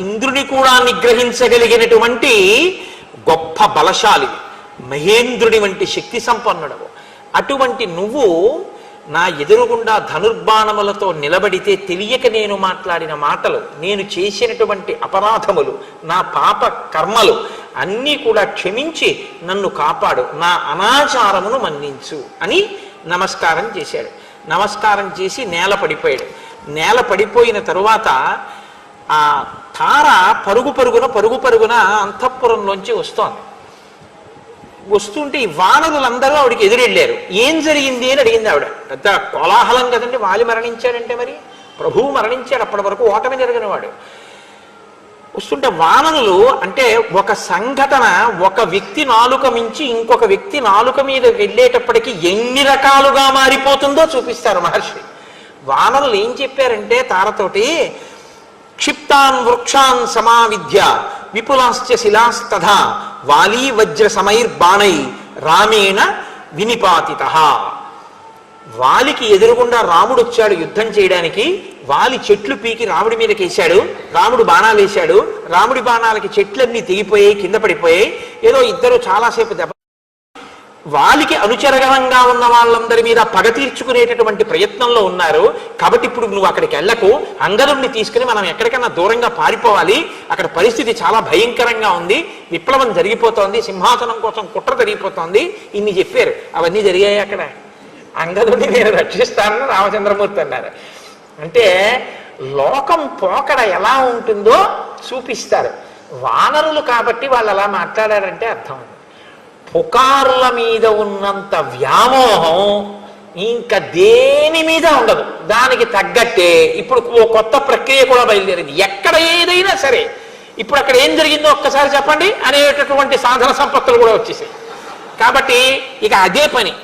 ఇంద్రుని కూడా నిగ్రహించగలిగినటువంటి గొప్ప బలశాలి, మహేంద్రుడి వంటి శక్తి సంపన్నుడవు. అటువంటి నువ్వు నా ఎదురుగుండా ధనుర్బాణములతో నిలబడితే తెలియక నేను మాట్లాడిన మాటలు, నేను చేసినటువంటి అపరాధములు, నా పాప కర్మలు అన్నీ కూడా క్షమించి నన్ను కాపాడు, నా అనాచారమును మన్నించు అని నమస్కారం చేశాడు. నమస్కారం చేసి నేల పడిపోయాడు. నేల పడిపోయిన తరువాత ఆ తార పరుగు పరుగున అంతఃపురంలోంచి వస్తోంది. వస్తుంటే ఈ వానరులందరూ ఆవిడికి ఎదురెళ్ళారు. ఏం జరిగింది అని అడిగింది ఆవిడ. పెద్ద కోలాహలం కదండి, వాలి మరణించాడంటే మరి ప్రభువు మరణించాడు, అప్పటి వరకు ఓటమి జరిగిన వాడు. వస్తుంటే వానరులు అంటే ఒక సంఘటన ఒక వ్యక్తి నాలుక మించి ఇంకొక వ్యక్తి నాలుక మీద వెళ్ళేటప్పటికి ఎన్ని రకాలుగా మారిపోతుందో చూపిస్తారు మహర్షి. వానరులు ఏం చెప్పారంటే తారతోటి, క్షిప్తాన్ వృక్షాన్ సమావిద్య విపులాశ్చ శిలాస్తథా వాలీ వజ్ర సమైర్బాణై రామేణ వినిపాతితః. వాలికి ఎదురుగుండా రాముడు వచ్చాడు యుద్ధం చేయడానికి. వాలి చెట్లు పీకి రాముడి మీదకి వేశాడు, రాముడు బాణాలు వేశాడు. రాముడి బాణాలకి చెట్లన్నీ తెగిపోయాయి, కింద పడిపోయాయి. ఏదో ఇద్దరు చాలాసేపు దెబ్బ. వాలికి అనుచరగణంగా ఉన్న వాళ్ళందరి మీద పగ తీర్చుకునేటటువంటి ప్రయత్నంలో ఉన్నారు. కాబట్టి ఇప్పుడు నువ్వు అక్కడికి వెళ్ళకు, అంగదుణ్ణి తీసుకుని మనం ఎక్కడికన్నా దూరంగా పారిపోవాలి, అక్కడ పరిస్థితి చాలా భయంకరంగా ఉంది, విప్లవం జరిగిపోతోంది, సింహాసనం కోసం కుట్ర జరిగిపోతోంది, ఇన్ని చెప్పారు. అవన్నీ జరిగాయి. అక్కడ అంగదుణ్ణి నేను రక్షిస్తానని రామచంద్రమూర్తి అన్నారు. అంటే లోకం పోకడ ఎలా ఉంటుందో చూపిస్తారు. వానరులు కాబట్టి వాళ్ళు అలా మాట్లాడారంటే అర్థం. పుకార్ల మీద ఉన్నంత వ్యామోహం ఇంకా దేని మీద ఉండదు. దానికి తగ్గట్టే ఇప్పుడు ఓ కొత్త ప్రక్రియ కూడా బయలుదేరింది. ఎక్కడ ఏదైనా సరే ఇప్పుడు అక్కడ ఏం జరిగిందో ఒక్కసారి చెప్పండి అనేటటువంటి సాధన సంపత్తులు కూడా వచ్చేసాయి. కాబట్టి ఇక అదే పని,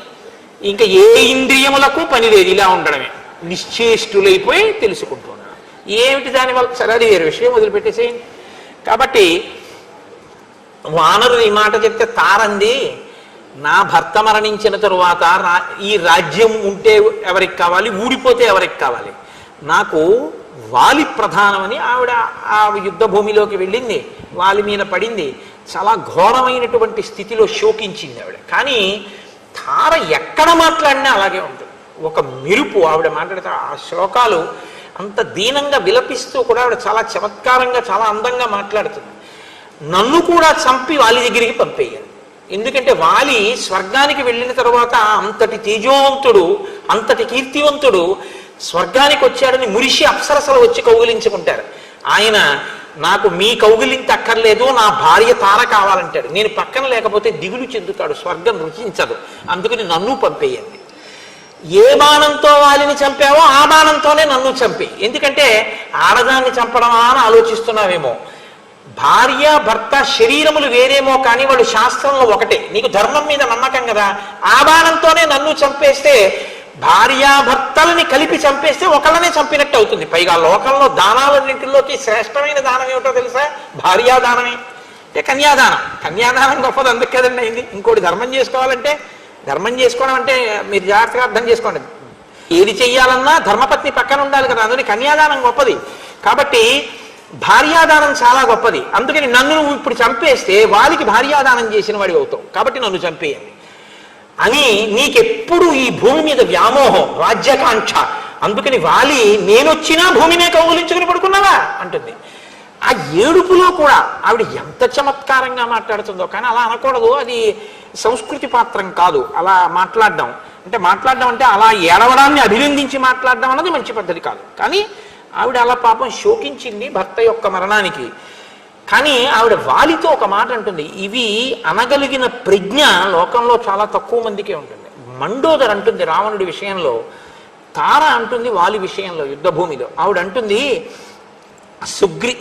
ఇంకా ఏ ఇంద్రియములకు పని లేదు, ఇలా ఉండడమే. నిశ్చేష్టులైపోయి తెలుసుకుంటున్నాను. ఏమిటి దానివల్ల? సరే అది వేరే విషయం, వదిలిపెట్టేసేయండి. కాబట్టి వానరులు ఈ మాట చెప్తే తారంది, నా భర్త మరణించిన తరువాత ఈ రాజ్యం ఉంటే ఎవరికి కావాలి, ఊడిపోతే ఎవరికి కావాలి, నాకు వాలి ప్రధానమని ఆవిడ ఆ యుద్ధ భూమిలోకి వెళ్ళింది, వాలి మీద పడింది, చాలా ఘోరమైనటువంటి స్థితిలో శోకించింది ఆవిడ. కానీ తార ఎక్కడ మాట్లాడినా అలాగే ఉంటుంది. ఒక మెరుపు ఆవిడ మాట్లాడితే ఆ శ్లోకాలు అంత దీనంగా విలపిస్తూ కూడా ఆవిడ చాలా చమత్కారంగా చాలా అందంగా మాట్లాడుతుంది. నన్ను కూడా చంపి వాలి దగ్గరికి పంపేయాలి. ఎందుకంటే వాలి స్వర్గానికి వెళ్ళిన తర్వాత అంతటి తేజోవంతుడు, అంతటి కీర్తివంతుడు స్వర్గానికి వచ్చాడని మురిషి అప్సరసలు వచ్చి కౌగిలించుకుంటారు. ఆయన నాకు మీ కౌగిలింత అక్కర్లేదు, నా భార్య తార కావాలంటాడు. నేను పక్కన లేకపోతే దిగులు చెందుతాడు, స్వర్గం రుచించదు, అందుకని నన్ను పంపేయండి. ఏ బాణంతో వాలిని చంపావో ఆ బాణంతోనే నన్ను చంపి. ఎందుకంటే ఆడదాన్ని చంపడమా అని ఆలోచిస్తున్నావేమో. భార్య భర్త శరీరములు వేరేమో కానీ వాళ్ళు శాస్త్రంలో ఒకటే. నీకు ధర్మం మీద నమ్మకం కదా, ఆ బాణంతోనే నన్ను చంపేస్తే భార్యాభర్తలని కలిపి చంపేస్తే ఒకళ్ళనే చంపినట్టు అవుతుంది. పైగా లోకంలో దానాలన్నింటిలోకి శ్రేష్టమైన దానం ఏమిటో తెలుసా? భార్యాదానమే. అంటే కన్యాదానం. కన్యాదానం గొప్పది, అందుకు కదండి అయింది. ఇంకోటి ధర్మం చేసుకోవాలంటే, ధర్మం చేసుకోవడం అంటే మీరు జాగ్రత్తగా అర్థం చేసుకోండి, ఏది చెయ్యాలన్నా ధర్మపత్ని పక్కన ఉండాలి కదా, అందుకని కన్యాదానం గొప్పది. కాబట్టి భార్యాదానం చాలా గొప్పది. అందుకని నన్ను నువ్వు ఇప్పుడు చంపేస్తే వాలికి భార్యాదానం చేసిన వాడి అవుతావు, కాబట్టి నన్ను చంపేయండి అని నీకెప్పుడు ఈ భూమి మీద వ్యామోహం, రాజ్యాకాంక్ష. అందుకని వాలి నేనొచ్చినా భూమినే కౌగులించుకుని పడుకున్నావా అంటుంది. ఆ ఏడుపులో కూడా ఆవిడ ఎంత చమత్కారంగా మాట్లాడుతుందో. కానీ అలా అనకూడదు, అది సంస్కృతి పాత్రం కాదు అలా మాట్లాడడం. అంటే అలా ఏడవడాన్ని అభినందించి మాట్లాడడం అన్నది మంచి పద్ధతి కాదు. కానీ ఆవిడ అలా పాపం శోకించింది భర్త యొక్క మరణానికి. కానీ ఆవిడ వాలితో ఒక మాట అంటుంది, ఇవి అనగలిగిన ప్రజ్ఞ లోకంలో చాలా తక్కువ మందికే ఉంటుంది. మండోదర్ అంటుంది రావణుడి విషయంలో, తార అంటుంది వాలి విషయంలో యుద్ధభూమిలో. ఆవిడ అంటుంది,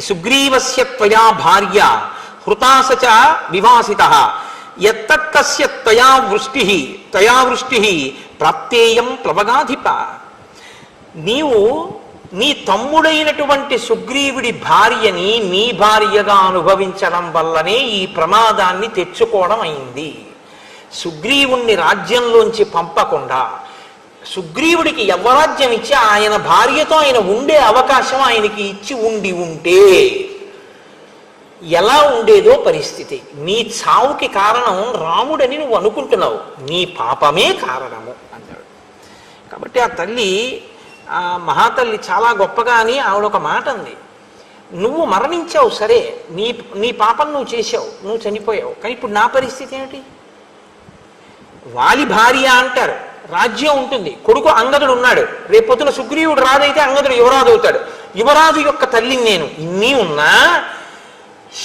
సుగ్రీవస్య త్వయా భార్య హృతాసచ వివాసిత యత్తస్య త్వయా వృష్టి ప్రాప్తేయం ప్లవగాధిప. నీవు నీ తమ్ముడైనటువంటి సుగ్రీవుడి భార్యని నీ భార్యగా అనుభవించడం వల్లనే ఈ ప్రమాదాన్ని తెచ్చుకోవడం అయింది. సుగ్రీవుణ్ణి రాజ్యంలోంచి పంపకుండా సుగ్రీవుడికి యవ్వరాజ్యం ఇచ్చి ఆయన భార్యతో ఆయన ఉండే అవకాశం ఆయనకి ఇచ్చి ఉంటే ఎలా ఉండేదో పరిస్థితి. నీ చావుకి కారణం రాముడని నువ్వు అనుకుంటున్నావు, నీ పాపమే కారణము అన్నాడు. కాబట్టి ఆ తల్లి, ఆ మహాతల్లి చాలా గొప్పగా అని ఆవిడ ఒక మాట అంది, నువ్వు మరణించావు సరే, నీ పాపం నువ్వు చేశావు, నువ్వు చనిపోయావు, కానీ ఇప్పుడు నా పరిస్థితి ఏమిటి? వాలి భార్య అంటారు, రాజ్యం ఉంటుంది, కొడుకు అంగదుడు ఉన్నాడు, రేపొద్దున సుగ్రీవుడు రాజైతే అంగదుడు యువరాజు అవుతాడు, యువరాజు యొక్క తల్లిని నేను. ఇన్ని ఉన్నా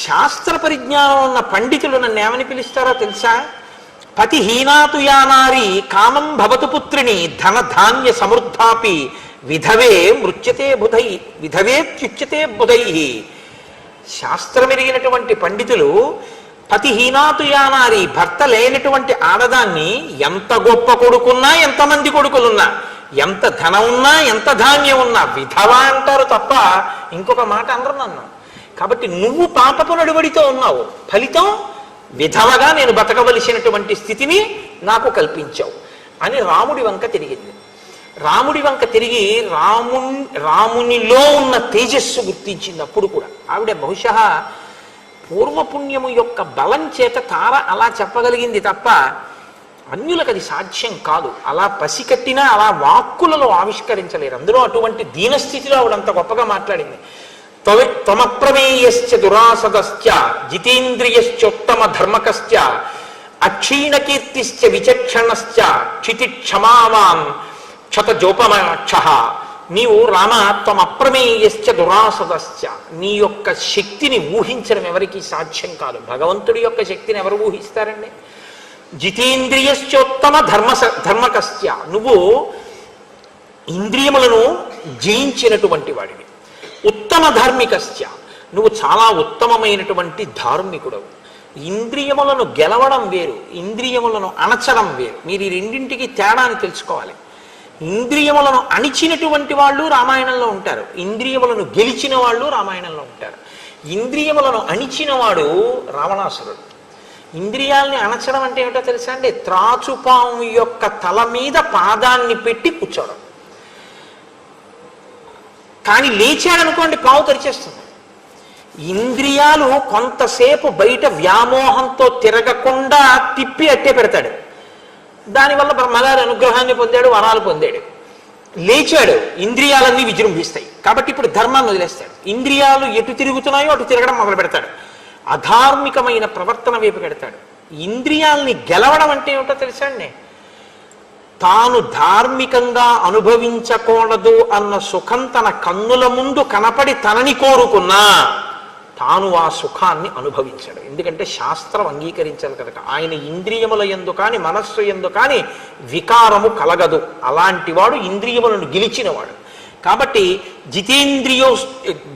శాస్త్ర పరిజ్ఞానం ఉన్న పండితులు నన్ను ఏమని పిలుస్తారో తెలుసా? పతిహీనాతు యానారి కామం భవతు పుత్రిని ధన ధాన్య సమృద్ధాపి విధవే మృత్యతే బుధై విధవేత్యుచ్యతే బుధై. శాస్త్రమెరిగినటువంటి పండితులు పతిహీనాతు యానారి, భర్త లేనటువంటి ఆడదాన్ని ఎంత గొప్ప కొడుకున్నా, ఎంతమంది కొడుకులున్నా, ఎంత ధనం ఉన్నా, ఎంత ధాన్యం ఉన్నా విధవ అంటారు తప్ప ఇంకొక మాట అనరు నన్ను. కాబట్టి నువ్వు పాపపు నడువడితో ఉన్నావు, ఫలితం విధవగా నేను బతకవలసినటువంటి స్థితిని నాకు కల్పించావు అని రాముడి వంక తిరిగింది. రాముడి వంక తిరిగి రామునిలో ఉన్న తేజస్సు గుర్తించింది. అప్పుడు కూడా ఆవిడ బహుశా పూర్వపుణ్యము యొక్క బలం చేత తార అలా చెప్పగలిగింది తప్ప అన్యులకు అది సాధ్యం కాదు. అలా పసికట్టినా అలా వాక్కులలో ఆవిష్కరించలేరు. అందులో అటువంటి దీనస్థితిలో ఆవిడంత గొప్పగా మాట్లాడింది. త్వమప్రమేయశ్చ దురాసదశ్చ జితేంద్రియశ్చోత్తమ ధర్మకశ్చ అక్షీణకీర్తిశ్చ విచక్షణశ్చ క్షితి క్షమావాన్ క్షతజోపమాక్ష. నీవు రామ త్వమప్రమేయశ్చ దురాసదశ్చ, నీ యొక్క శక్తిని ఊహించడం ఎవరికి సాధ్యం కాదు. భగవంతుడి యొక్క శక్తిని ఎవరు ఊహిస్తారండి? జితేంద్రియశ్చోత్తమ ధర్మకశ్చ, నువ్వు ఇంద్రియములను జయించినటువంటి వాడివి. ఉత్తమ ధార్మికశ్చ, నువ్వు చాలా ఉత్తమమైనటువంటి ధార్మికుడవు. ఇంద్రియములను గెలవడం వేరు, ఇంద్రియములను అణచడం వేరు. మీరు ఈ రెండింటికి తేడాన్ని తెలుసుకోవాలి. ఇంద్రియములను అణిచినటువంటి వాళ్ళు రామాయణంలో ఉంటారు, ఇంద్రియములను గెలిచిన వాళ్ళు రామాయణంలో ఉంటారు. ఇంద్రియములను అణిచినవాడు రావణాసురుడు. ఇంద్రియాల్ని అణచడం అంటే ఏమిటో తెలుసా అండి? త్రాచుపాము యొక్క తల మీద పాదాన్ని పెట్టి కూర్చోవడం. కానీ లేచాడనుకోండి పాము కరిచేస్తుంది. ఇంద్రియాలు కొంతసేపు బయట వ్యామోహంతో తిరగకుండా తిప్పి అట్టే పెడతాడు. దానివల్ల బ్రహ్మగారి అనుగ్రహాన్ని పొందాడు, వరాలు పొందాడు. లేచాడు, ఇంద్రియాలన్నీ విజృంభిస్తాయి. కాబట్టి ఇప్పుడు ధర్మాన్ని వదిలేస్తాడు. ఇంద్రియాలు ఎటు తిరుగుతున్నాయో అటు తిరగడం మొదలు పెడతాడు. అధార్మికమైన ప్రవర్తన వైపు పెడతాడు. ఇంద్రియాల్ని గెలవడం అంటే ఏమిటో తెలుసా అండి? తాను ధార్మికంగా అనుభవించకూడదు అన్న సుఖం తన కన్నుల ముందు కనపడి తనని కోరుకున్నా తాను ఆ సుఖాన్ని అనుభవించాడు. ఎందుకంటే శాస్త్రం అంగీకరించాలి కనుక. ఆయన ఇంద్రియముల యందు కానీ మనస్సు యందు కానీ వికారము కలగదు. అలాంటి వాడు ఇంద్రియములను గెలిచినవాడు. కాబట్టి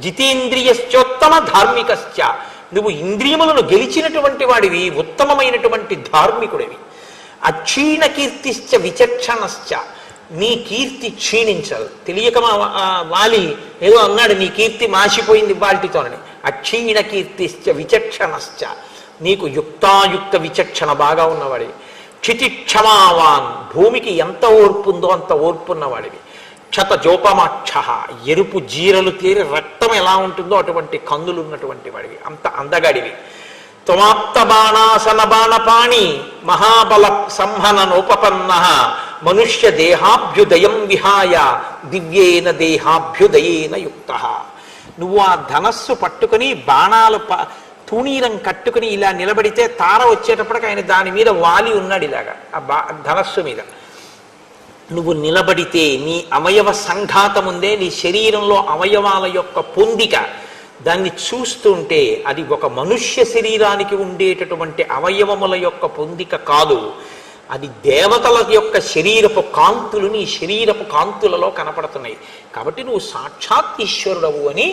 జితేంద్రియశ్చోత్తమ ధార్మికశ్చ, నువ్వు ఇంద్రియములను గెలిచినటువంటి వాడివి, ఉత్తమమైనటువంటి ధార్మికుడివి. అక్షీణ కీర్తిశ్చ విచక్షణశ్చ, నీ కీర్తి క్షీణించదు. తెలియక వాలి ఏదో అన్నాడు, నీ కీర్తి మాసిపోయింది వాటితోనని. అక్షీణ కీర్తిశ్చ విచక్షణశ్చ, నీకు యుక్తాయుక్త విచక్షణ బాగా ఉన్నవాడివి. క్షితిక్షమావాన్, భూమికి ఎంత ఓర్పు ఉందో అంత ఓర్పు ఉన్నవాడివి. క్షత జోపమాక్ష, ఎరుపు జీరలు తేరి రక్తం ఎలా ఉంటుందో అటువంటి కందులు ఉన్నటువంటి వాడివి, అంత అందగాడివి. త్వమాప్త బాణాసన బాణపాణి మహాబల సంహననోపపన్న మనుష్య దేహాభ్యుదయం విహాయ దివ్యేన దేహాభ్యుదయేన యుక్త. నువ్వు ఆ ధనస్సు పట్టుకుని బాణాలు తూణీరం కట్టుకుని ఇలా నిలబడితే తార వచ్చేటప్పటికి ఆయన దాని మీద వాలి ఉన్నాడు ఇలాగా ఆ ధనస్సు మీద. నువ్వు నిలబడితే నీ అవయవ సంఘాతముందే, నీ శరీరంలో అవయవాల యొక్క పొందిక, దాన్ని చూస్తుంటే అది ఒక మనుష్య శరీరానికి ఉండేటటువంటి అవయవముల యొక్క పొందిక కాదు, అది దేవతల యొక్క శరీరపు కాంతులు నీ శరీరపు కాంతులలో కనపడుతున్నాయి. కాబట్టి నువ్వు సాక్షాత్ ఈశ్వరుడవు అని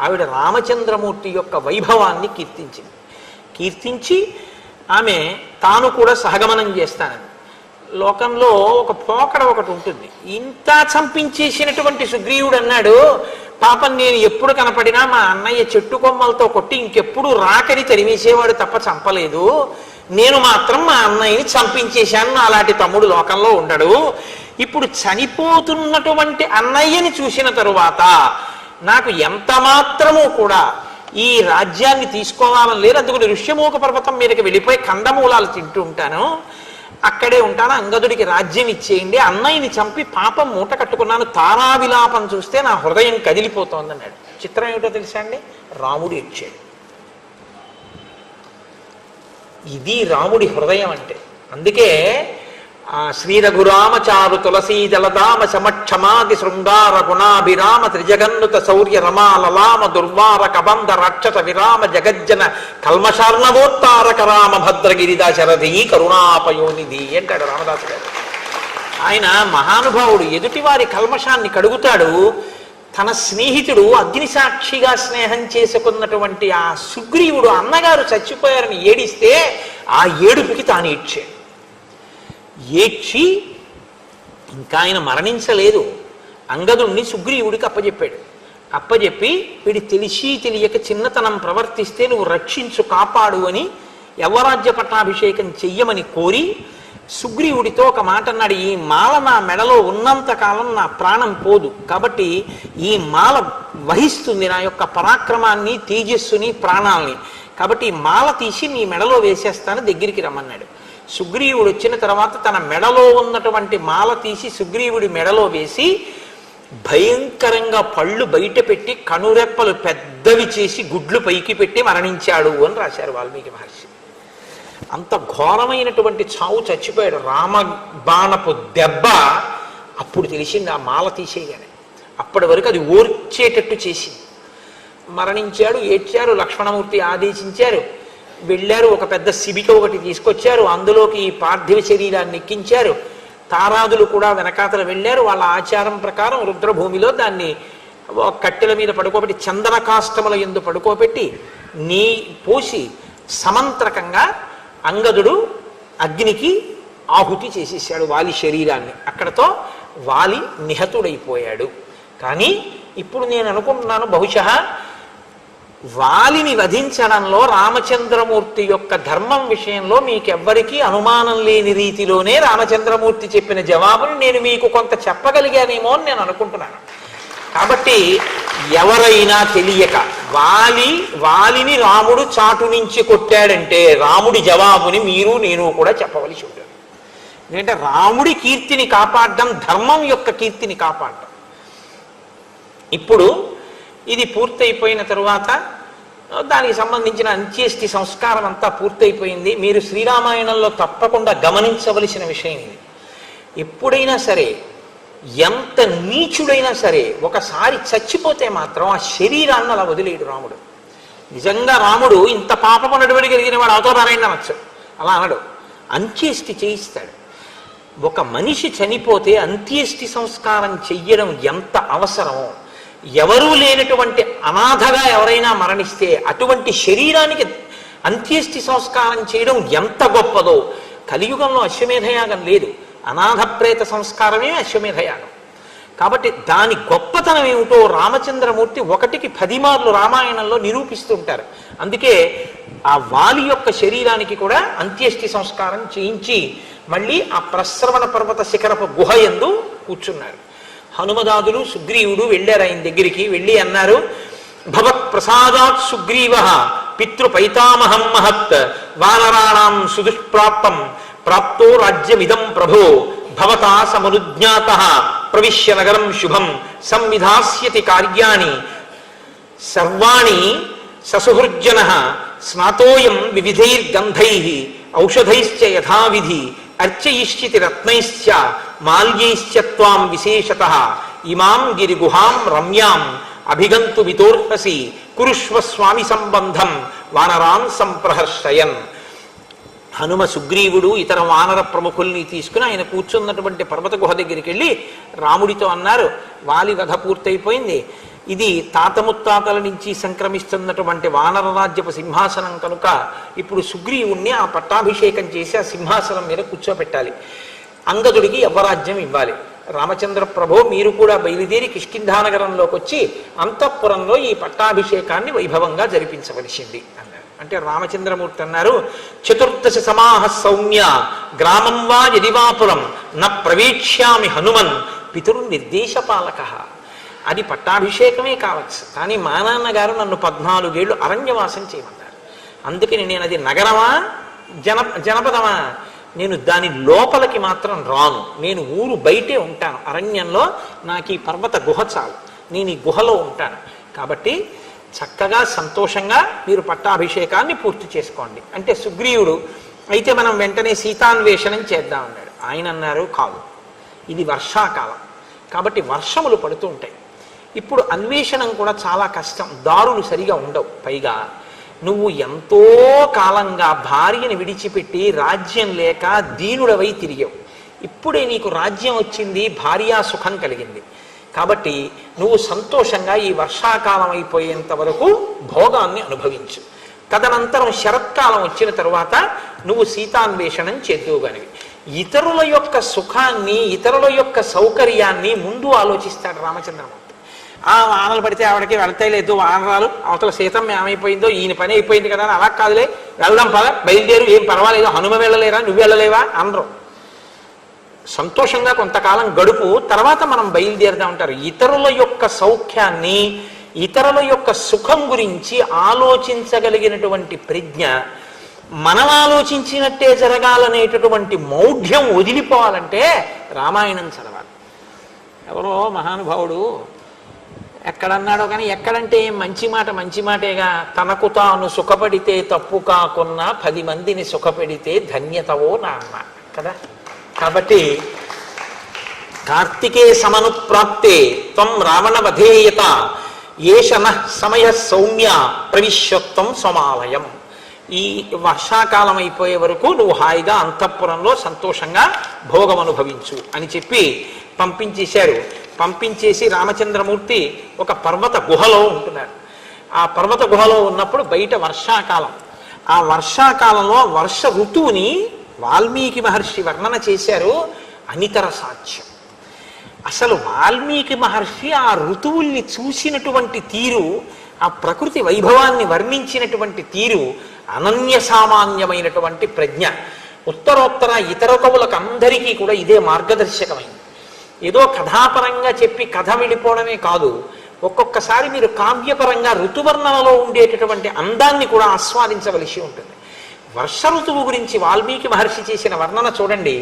ఆవిడ రామచంద్రమూర్తి యొక్క వైభవాన్ని కీర్తించి ఆమె తాను కూడా సహగమనం చేస్తానని. లోకంలో ఒక పోకడ ఒకటి ఉంటుంది. ఇంత చంపించేసినటువంటి సుగ్రీవుడు అన్నాడు, పాపం నేను ఎప్పుడు కనపడినా మా అన్నయ్య చెట్టు కొమ్మలతో కొట్టి ఇంకెప్పుడు రాకని తరిమేసేవాడు తప్ప చంపలేదు, నేను మాత్రం మా అన్నయ్యని చంపించేశాను, అలాంటి తమ్ముడు లోకంలో ఉండడు. ఇప్పుడు చనిపోతున్నటువంటి అన్నయ్యని చూసిన తరువాత నాకు ఎంత మాత్రమూ కూడా ఈ రాజ్యాన్ని తీసుకోవాలని లేదు. అందుకని ఋష్యమూక పర్వతం మీదకి వెళ్ళిపోయి కందమూలాలు తింటూ ఉంటాను, అక్కడే ఉంటాను, అంగదుడికి రాజ్యం ఇచ్చేయండి, అన్నయ్యని చంపి పాపం మూట కట్టుకున్నాను, తారావిలాపం చూస్తే నా హృదయం కదిలిపోతోంది అన్నాడు. చిత్రం ఏమిటో తెలుసా అండి? రాముడు ఇచ్చాడు. ఇది రాముడి హృదయం అంటే. అందుకే శ్రీ రఘురామచారు తులసీ జలదామ సమక్షమాది శృంగార గుణాభిరామ త్రిజగన్నుత శౌర్య రమా లలామ దుర్వార కబంధ రాక్షస విరామ జగజ్జన కల్మశార్ణవోత్తారక రామ భద్రగిరిదా శరథీ కరుణాపయోనిధి అంటాడు రామదాసు గారు. ఆయన మహానుభావుడు, ఎదుటివారి కల్మషాన్ని కడుగుతాడు. తన స్నేహితుడు అగ్నిసాక్షిగా స్నేహం చేసుకున్నటువంటి ఆ సుగ్రీవుడు అన్నగారు చచ్చిపోయారని ఏడిస్తే ఆ ఏడుపుకి తాను ఏడ్చాడు. ఏడ్చి ఇంకా ఆయన మరణించలేదు, అంగదుణ్ణి సుగ్రీవుడికి అప్పచెప్పాడు. అప్పచెప్పి వీడి తెలిసి తెలియక చిన్నతనం ప్రవర్తిస్తే నువ్వు రక్షించు కాపాడు అని యవ్వరాజ్య పట్టాభిషేకం చెయ్యమని కోరి సుగ్రీవుడితో ఒక మాట అన్నాడు, ఈ మాల నా మెడలో ఉన్నంతకాలం నా ప్రాణం పోదు, కాబట్టి ఈ మాల వహిస్తుంది నా యొక్క పరాక్రమాన్ని, తేజస్సుని, ప్రాణాలని, కాబట్టి ఈ మాల తీసి నీ మెడలో వేసేస్తాను, దగ్గరికి రమ్మన్నాడు. సుగ్రీవుడు వచ్చిన తర్వాత తన మెడలో ఉన్నటువంటి మాల తీసి సుగ్రీవుడి మెడలో వేసి భయంకరంగా పళ్ళు బయట పెట్టి కనురెప్పలు పెద్దవి చేసి గుడ్లు పైకి పెట్టి మరణించాడు అని రాశారు వాల్మీకి మహర్షి. అంత ఘోరమైనటువంటి చావు చచ్చిపోయాడు. రామ బాణపు దెబ్బ అప్పుడు తెలిసింది, ఆ మాల తీసేయగానే. అప్పటి వరకు అది ఓర్చేటట్టు చేసింది. మరణించాడు, ఏడ్చారు, లక్ష్మణమూర్తి ఆదేశించారు, వెళ్ళారు, ఒక పెద్ద శిబిక ఒకటి తీసుకొచ్చారు, అందులోకి ఈ పార్థివ శరీరాన్ని ఎక్కించారు. తారాదులు కూడా వెనకాతలు వెళ్ళారు. వాళ్ళ ఆచారం ప్రకారం రుద్రభూమిలో దాన్ని కట్టెల మీద పడుకోబెట్టి చందన కాష్టముల యందు పడుకోబెట్టి నీ పోసి సమంత్రకంగా అంగదుడు అగ్నికి ఆహుతి చేసేసాడు వాలి శరీరాన్ని. అక్కడతో వాలి నిహతుడైపోయాడు. కానీ ఇప్పుడు నేను అనుకుంటున్నాను, బహుశా వాలిని వధించడంలో రామచంద్రమూర్తి యొక్క ధర్మం విషయంలో మీకెవ్వరికీ అనుమానం లేని రీతిలోనే రామచంద్రమూర్తి చెప్పిన జవాబును నేను మీకు కొంత చెప్పగలిగానేమో అని నేను అనుకుంటున్నాను. కాబట్టి ఎవరైనా తెలియక వాలిని రాముడు చాటు నుంచి కొట్టాడంటే రాముడి జవాబుని మీరు నేను కూడా చెప్పవలసి ఉంటుంది. ఎందుకంటే రాముడి కీర్తిని కాపాడడం ధర్మం యొక్క కీర్తిని కాపాడడం. ఇప్పుడు ఇది పూర్తయిపోయిన తరువాత దానికి సంబంధించిన అంత్యేష్టి సంస్కారం అంతా పూర్తయిపోయింది. మీరు శ్రీరామాయణంలో తప్పకుండా గమనించవలసిన విషయం ఇది. ఎప్పుడైనా సరే ఎంత నీచుడైనా సరే ఒకసారి చచ్చిపోతే మాత్రం ఆ శరీరాన్ని అలా వదిలేడు రాముడు. నిజంగా రాముడు ఇంత పాపము నడువడి కలిగిన వాడు అవతారాయణ అనొచ్చు, అలా అనడు. అంత్యేష్టి చేయిస్తాడు. ఒక మనిషి చనిపోతే అంత్యేష్టి సంస్కారం చెయ్యడం ఎంత అవసరమో, ఎవరూ లేనటువంటి అనాథగా ఎవరైనా మరణిస్తే అటువంటి శరీరానికి అంత్యేష్టి సంస్కారం చేయడం ఎంత గొప్పదో. కలియుగంలో అశ్వమేధయాగం లేదు, అనాథ ప్రేత సంస్కారమే అశ్వమేధయాగం. కాబట్టి దాని గొప్పతనం ఏమిటో రామచంద్రమూర్తి 1కి 10 మార్లు రామాయణంలో నిరూపిస్తుంటారు. అందుకే ఆ వాలి యొక్క శరీరానికి కూడా అంత్యేష్టి సంస్కారం చేయించి మళ్ళీ ఆ ప్రస్రవణ పర్వత శిఖరపు గుహ యందు కూర్చున్నారు. హనుమదాదులు సుగ్రీవుడు వెళ్ళారు ఆయన దగ్గరికి. వెళ్ళి అన్నారు, భవత్ ప్రసాదాత్ సుగ్రీవ పితృపైతామహం మహత్ వానరాణాం సుదుష్ప్రాప్తం ప్రాప్తో రాజ్యమిదం ప్రభో భవతా సమనుజ్ఞాత ప్రవిశ్య నగరం శుభం సంవిధాస్యతి కార్యాణి సర్వాణి ససుహృజ్జన స్నాతోయం వివిధైర్గంధై ఔషధైశ్చ యథావిధి అర్చయిష్యతి రత్నైశ్చ మాల్యైశ్చ త్వాం విశేషతః ఇమాం గిరిగుహాం రమ్యాం అభిగంతు వితోర్హసి కురుష్వ స్వామి సంబంధం వానరాన్ సంప్రహర్షయన్. హనుమ సుగ్రీవుడు ఇతర వానర ప్రముఖుల్ని తీసుకుని ఆయన కూర్చున్నటువంటి పర్వత గుహ దగ్గరికి వెళ్ళి రాముడితో అన్నారు, వాలి వధ పూర్తయిపోయింది, ఇది తాత ముత్తాతల నుంచి సంక్రమిస్తున్నటువంటి వానర రాజ్యపు సింహాసనం కనుక ఇప్పుడు సుగ్రీవుణ్ణి ఆ పట్టాభిషేకం చేసి ఆ సింహాసనం మీద కూర్చోబెట్టాలి, అంగదుడికి యవ్వరాజ్యం ఇవ్వాలి. రామచంద్ర ప్రభో మీరు కూడా బయలుదేరి కిష్కింధానగరంలోకి వచ్చి అంతఃపురంలో ఈ పట్టాభిషేకాన్ని వైభవంగా జరిపించవలసింది అన్నారు. అంటే రామచంద్రమూర్తి అన్నారు, 14 సమాహ సౌమ్య గ్రామం వా యదివాపురం న ప్రవేక్ష్యామి హనుమన్ పితృ నిర్దేశపాలక. అది పట్టాభిషేకమే కావచ్చు, కానీ మా నాన్నగారు నన్ను 14 ఏళ్ళు అరణ్యవాసం చేయమన్నారు. అందుకని నేను అది నగరమా జనపదమా, నేను దాని లోపలికి మాత్రం రాను, నేను ఊరు బయటే ఉంటాను, అరణ్యంలో నాకు ఈ పర్వత గుహ చాలు, నేను ఈ గుహలో ఉంటాను. కాబట్టి చక్కగా సంతోషంగా మీరు పట్టాభిషేకాన్ని పూర్తి చేసుకోండి అంటే సుగ్రీవుడు అయితే మనం వెంటనే సీతాన్వేషణం చేద్దాం అన్నాడు. ఆయన అన్నారు, కాదు, ఇది వర్షాకాలం కాబట్టి వర్షములు పడుతూ ఉంటాయి, ఇప్పుడు అన్వేషణం కూడా చాలా కష్టం, దారులు సరిగా ఉండవు, పైగా నువ్వు ఎంతో కాలంగా భార్యని విడిచిపెట్టి రాజ్యం లేక దీనుడవై తిరిగావు, ఇప్పుడే నీకు రాజ్యం వచ్చింది, భార్యా సుఖం కలిగింది, కాబట్టి నువ్వు సంతోషంగా ఈ వర్షాకాలం అయిపోయేంత వరకు భోగాన్ని అనుభవించు, తదనంతరం శరత్కాలం వచ్చిన తరువాత నువ్వు సీతాన్వేషణం చేద్దువుగానివి. ఇతరుల యొక్క సుఖాన్ని ఇతరుల యొక్క సౌకర్యాన్ని ముందు ఆలోచిస్తాడు రామచంద్రమూర్తి. ఆ వానలు పడితే ఆవిడకి వెళ్తాయి లేదు, వానరాలు అవతల సీతమ్మ ఏమైపోయిందో ఈయన పని అయిపోయింది కదా అని, అలా కాదులే వెళ్దాం పద బయలుదేరు, ఏం పర్వాలేదు, హనుమ వెళ్ళలేరా నువ్వు వెళ్ళలేవా అనరు. సంతోషంగా కొంతకాలం గడుపు, తర్వాత మనం బయలుదేరుదాం అంటారు. ఇతరుల యొక్క సౌఖ్యాన్ని ఇతరుల యొక్క సుఖం గురించి ఆలోచించగలిగినటువంటి ప్రజ్ఞ, మనం ఆలోచించినట్టే జరగాలనేటటువంటి మౌఢ్యం వదిలిపోవాలంటే రామాయణం చదవాలి. ఎవరో మహానుభావుడు ఎక్కడన్నాడో కానీ, ఎక్కడంటే మంచి మాటేగా, తనకు తాను సుఖపడితే తప్పు కాకున్నా 10 మందిని సుఖపెడితే ధన్యతవో నాన్న కదా. కాబట్టి కార్తికే సమనుప్రాప్తే త్వం రావణ వధేయత ఏషన సమయ సౌమ్య ప్రవిశ్వత్వం సమాలయం. ఈ వర్షాకాలం అయిపోయే వరకు నువ్వు హాయిగా అంతఃపురంలో సంతోషంగా భోగం అనుభవించు అని చెప్పి పంపించేశారు. పంపించేసి రామచంద్రమూర్తి ఒక పర్వత గుహలో ఉంటున్నారు. ఆ పర్వత గుహలో ఉన్నప్పుడు బయట వర్షాకాలం, ఆ వర్షాకాలంలో వర్ష ఋతువుని వాల్మీకి మహర్షి వర్ణన చేశారు. అనితర సాధ్యం. అసలు వాల్మీకి మహర్షి ఆ ఋతువుల్ని చూసినటువంటి తీరు ఆ ప్రకృతి వైభవాన్ని వర్ణించినటువంటి తీరు అనన్య సామాన్యమైనటువంటి ప్రజ్ఞ. ఉత్తరోత్తర ఇతర కవులకు అందరికీ కూడా ఇదే మార్గదర్శకమైంది. ఏదో కథాపరంగా చెప్పి కథ వెళ్ళిపోవడమే కాదు, ఒక్కొక్కసారి మీరు కావ్యపరంగా ఋతువర్ణనలో ఉండేటటువంటి అందాన్ని కూడా ఆస్వాదించవలసి ఉంటుంది. వర్ష ఋతువు గురించి వాల్మీకి మహర్షి చేసిన వర్ణన చూడండి.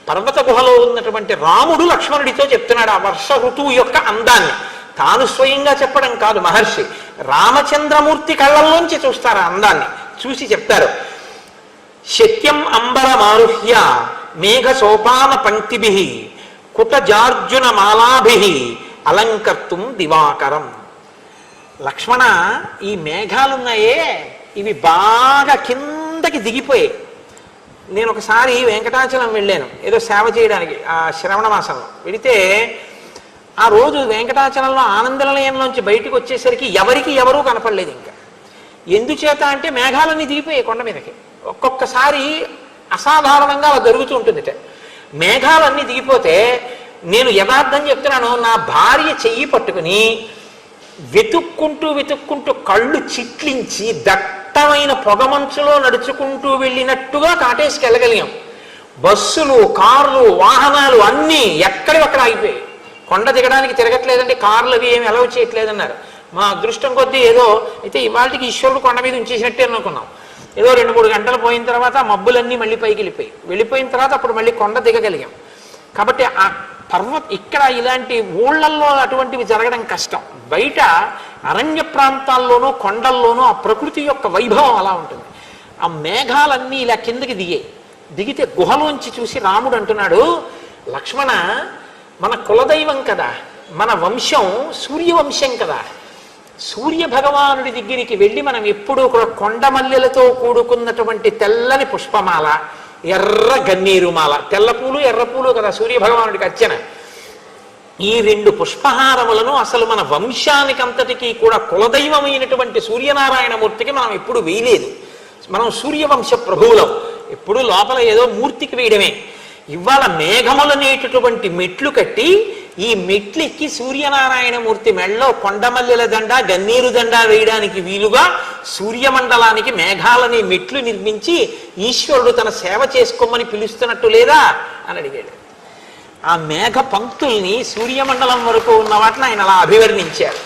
పర్వత గుహలో ఉన్నటువంటి రాముడు లక్ష్మణుడితో చెప్తున్నాడు ఆ వర్ష ఋతువు యొక్క అందాన్ని. తాను స్వయంగా చెప్పడం కాదు మహర్షి, రామచంద్రమూర్తి కళ్ళల్లోంచి చూస్తారు ఆ అందాన్ని, చూసి చెప్తారు. శక్యం అంబరమారుహ్య మేఘ సోపాన పంక్తిభి కుటజార్జున మాలాభి అలంకర్తుం దివాకరం. లక్ష్మణ, ఈ మేఘాలున్నాయే ఇవి బాగా కిందకి దిగిపోయాయి. నేను ఒకసారి వెంకటాచలం వెళ్ళాను ఏదో సేవ చేయడానికి ఆ శ్రవణ మాసంలో. వెళితే ఆ రోజు వెంకటాచలంలో ఆనంద నిలయంలోంచి బయటకు వచ్చేసరికి ఎవరికి ఎవరూ కనపడలేదు. ఇంకా ఎందుచేత అంటే మేఘాలన్నీ దిగిపోయాయి కొండ మీదకి. ఒక్కొక్కసారి అసాధారణంగా అలా జరుగుతూ ఉంటుంది. మేఘాలన్నీ దిగిపోతే నేను యథార్థం చెప్తున్నాను, నా భార్య చెయ్యి పట్టుకుని వెతుక్కుంటూ కళ్ళు చిట్లించి దట్టమైన పొగమంచులో నడుచుకుంటూ వెళ్ళినట్టుగా కాటేజ్కి వెళ్ళగలిగాం. బస్సులు, కార్లు, వాహనాలు అన్నీ ఎక్కడివక్కడ ఆగిపోయాయి. కొండ దిగడానికి తిరగట్లేదండి, కార్లు అవి ఏమి అలౌ చేయట్లేదన్నారు. మా అదృష్టం కొద్దీ ఏదో అయితే ఇవాళకి ఈశ్వరుడు కొండ మీద ఉంచేసినట్టే అనుకున్నాం. ఏదో 2-3 గంటలు పోయిన తర్వాత మబ్బులన్నీ మళ్ళీ పైకి వెళ్ళిపోయిన తర్వాత అప్పుడు మళ్ళీ కొండ దిగగలిగాం. కాబట్టి ఆ ఇక్కడ ఇలాంటి ఊళ్ళల్లో అటువంటివి జరగడం కష్టం. బయట అరణ్య ప్రాంతాల్లోనూ కొండల్లోనూ ఆ ప్రకృతి యొక్క వైభవం అలా ఉంటుంది. ఆ మేఘాలన్నీ ఇలా కిందకి దిగితే గుహలోంచి చూసి రాముడు అంటున్నాడు, లక్ష్మణ, మన కులదైవం కదా, మన వంశం సూర్యవంశం కదా, సూర్య భగవానుడి దగ్గరికి వెళ్ళి మనం ఎప్పుడూ కూడా కొండమల్లెలతో కూడుకున్నటువంటి తెల్లని పుష్పమాల, ఎర్ర గన్నేరుమాల, తెల్ల పూలు ఎర్ర పూలు కదా సూర్య భగవానుడికి అర్చన, ఈ 2 పుష్పహారములను అసలు మన వంశానికి అంతటికీ కూడా కులదైవమైనటువంటి సూర్యనారాయణమూర్తికి మనం ఎప్పుడు వేయలేదు. మనం సూర్యవంశ ప్రభువులం, ఎప్పుడు లోపల ఏదో మూర్తికి వేయడమే. ఇవాళ మేఘములనేటటువంటి మెట్లు కట్టి ఈ మెట్లెక్కి సూర్యనారాయణమూర్తి మెళ్ళలో కొండమల్లెల దండ, గన్నీరు దండ వేయడానికి వీలుగా సూర్యమండలానికి మేఘాలని మెట్లు నిర్మించి ఈశ్వరుడు తన సేవ చేసుకోమని పిలుస్తున్నట్టు లేదా అని అడిగాడు. ఆ మేఘ పంక్తుల్ని సూర్యమండలం వరకు ఉన్న వాటిని ఆయన అలా అభివర్ణించారు.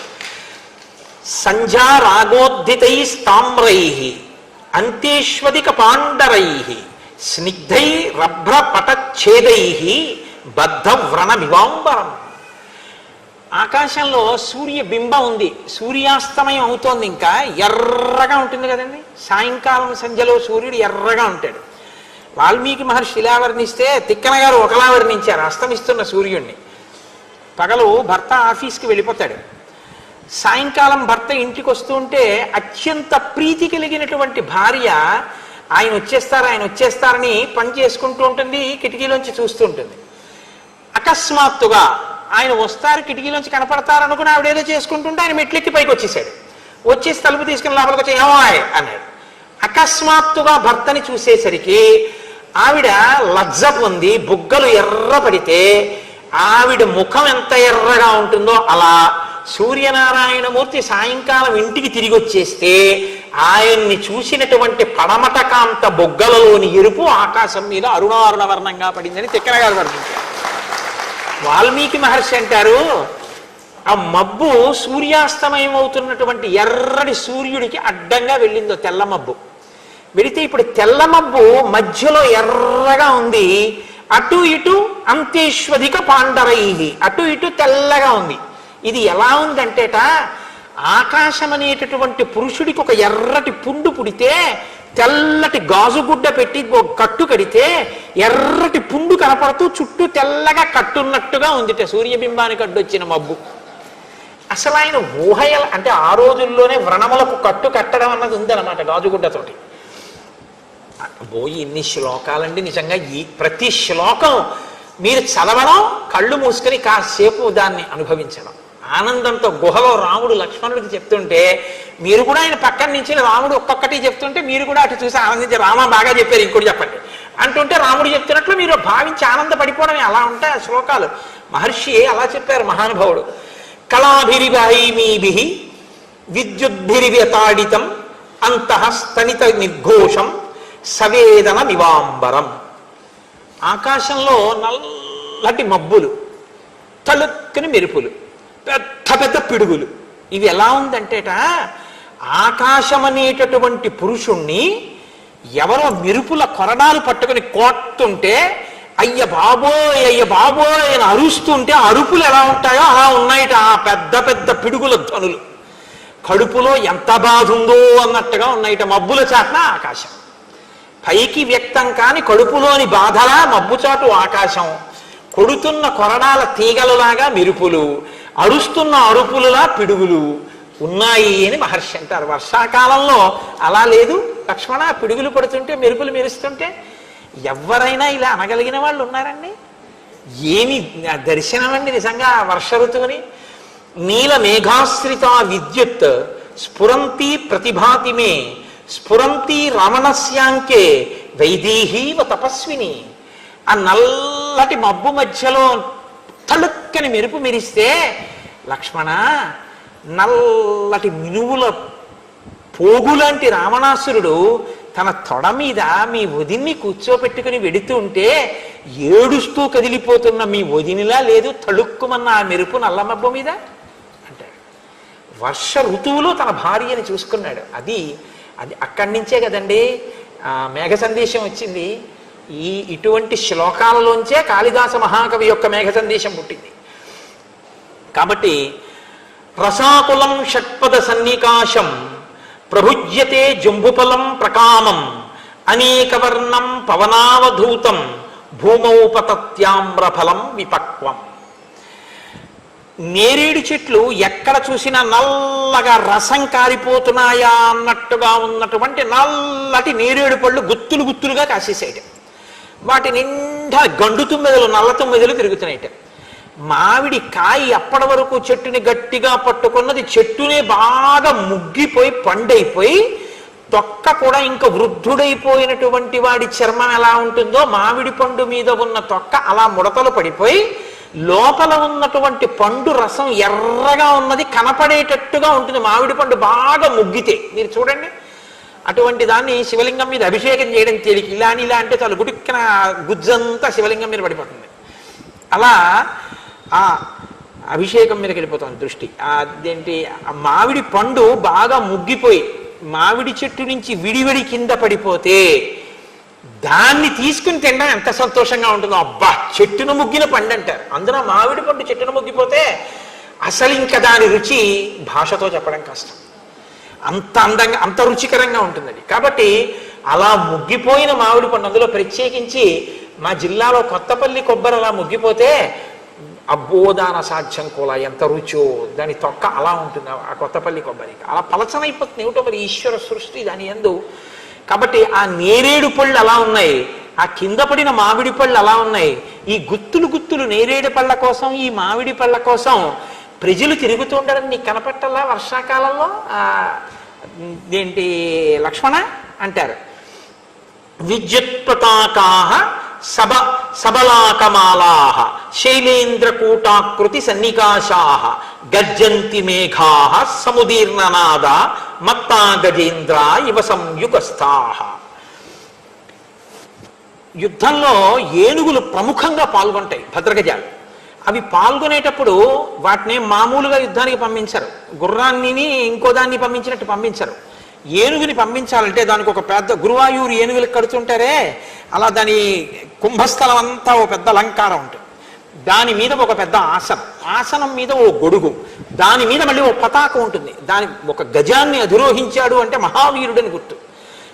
సంధ్యా రాగోద్ధితై స్తామ్రై అంతేష్వదిక పాండరై స్నిగ్ధై రభ్ర పటచ్ఛేదై బద్ధ వ్రణమివాంబరం. ఆకాశంలో సూర్య బింబం ఉంది, సూర్యాస్తమయం అవుతోంది, ఇంకా ఎర్రగా ఉంటుంది కదండి. సాయంకాలం సంధ్యలో సూర్యుడు ఎర్రగా ఉంటాడు. వాల్మీకి మహర్షి ఇలా వర్ణిస్తే తిక్కన గారు ఒకలా వర్ణించారు అస్తమిస్తున్న సూర్యుడిని. పగలు భర్త ఆఫీస్కి వెళ్ళిపోతాడు, సాయంకాలం భర్త ఇంటికి వస్తూ ఉంటే అత్యంత ప్రీతి కలిగినటువంటి భార్య ఆయన వచ్చేస్తారని పని చేసుకుంటూ ఉంటుంది, కిటికీలోంచి చూస్తూ ఉంటుంది. అకస్మాత్తుగా ఆయన వస్తారు, కిటికీలోంచి కనపడతారు అనుకుని ఆవిడేదో చేసుకుంటుంటే ఆయన మెట్లెక్కి పైకి వచ్చేసి తలుపు తీసుకుని లోపలికి వచ్చి ఏమాయ్ అన్నాడు. అకస్మాత్తుగా భర్తని చూసేసరికి ఆవిడ లజ్జ పొంది బుగ్గలు ఎర్రపడితే ఆవిడ ముఖం ఎంత ఎర్రగా ఉంటుందో అలా సూర్యనారాయణమూర్తి సాయంకాలం ఇంటికి తిరిగి వచ్చేస్తే ఆయన్ని చూసినటువంటి పడమట కాంత బొగ్గలలోని ఎరుపు ఆకాశం మీద అరుణారుణ వర్ణంగా పడిందని తిక్కన గారు వర్ణించారు. వాల్మీకి మహర్షి అంటారు, ఆ మబ్బు సూర్యాస్తమయం అవుతున్నటువంటి ఎర్రటి సూర్యుడికి అడ్డంగా వెళ్ళిందో తెల్ల మబ్బు. వెళితే ఇప్పుడు తెల్ల మబ్బు మధ్యలో ఎర్రగా ఉంది, అటు ఇటు అంతేష్వధిక పాండరై, అటు ఇటు తెల్లగా ఉంది. ఇది ఎలా ఉందంటేట, ఆకాశం అనేటటువంటి పురుషుడికి ఒక ఎర్రటి పుండు పుడితే తెల్లటి గాజుగుడ్డ పెట్టి కట్టు కడితే ఎర్రటి పుండు కనపడుతూ చుట్టూ తెల్లగా కట్టున్నట్టుగా ఉందిట సూర్యబింబానికి అడ్డొచ్చిన మబ్బు. అసలు ఆయన ఊహయ అంటే ఆ రోజుల్లోనే వ్రణములకు కట్టు కట్టడం అన్నది ఉందన్నమాట గాజుగుడ్డతోటి. ఇన్ని శ్లోకాలండి, నిజంగా ఈ ప్రతి శ్లోకం మీరు చదవడం, కళ్ళు మూసుకొని కాసేపు దాన్ని అనుభవించడం, ఆనందంతో గుహలో రాముడు లక్ష్మణుడికి చెప్తుంటే మీరు కూడా ఆయన పక్కన నుంచి రాముడు ఒక్కొక్కటి చెప్తుంటే మీరు కూడా అటు చూసి ఆనందించి రామ బాగా చెప్పారు ఇంకోటి చెప్పండి అంటుంటే రాముడు చెప్తున్నట్లు మీరు భావించి ఆనందపడిపోవడమే. అలా ఉంటాయి ఆ శ్లోకాలు. మహర్షి అలా చెప్పారు మహానుభావుడు. కళాభిరిభైమీభి విద్యుద్భిరివ్యతాడితం అంతః స్తనిత నిర్ఘోషం సవేదన నివాంబరం. ఆకాశంలో నల్లటి మబ్బులు, తలుక్కుని మెరుపులు, పెద్ద పెద్ద పిడుగులు. ఇవి ఎలా ఉందంటేట, ఆకాశం అనేటటువంటి పురుషుణ్ణి ఎవరో మెరుపుల కొరడాలు పట్టుకుని కోట్టుంటే అయ్య బాబోయ్ అని అరుస్తుంటే అరుపులు ఎలా ఉంటాయో అలా ఉన్నాయిట ఆ పెద్ద పెద్ద పిడుగుల ధ్వనులు. కడుపులో ఎంత బాధ ఉందో అన్నట్టుగా ఉన్నాయిట మబ్బుల చాటున ఆకాశం. పైకి వ్యక్తం కాని కడుపులోని బాధలా మబ్బుచాటు ఆకాశం, కొడుతున్న కొరడాల తీగలులాగా మెరుపులు, అరుస్తున్న అరుపులులా పిడుగులు ఉన్నాయి అని మహర్షి అంటారు. వర్షాకాలంలో అలా లేదు లక్ష్మణ, పిడుగులు పడుతుంటే మెరుపులు మెరుస్తుంటే. ఎవరైనా ఇలా అనగలిగిన వాళ్ళు ఉన్నారండి? ఏమి దర్శనం అండి నిజంగా వర్ష ఋతువుని. నీల మేఘాశ్రిత విద్యుత్ స్ఫురంతి ప్రతిభాతి మే స్ఫురంతి రమణస్యాంకే వైదేహీవ తపస్విని. ఆ నల్లటి మబ్బు మధ్యలో తలుక్కని మెరుపు మెరిస్తే, లక్ష్మణ నల్లటి మినువుల పోగులాంటి రావణాసురుడు తన తొడ మీద మీ వదిన్ని కూర్చోపెట్టుకుని వెడుతూ ఉంటే ఏడుస్తూ కదిలిపోతున్న మీ వదినిలా లేదు తళుక్కుమన్న ఆ మెరుపు నల్లమబ్బు మీద అంటాడు. వర్ష ఋతువులో తన భార్యని చూసుకున్నాడు. అది అది అక్కడి నుంచే కదండి మేఘ సందేశం వచ్చింది. ఇటువంటి శ్లోకాలలోంచే కాళిదాస మహాకవి యొక్క మేఘ సందేశం పుట్టింది. కాబట్టి రసాకులం షట్పద సన్నికాశం ప్రభుజ్యతే జంబుఫలం ప్రకామం అనేకవర్ణం పవనావధూతం భూమౌ పతత్యామ్రఫలం విపక్వం. నేరేడు చెట్లు ఎక్కడ చూసినా నల్లగా రసం కారిపోతున్నాయా అన్నట్టుగా ఉన్నటువంటి నల్లటి నేరేడు పళ్ళు గుత్తులు గుత్తులుగా కాసేసాయిట. వాటి నిండా గండు తుమ్మెదలు, నల్ల తుమ్మెదలు తిరుగుతున్నాయిట. మామిడి కాయ అప్పటి వరకు చెట్టుని గట్టిగా పట్టుకున్నది చెట్టునే బాగా ముగ్గిపోయి పండైపోయి తొక్క కూడా ఇంకా వృద్ధుడైపోయినటువంటి వాడి చర్మం ఎలా ఉంటుందో మామిడి పండు మీద ఉన్న తొక్క అలా ముడతలు పడిపోయి లోపల ఉన్నటువంటి పండు రసం ఎర్రగా ఉన్నది కనపడేటట్టుగా ఉంటుంది. మామిడి పండు బాగా ముగ్గితే మీరు చూడండి. అటువంటి దాన్ని శివలింగం మీద అభిషేకం చేయడం తేలిక. ఇలా అంటే చాలు గుడిక్కిన గుజ్జంతా శివలింగం మీద పడిపోతుంది. అలా ఆ అభిషేకం మీదకి వెళ్ళిపోతుంది దృష్టి. అదేంటి, మామిడి పండు బాగా ముగ్గిపోయి మామిడి చెట్టు నుంచి విడివిడి కింద పడిపోతే దాన్ని తీసుకుని తినడం ఎంత సంతోషంగా ఉంటుందో. అబ్బా, చెట్టును ముగ్గిన పండు అంటారు. అందులో మామిడి పండు చెట్టును ముగ్గిపోతే అసలు ఇంకా దాని రుచి భాషతో చెప్పడం కష్టం. అంత అందంగా అంత రుచికరంగా ఉంటుంది అది. కాబట్టి అలా ముగ్గిపోయిన మామిడి పండు, అందులో ప్రత్యేకించి మా జిల్లాలో కొత్తపల్లి కొబ్బరి అలా ముగ్గిపోతే అబ్బోదాన సాధ్యం కూడా ఎంత రుచో. దాని తొక్క అలా ఉంటుంది ఆ కొత్తపల్లి కొబ్బరికి. అలా పలచనైపోతుంది. ఏమిటో మరి ఈశ్వర సృష్టి దాని యందు. కాబట్టి ఆ నేరేడు పళ్ళు అలా ఉన్నాయి, ఆ కింద పడిన మామిడి పళ్ళు అలా ఉన్నాయి. ఈ గుత్తులు గుత్తులు నేరేడు పళ్ళ కోసం, ఈ మామిడి పళ్ళ కోసం ప్రజలు తిరుగుతూ ఉంటారని నీకు కనపట్టల్లా వర్షాకాలంలో? ఏంటి లక్ష్మణ అంటారు. విద్యుత్ పతాకాః సబలాకమాలాః శైలేంద్రకూటాకృతి సన్నికాశాః గర్జంతి మేఘాః సముదీర్ణనాదా మత్తా గజేంద్ర ఇవ సంయుగస్థాః. యుద్ధంలో ఏనుగులు ప్రముఖంగా పాల్గొంటాయి, భద్రగజాలు. అవి పాల్గొనేటప్పుడు వాటిని మామూలుగా యుద్ధానికి పంపించరు. గుర్రాన్ని ఇంకో దాన్ని పంపించినట్టు పంపించరు. ఏనుగుని పంపించాలంటే దానికి ఒక పెద్ద గురువాయూరు ఏనుగులకు కడుతుంటారే, అలా దాని కుంభస్థలం అంతా ఓ పెద్ద అలంకారం ఉంటుంది. దాని మీద ఒక పెద్ద ఆసనం, ఆసనం మీద ఓ గొడుగు, దాని మీద మళ్ళీ ఓ పతాకం ఉంటుంది. దాని ఒక గజాన్ని అధిరోహించాడు అంటే మహావీరుడని గుర్తు.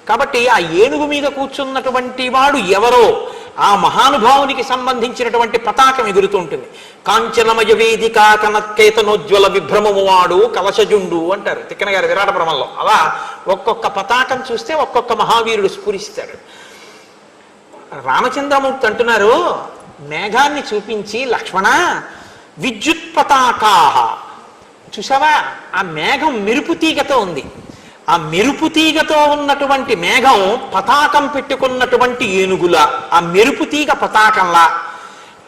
కాబట్టి ఆ ఏనుగు మీద కూర్చున్నటువంటి వాడు ఎవరో ఆ మహానుభావునికి సంబంధించినటువంటి పతాకం ఎగురుతూ ఉంటుంది. కాంచనమయ వేదిక కనత్కేతనోజ్వల విభ్రమము వాడు కలశజుండు అంటారు తిక్కన గారి విరాట బ్రహ్మంలో. అలా ఒక్కొక్క పతాకం చూస్తే ఒక్కొక్క మహావీరుడు స్ఫురిస్తాడు. రామచంద్రమూర్తి అంటున్నారు, మేఘాన్ని చూపించి లక్ష్మణ విద్యుత్ పతాకాః, చూసావా ఆ మేఘం మెరుపు తీగతో ఉంది. ఆ మెరుపు తీగతో ఉన్నటువంటి మేఘం పతాకం పెట్టుకున్నటువంటి ఏనుగుల, ఆ మెరుపు తీగ పతాకంలా,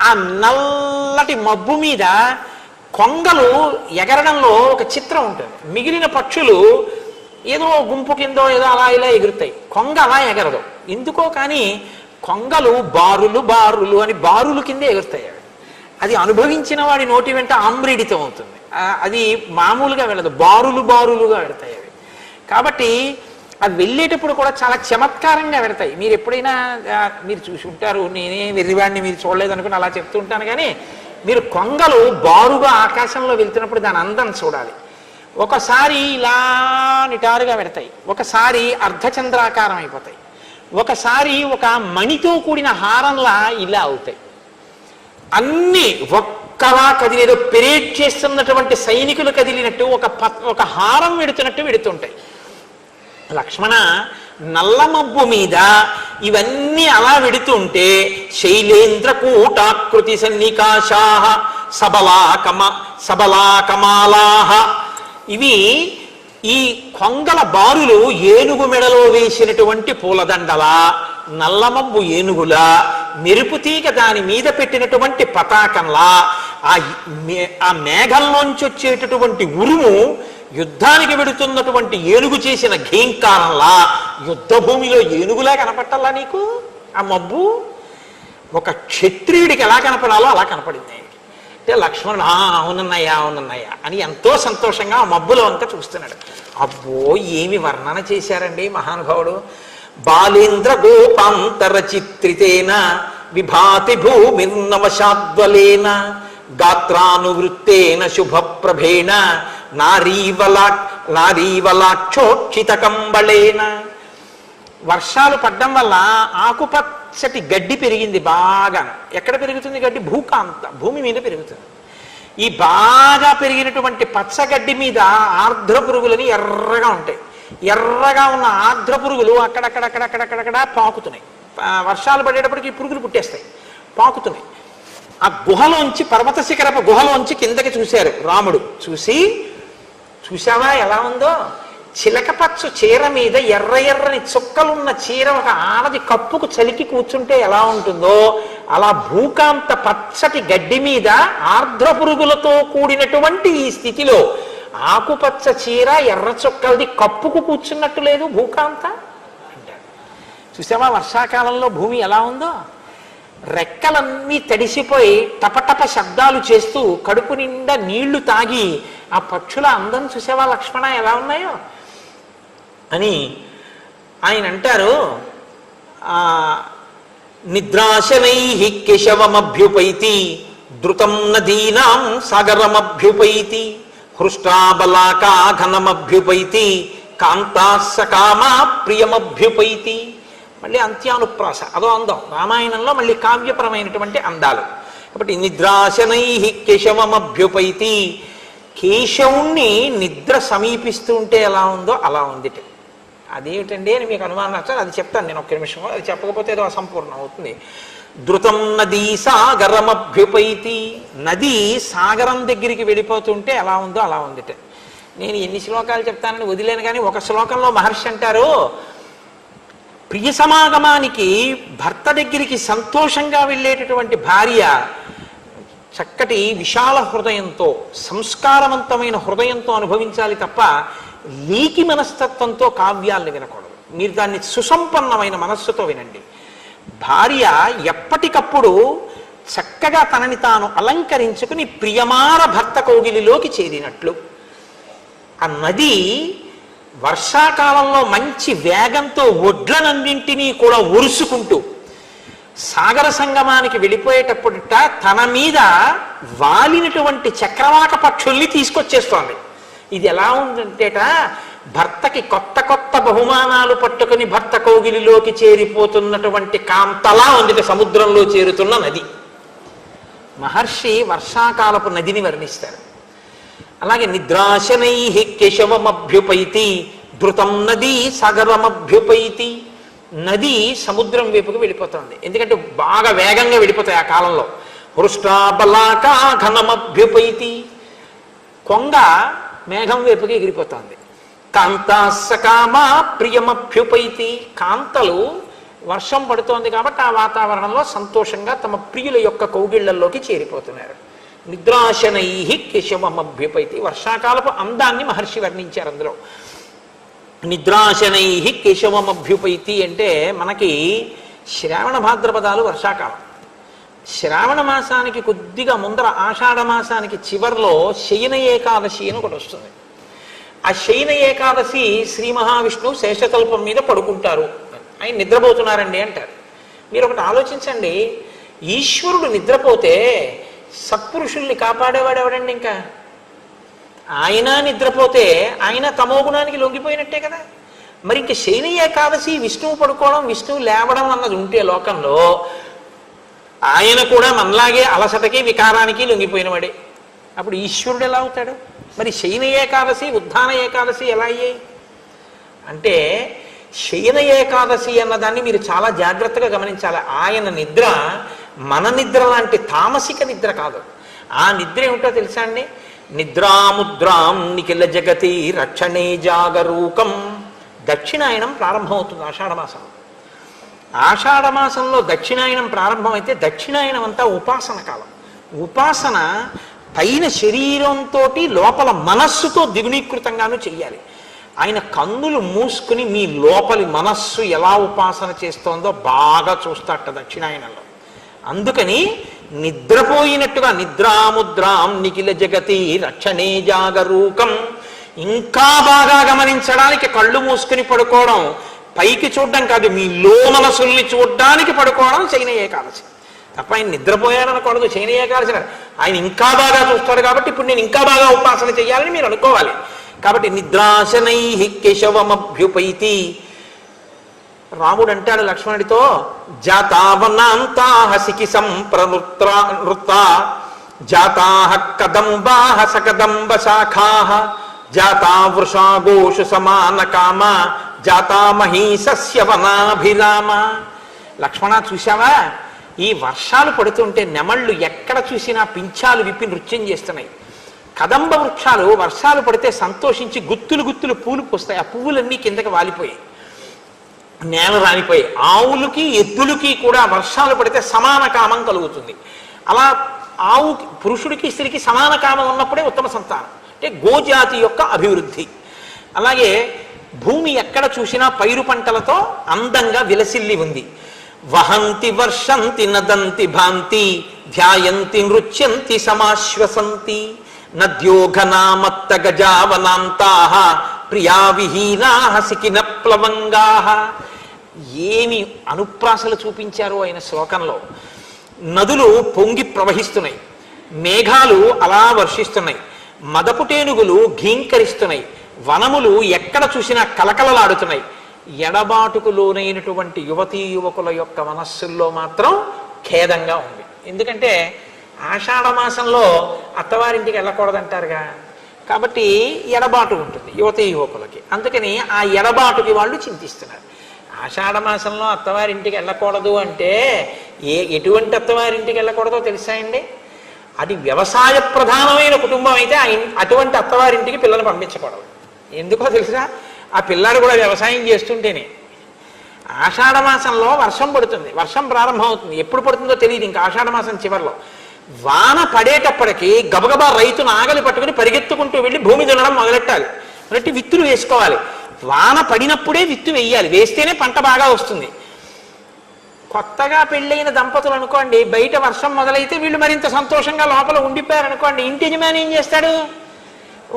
ఆ నల్లటి మబ్బు మీద కొంగలు ఎగరడంలో ఒక చిత్రం ఉంటుంది. మిగిలిన పక్షులు ఏదో గుంపు కిందో ఏదో అలా ఇలా ఎగురుతాయి, కొంగ అలా ఎగరదు. ఎందుకో కానీ కొంగలు బారులు బారులు అని బారులు కిందే ఎగురుతాయి. అది అనుభవించిన వాడి నోటి వెంట ఆమ్రీడితం అవుతుంది. అది మామూలుగా వెళ్ళదు, బారులు బారులుగా వెడతాయి అవి. కాబట్టి అవి వెళ్ళేటప్పుడు కూడా చాలా చమత్కారంగా పెడతాయి. మీరు ఎప్పుడైనా మీరు చూసి ఉంటారు, నేనే వెర్రివాడిని మీరు చూడలేదు అనుకుని అలా చెప్తూ ఉంటాను. కానీ మీరు కొంగలు బారుగా ఆకాశంలో వెళ్తున్నప్పుడు దాని అందం చూడాలి. ఒకసారి ఇలా నిటారుగా పెడతాయి, ఒకసారి అర్ధచంద్రాకారం అయిపోతాయి, ఒకసారి ఒక మణితో కూడిన హారంలా ఇలా అవుతాయి. అన్నీ ఒక్కలా కదిలేదో పెరేడ్ చేస్తున్నటువంటి సైనికులు కదిలినట్టు ఒక హారం వెడుతున్నట్టు వెడుతుంటాయి. లక్ష్మణ, నల్లమబ్బు మీద ఇవన్నీ అలా వెడుతుంటే శైలేంద్ర కూటాకృతి సన్నికాశా సబలాకమాలాహ, ఇవి ఈ కొంగల బారులు ఏనుగు మెడలో వేసినటువంటి పూలదండలా, నల్లమబ్బు ఏనుగులా, మెరుపు తీగ దాని మీద పెట్టినటువంటి పతాకంలా, ఆ మేఘంలోంచి వచ్చేటటువంటి ఉరుము యుద్ధానికి వెడుతున్నటువంటి ఏనుగు చేసిన ఘీంకారంలా, యుద్ధ భూమిలో ఏనుగులా కనపట్టాలా నీకు ఆ మబ్బు? ఒక క్షత్రియుడికి ఎలా కనపడాలో అలా కనపడింది. అంటే లక్ష్మణుడు అవునన్నయ్యా అవునన్నయ్యా అని ఎంతో సంతోషంగా ఆ మబ్బులో అంతా చూస్తున్నాడు. అబ్బో, ఏమి వర్ణన చేశారండి మహానుభావుడు. బాలేంద్ర గోపాంతర చిత్రితేన విభాతి భూమిర్నవశాద్వలేన గాత్రానువృత్తేన శుభప్రభేణ నారీవలాక్షోక్షిత కంబళేన. వర్షాలు పడ్డం వల్ల ఆకుపచ్చటి గడ్డి పెరిగింది బాగా. ఎక్కడ పెరుగుతుంది గడ్డి? భూకాంత, భూమి మీద పెరుగుతుంది. ఈ బాగా పెరిగినటువంటి పచ్చగడ్డి మీద ఆర్ద్ర పురుగులని ఎర్రగా ఉంటాయి. ఎర్రగా ఉన్న ఆర్ద్ర పురుగులు అక్కడక్కడక్కడక్కడక్కడక్కడ పాకుతున్నాయి. వర్షాలు పడేటప్పటికి పురుగులు పుట్టేస్తాయి, పాకుతున్నాయి. ఆ గుహలోంచి, పర్వత శిఖరపు గుహలోంచి కిందకి చూశారు రాముడు. చూసావా ఎలా ఉందో? చిలకపచ్చు చీర మీద ఎర్ర ఎర్రని చుక్కలున్న చీర ఒక ఆడది కప్పుకు చలికి కూర్చుంటే ఎలా ఉంటుందో అలా భూకాంత పచ్చటి గడ్డి మీద ఆర్ద్ర పురుగులతో కూడినటువంటి ఈ స్థితిలో ఆకుపచ్చ చీర ఎర్ర చుక్కలది కప్పుకు కూర్చున్నట్టు లేదు భూకాంత అంటారు. చూసావా వర్షాకాలంలో భూమి ఎలా ఉందో? రెక్కలన్నీ తడిసిపోయి టపటప శబ్దాలు చేస్తూ కడుపు నిండా నీళ్లు తాగి ఆ పక్షుల అందం చూసేవా లక్ష్మణ ఎలా ఉన్నాయో అని ఆయన అంటారు. నిద్రాశనై కేశవమభ్యుపైతి ద్రుతం నదీనాం సాగరమభ్యుపైతి హృష్టాబలాకా ఘనమభ్యుపైతి కాంతాసకామా ప్రియమభ్యుపైతి. మళ్ళీ అంత్యానుప్రాస, అదో అందం. రామాయణంలో మళ్ళీ కావ్యపరమైనటువంటి అందాలు. కాబట్టి నిద్రాశనై కేశవమభ్యుపైతి, కేశవుణ్ణి నిద్ర సమీపిస్తూ ఉంటే ఎలా ఉందో అలా ఉంది. అదేమిటండి అని మీకు అనుమానం వచ్చారు, అది చెప్తాను నేను ఒక్క నిమిషం. అది చెప్పకపోతే ఏదో అసంపూర్ణం అవుతుంది. ధృతం నదీ సాగరమభ్యుపైతి, నది సాగరం దగ్గరికి వెళ్ళిపోతుంటే ఎలా ఉందో అలా ఉంది. నేను ఎన్ని శ్లోకాలు చెప్తానని వదిలేను, కానీ ఒక శ్లోకంలో మహర్షి అంటారు, ప్రియ సమాగమానికి భర్త దగ్గరికి సంతోషంగా వెళ్ళేటటువంటి భార్య చక్కటి విశాల హృదయంతో, సంస్కారవంతమైన హృదయంతో అనుభవించాలి తప్ప లీకి మనస్తత్వంతో కావ్యాలను వినకూడదు. మీరు దాన్ని సుసంపన్నమైన మనస్సుతో వినండి. భార్య ఎప్పటికప్పుడు చక్కగా తనని తాను అలంకరించుకుని ప్రియమార భర్త కౌగిలిలోకి చేరినట్లు. ఆ నది వర్షాకాలంలో మంచి వేగంతో ఒడ్లనన్నింటినీ కూడా ఒరుసుకుంటూ సాగర సంగమానికి వెళ్ళిపోయేటప్పుడుట తన మీద వాలినటువంటి చక్రవాక పక్షుల్ని తీసుకొచ్చేస్తోంది. ఇది ఎలా ఉందంటేట, భర్తకి కొత్త కొత్త బహుమానాలు పట్టుకుని భర్త కౌగిలిలోకి చేరిపోతున్నటువంటి కాంతలా ఉంది సముద్రంలో చేరుతున్న నది. మహర్షి వర్షాకాలపు నదిని వర్ణిస్తారు. అలాగే నిద్రాశనై కేశవమభ్యుపైతి ధృతం నదీ సాగరమభ్యుపైతి. నది సముద్రం వైపుకు వెళ్ళిపోతుంది, ఎందుకంటే బాగా వేగంగా వెళ్ళిపోతాయి ఆ కాలంలో. హృష్టాబలాకా ఘనమభ్యుపైతి, కొంగ మేఘం వైపుకి ఎగిరిపోతుంది. కాంతాసకామా ప్రియమభ్యుపైతి, కాంతలు వర్షం పడుతోంది కాబట్టి ఆ వాతావరణంలో సంతోషంగా తమ ప్రియుల యొక్క కౌగిళ్లలోకి చేరిపోతున్నారు. నిద్రాశనై కేశవమభ్యుపైతి. వర్షాకాలపు అందాన్ని మహర్షి వర్ణించారు అందులో. నిద్రాశనై కేశవమభ్యుపైతి అంటే మనకి శ్రావణ భాద్రపదాలు వర్షాకాలం. శ్రావణ మాసానికి కొద్దిగా ముందర ఆషాఢ మాసానికి చివర్లో శయన ఏకాదశి అని ఒకటి వస్తుంది. ఆ శయన ఏకాదశి శ్రీ మహావిష్ణువు శేషతల్పం మీద పడుకుంటారు, ఆయన నిద్రపోతున్నారండి అంటారు. మీరు ఒకటి ఆలోచించండి, ఈశ్వరుడు నిద్రపోతే సత్పురుషుల్ని కాపాడేవాడు ఎవడండి? ఇంకా ఆయన నిద్రపోతే ఆయన తమోగుణానికి లొంగిపోయినట్టే కదా. మరి ఇంక శయన ఏకాదశి విష్ణువు పడుకోవడం, విష్ణువు లేవడం అన్నది ఉంటే లోకంలో ఆయన కూడా మనలాగే అలసటకి వికారానికి లొంగిపోయినవాడే. అప్పుడు ఈశ్వరుడు ఎలా అవుతాడు? మరి శయన ఏకాదశి ఉద్ధాన ఏకాదశి ఎలా అయ్యాయి అంటే, శయన ఏకాదశి అన్నదాన్ని మీరు చాలా జాగ్రత్తగా గమనించాలి. ఆయన నిద్ర మన నిద్ర లాంటి తామసిక నిద్ర కాదు. ఆ నిద్ర ఏమిటో తెలుసా అండి? నిద్రాముద్రాం నిఖిల జగతి రక్షణే జాగరూకం. దక్షిణాయనం ప్రారంభమవుతుంది ఆషాఢమాసం. ఆషాఢమాసంలో దక్షిణాయనం ప్రారంభమైతే దక్షిణాయనం అంతా ఉపాసన కాలం. ఉపాసన పైన శరీరంతో లోపల మనస్సుతో ద్విగుణీకృతంగానూ చెయ్యాలి. ఆయన కన్నులు మూసుకుని మీ లోపలి మనస్సు ఎలా ఉపాసన చేస్తోందో బాగా చూస్తాట దక్షిణాయనంలో. అందుకని నిద్రపోయినట్టుగా నిద్రాముద్రాం నిఖిల జగతి రక్షణే జాగరూకం, ఇంకా బాగా గమనించడానికి కళ్ళు మూసుకుని పడుకోవడం, పైకి చూడడం కాదు, మీ లో మనసుల్ని చూడడానికి పడుకోవడం శయన ఏకాదశి. తప్ప ఆయన నిద్రపోయాడనకూడదు. శయన ఏకాదశి ఆయన ఇంకా బాగా చూస్తాడు కాబట్టి ఇప్పుడు నేను ఇంకా బాగా ఉపాసన చేయాలని మీరు అనుకోవాలి. కాబట్టి నిద్రాశనై కేశవమభ్యుపైతి. రాముడు అంటాడు లక్ష్మణుడితో, జాతావనాంతాః సికి సంప్రవృత్త జాతాః కదంబాః సకదంబ శాఖాః జాతా వృషా గోషు సమాన కామ జాతా మహీసస్య వనాభిరామ. లక్ష్మణ చూశావా, ఈ వర్షాలు పడుతుంటే నెమళ్ళు ఎక్కడ చూసినా పింఛాలు విప్పి నృత్యం చేస్తున్నాయి. కదంబ వృక్షాలు వర్షాలు పడితే సంతోషించి గుత్తులు గుత్తులు పూలు పూస్తాయి. ఆ పువ్వులన్నీ కిందకి వాలిపోయాయి, నేల రాలిపోయి. ఆవులకి ఎద్దులకి కూడా వర్షాలు పడితే సమాన కామం కలుగుతుంది. అలా ఆవుకి పురుషుడికి స్త్రీకి సమాన కామం ఉన్నప్పుడే ఉత్తమ సంతానం, అంటే గోజాతి యొక్క అభివృద్ధి. అలాగే భూమి ఎక్కడ చూసినా పైరు పంటలతో అందంగా విలసిల్లి ఉంది. వహంతి వర్షంతి నదంతి భాంతి ధ్యాయంతి నృత్యంతి సమాశ్వసంతి నద్యోఘనామత్త గజావనాంతాః ప్రియా విహీనాః సికిన ప్లవంగాః. ఏమి అనుప్రాసలు చూపించారో ఆయన శ్లోకంలో. నదులు పొంగి ప్రవహిస్తున్నాయి, మేఘాలు అలా వర్షిస్తున్నాయి, మదపుటేనుగులు ఘీంకరిస్తున్నాయి, వనములు ఎక్కడ చూసినా కలకలలాడుతున్నాయి. ఎడబాటుకు లోనైనటువంటి యువతీ యువకుల యొక్క మనస్సుల్లో మాత్రం ఖేదంగా ఉంది. ఎందుకంటే ఆషాఢమాసంలో అత్తవారింటికి వెళ్ళకూడదంటారుగా, కాబట్టి ఎడబాటు ఉంటుంది యువతీ యువకులకి. అందుకని ఆ ఎడబాటుకి వాళ్ళు చింతిస్తున్నారు. ఆషాఢమాసంలో అత్తవారింటికి వెళ్ళకూడదు అంటే ఎటువంటి అత్తవారింటికి వెళ్ళకూడదో తెలుసా అండి? అది వ్యవసాయ ప్రధానమైన కుటుంబం అయితే అటువంటి అత్తవారింటికి పిల్లలు పంపించకూడదు. ఎందుకో తెలుసా? ఆ పిల్లాడు కూడా వ్యవసాయం చేస్తుంటేనే. ఆషాఢమాసంలో వర్షం పడుతుంది, వర్షం ప్రారంభం అవుతుంది. ఎప్పుడు పడుతుందో తెలియదు. ఇంకా ఆషాఢమాసం చివరిలో వాన పడేటప్పటికి గబగబా రైతు నాగలి పట్టుకుని పరిగెత్తుకుంటూ వెళ్ళి భూమి దున్నడం మొదలెట్టాలి. మొదటి విత్తులు వేసుకోవాలి. వాన పడినప్పుడే విత్తు వేయాలి, వేస్తేనే పంట బాగా వస్తుంది. కొత్తగా పెళ్ళైన దంపతులు అనుకోండి, బయట వర్షం మొదలైతే వీళ్ళు మరింత సంతోషంగా లోపల ఉండిపోయారనుకోండి, ఇంటి యజమాని ఏం చేస్తాడు?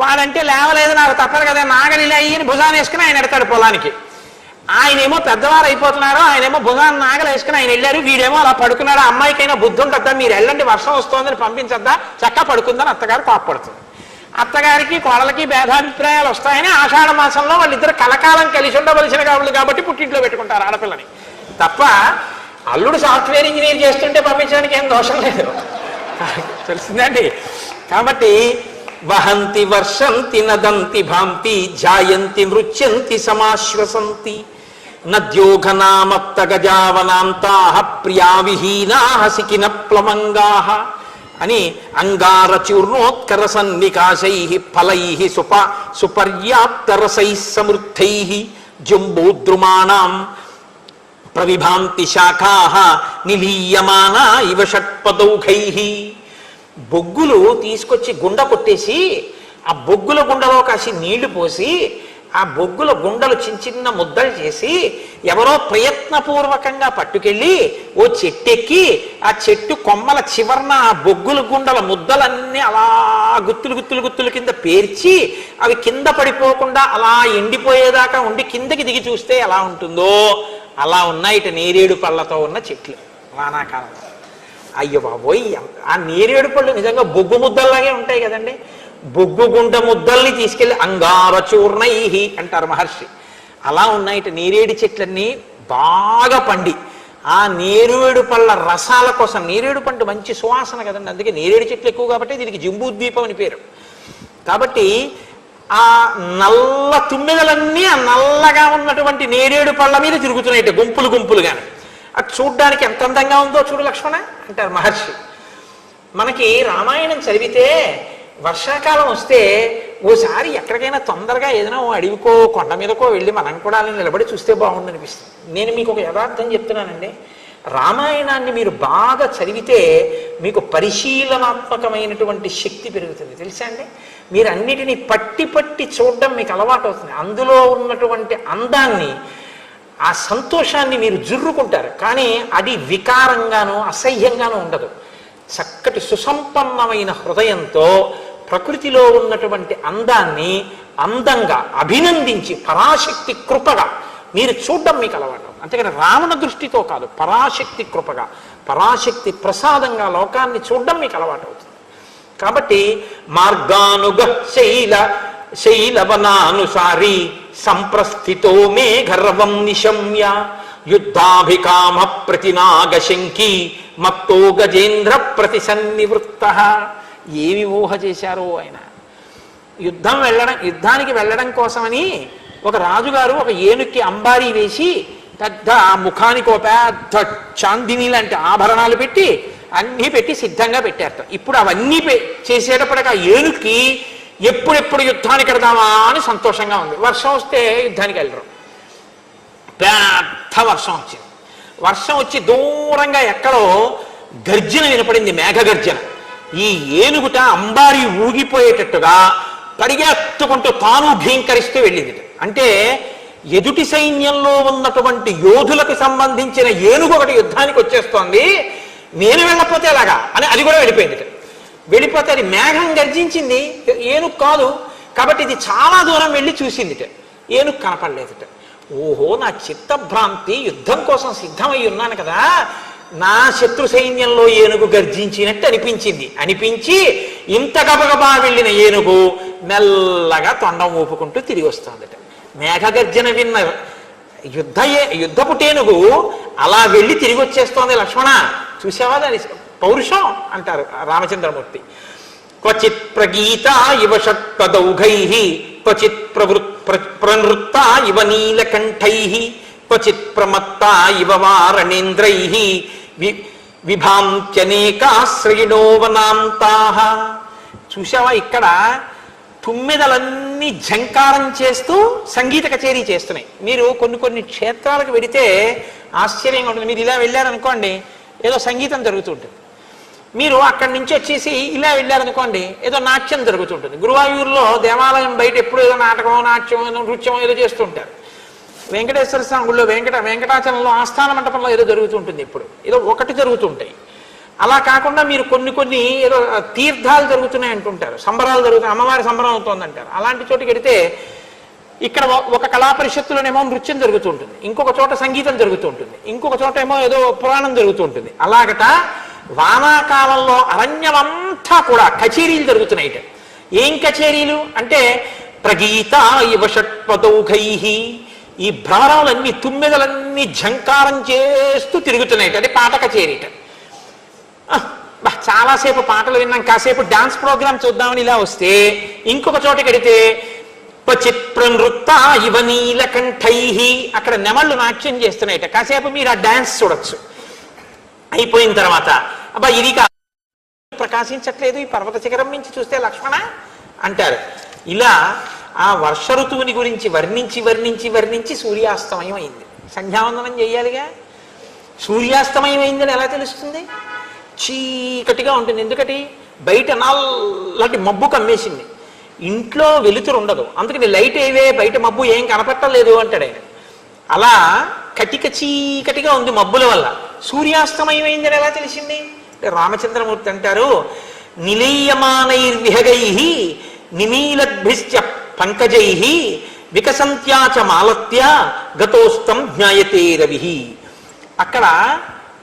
వాడంటే లేవలేదు, నాకు తప్పదు కదా, నాగలి ఇలా అయ్యి భుజాన్ని వేసుకుని ఆయన ఎడతాడు పొలానికి. ఆయనేమో పెద్దవారు అయిపోతున్నారు, ఆయనేమో భుజాన్ని నాగలు వేసుకుని ఆయన వెళ్ళారు, వీడేమో అలా పడుకున్నాడు. అమ్మాయికైనా బుద్ధి ఉంటుందా? మీరు వెళ్ళండి, వర్షం వస్తుందని పంపించద్దా, చక్కగా పడుకుందని అత్తగారు కోప్పడుతుంది. అత్తగారికి కోడలకి భేదాభిప్రాయాలు వస్తాయని ఆషాఢ మాసంలో వాళ్ళిద్దరు కలకాలం కలిసి ఉండవలసిన వాళ్ళు కాబట్టి పుట్టింట్లో పెట్టుకుంటారు ఆడపిల్లని. తప్ప అల్లుడు సాఫ్ట్వేర్ ఇంజనీర్ చేస్తుంటే పంపించడానికి ఏం దోషం లేదు, తెలిసిందండి. కాబట్టి వహంతి వర్షంతి నదంతి భాంతి ఝాయంతి నృత్యంతి సమాశ్వసంతి నద్యోఘనామత్త గజావనాంతాః ప్రియా విహీనాః సికిన ప్లవంగాః అని అంగారచూర్ణోత్కర సన్నికాశైః ఫలైః సుపర్యాప్తరసైః సమృద్ధైః జంబూద్రుమాణాం ప్రవిభాంతి శాఖాః నిలీయమానా ఇవ షట్పదౌఘైః. బొగ్గులు తీసుకొచ్చి గుండ కొట్టేసి ఆ బొగ్గుల గుండలో కాసి నీళ్లు పోసి ఆ బొగ్గుల గుండలు చిన్న చిన్న ముద్దలు చేసి ఎవరో ప్రయత్నపూర్వకంగా పట్టుకెళ్ళి ఓ చెట్టెక్కి ఆ చెట్టు కొమ్మల చివరన ఆ బొగ్గుల గుండల ముద్దలన్నీ అలా గుత్తులు గుత్తులు గుత్తుల కింద పేర్చి అవి కింద పడిపోకుండా అలా ఎండిపోయేదాకా ఉండి కిందకి దిగి చూస్తే ఎలా ఉంటుందో అలా ఉన్నాయి ఇటు నేరేడు పళ్ళతో ఉన్న చెట్లు వానాకాలంలో. అయ్యో బాబోయ్, ఆ నేరేడు పళ్ళు నిజంగా బొగ్గు ముద్దల్లాగే ఉంటాయి కదండి. బొగ్గు గుండ ముద్దల్ని తీసుకెళ్లి అంగార చూర్ణైహి అంటారు మహర్షి. అలా ఉన్నాయి నేరేడు చెట్లన్నీ బాగా పండి ఆ నేరేడు పళ్ళ రసాల కోసం. నేరేడు పండు మంచి సువాసన కదండి, అందుకే నేరేడు చెట్లు ఎక్కువ కాబట్టి దీనికి జంబూద్వీపం అని పేరు. కాబట్టి ఆ నల్ల తుమ్మెదలన్నీ ఆ నల్లగా ఉన్నటువంటి నేరేడు పళ్ళ మీద తిరుగుతున్నాయి గుంపులు గుంపులుగానే. అది చూడ్డానికి ఎంత అందంగా ఉందో చూడు లక్ష్మణ అంటారు మహర్షి. మనకి రామాయణం చదివితే వర్షాకాలం వస్తే ఓసారి ఎక్కడికైనా తొందరగా ఏదైనా ఓ అడవికో కొండ మీదకో వెళ్ళి మనం కూడా నిలబడి చూస్తే బాగుండు అనిపిస్తుంది. నేను మీకు ఒక యథార్థం చెప్తున్నానండి, రామాయణాన్ని మీరు బాగా చదివితే మీకు పరిశీలనాత్మకమైనటువంటి శక్తి పెరుగుతుంది తెలుసా అండి. మీరు అన్నిటినీ పట్టి పట్టి చూడడం మీకు అలవాటు అవుతుంది. అందులో ఉన్నటువంటి అందాన్ని ఆ సంతోషాన్ని మీరు జుర్రుకుంటారు, కానీ అది వికారంగానూ అసహ్యంగానూ ఉండదు. చక్కటి సుసంపన్నమైన హృదయంతో ప్రకృతిలో ఉన్నటువంటి అందాన్ని అందంగా అభినందించి పరాశక్తి కృపగా మీరు చూడడం మీకు అలవాటు. అంతేకాని రావణ దృష్టితో కాదు, పరాశక్తి కృపగా పరాశక్తి ప్రసాదంగా లోకాన్ని చూడడం మీకు అలవాటు అవుతుంది. కాబట్టి మార్గానుగ శైలవనానుసారి సంప్రస్థితో మే గర్వం నిశమ్య యుద్ధాభికామ ప్రతినాగశంకి మత్తో గజేంద్ర ప్రతిసన్నివృత్త. ఏమి ఊహ చేశారో ఆయన. యుద్ధానికి వెళ్ళడం కోసమని ఒక రాజుగారు ఒక ఏనుక్కి అంబారీ వేసి పెద్ద ముఖానికి ఒక పెద్ద చాందిని లాంటి ఆభరణాలు పెట్టి అన్నీ పెట్టి సిద్ధంగా పెట్టారట. ఇప్పుడు అవన్నీ చేసేటప్పటికి ఆ ఏనుక్కి ఎప్పుడెప్పుడు యుద్ధానికి వెళదామా అని సంతోషంగా ఉంది. వర్షం వస్తే యుద్ధానికి వెళ్ళరు. పెద్ద వర్షం వచ్చింది. వర్షం వచ్చి దూరంగా ఎక్కడో గర్జన వినపడింది, మేఘ గర్జన. ఈ ఏనుగుట అంబారి ఊగిపోయేటట్టుగా పరిగెత్తుకుంటూ తాను భీంకరిస్తూ వెళ్ళింది. అంటే ఎదుటి సైన్యంలో ఉన్నటువంటి యోధులకు సంబంధించిన ఏనుగు ఒకటి యుద్ధానికి వచ్చేస్తోంది, నేను వెళ్ళకపోతే ఎలాగా అని అది కూడా వెళ్ళిపోయింది. వెళ్ళిపోతే అది మేఘం గర్జించింది, ఏనుగు కాదు. కాబట్టి ఇది చాలా దూరం వెళ్ళి చూసిందిట, ఏనుగు కనపడలేదుట. ఓహో, నా చిత్తభ్రాంతి, యుద్ధం కోసం సిద్ధమై ఉన్నాను కదా, నా శత్రు సైన్యంలో ఏనుగు గర్జించినట్టు అనిపించి ఇంత గబగబా వెళ్ళిన ఏనుగు మెల్లగా తొండం ఊపుకుంటూ తిరిగి వస్తుందట. మేఘగర్జన విన్న యుద్ధపుటేనుగు అలా వెళ్ళి తిరిగి వచ్చేస్తోంది. లక్ష్మణ చూసావా దాని పౌరుషం అంటారు రామచంద్రమూర్తి. క్వచిత్ ప్రగీత ఇవ షట్పదౌఘై క్వచిత్ ప్రనృత్త ఇవ నీలకంఠై క్వచిత్ ప్రమత్త ఇవ వారణేంద్రై విభాంత్యనేకాశ్రయిణోవనాంతాః. చూసావా, ఇక్కడ తుమ్మెదలన్నీ ఝంకారం చేస్తూ సంగీత కచేరీ చేస్తున్నాయి. మీరు కొన్ని క్షేత్రాలకు వెడితే ఆశ్చర్యంగా ఉంటుంది. మీరు ఇలా వెళ్ళారనుకోండి, ఏదో సంగీతం జరుగుతుంటుంది. మీరు అక్కడి నుంచి వచ్చేసి ఇలా వెళ్ళారనుకోండి, ఏదో నాట్యం జరుగుతుంటుంది. గురువాయూరులో దేవాలయం బయట ఎప్పుడు ఏదో నాటకం, నాట్యం, నృత్యం ఏదో చేస్తుంటారు. వెంకటేశ్వర స్వామి గుళ్ళో వెంకటాచలంలో ఆస్థాన మంటపంలో ఏదో జరుగుతుంటుంది. ఇప్పుడు ఏదో ఒకటి జరుగుతుంటాయి. అలా కాకుండా మీరు కొన్ని ఏదో తీర్థాలు జరుగుతున్నాయి అంటుంటారు, సంబరాలు జరుగుతున్నాయి, అమ్మవారి సంబరం అవుతోందంటారు. అలాంటి చోటుకి వెడితే ఇక్కడ ఒక కళా పరిషత్తులోనేమో నృత్యం జరుగుతుంటుంది, ఇంకొక చోట సంగీతం జరుగుతుంటుంది, ఇంకొక చోట ఏమో ఏదో పురాణం జరుగుతుంటుంది. అలాగట వానాకాలంలో అరణ్యమంతా కూడా కచేరీలు జరుగుతున్నాయి. ఏం కచేరీలు అంటే ప్రగీత ఇవ షట్పదౌఘై, ఈ భ్రమరాలన్నీ తుమ్మెదలన్నీ ఝంకారం చేస్తూ తిరుగుతున్నాయి. అది పాట కచేరీట. చాలాసేపు పాటలు విన్నాం, కాసేపు డాన్స్ ప్రోగ్రామ్ చూద్దామని ఇలా వస్తే ఇంకొక చోటకి వెడితే క్వచిత్ ప్రనృత్త ఇవ నీలకంఠై, అక్కడ నెమళ్ళు నాట్యం చేస్తున్నాయిట. కాసేపు మీరు ఆ డాన్స్ చూడొచ్చు. అయిపోయిన తర్వాత అబ్బా ఇది ప్రకాశించట్లేదు ఈ పర్వత శిఖరం నుంచి చూస్తే లక్ష్మణ అంటారు. ఇలా ఆ వర్ష ఋతువుని గురించి వర్ణించి సూర్యాస్తమయం అయింది. సంధ్యావందనం చేయాలిగా. సూర్యాస్తమయం అయిందని ఎలా తెలుస్తుంది? చీకటిగా ఉంటుంది. ఎందుకటి? బయట నల్లటి మబ్బు కమ్మేసింది, ఇంట్లో వెలుతురు ఉండదు, అందుకని లైట్ ఏవే బయట మబ్బు ఏం కనపట్టలేదు అంటాడు ఆయన. అలా కటిక చీకటిగా ఉంది మబ్బుల వల్ల. సూర్యాస్తమయమైందని ఎలా తెలిసింది? రామచంద్రమూర్తి అంటారు, నిలీయమానైర్విహగై నిమీలద్భిశ్చ పంకజై వికసంత్యాచ మాలత్య గతోస్తం జ్ఞాయతే రవి. అక్కడ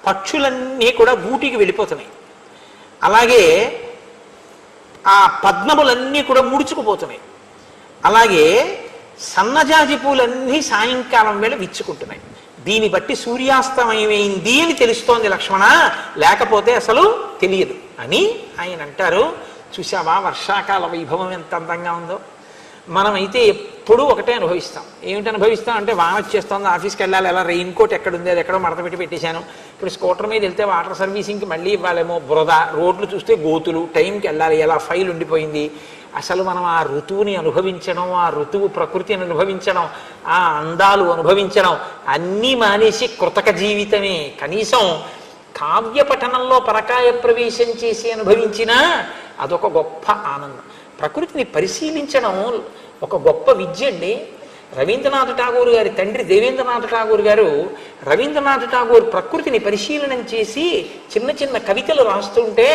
పక్షులన్నీ కూడా గూటికి వెళ్ళిపోతున్నాయి, అలాగే ఆ పద్మములన్నీ కూడా ముడుచుకుపోతున్నాయి, అలాగే సన్నజాజి పూలన్నీ సాయంకాలం వేళ విచ్చుకుంటున్నాయి. దీన్ని బట్టి సూర్యాస్తమయమైంది అని తెలుస్తోంది లక్ష్మణ, లేకపోతే అసలు తెలియదు అని ఆయన అంటారు. చూసావా వర్షాకాల వైభవం ఎంత అందంగా ఉందో. మనమైతే ఎప్పుడూ ఒకటే అనుభవిస్తాం. ఏమిటి అనుభవిస్తాం అంటే, వాన వచ్చేస్తుంది, ఆఫీస్కి వెళ్ళాలి, ఎలా రెయిన్ కోట్ ఎక్కడుంది, అది ఎక్కడో మడత పెట్టి పెట్టేశాను, ఇప్పుడు స్కూటర్ మీద వెళ్తే వాటర్ సర్వీసింగ్కి మళ్ళీ ఇవ్వాలేమో, బురద, రోడ్లు చూస్తే గోతులు, టైంకి వెళ్ళాలి, ఎలా ఫైల్ ఉండిపోయింది. అసలు మనం ఆ ఋతువుని అనుభవించడం, ఆ ఋతువు ప్రకృతిని అనుభవించడం, ఆ అందాలు అనుభవించడం అన్నీ మానేసి కృతక జీవితమే. కనీసం కావ్య పఠనంలో పరకాయ ప్రవేశం చేసి అనుభవించినా అదొక గొప్ప ఆనందం. ప్రకృతిని పరిశీలించడం ఒక గొప్ప విద్య అండి. రవీంద్రనాథ్ ఠాగూర్ గారి తండ్రి దేవేంద్రనాథ్ ఠాగూర్ గారు, రవీంద్రనాథ్ ఠాగూర్ ప్రకృతిని పరిశీలనం చేసి చిన్న చిన్న కవితలు రాస్తుంటే,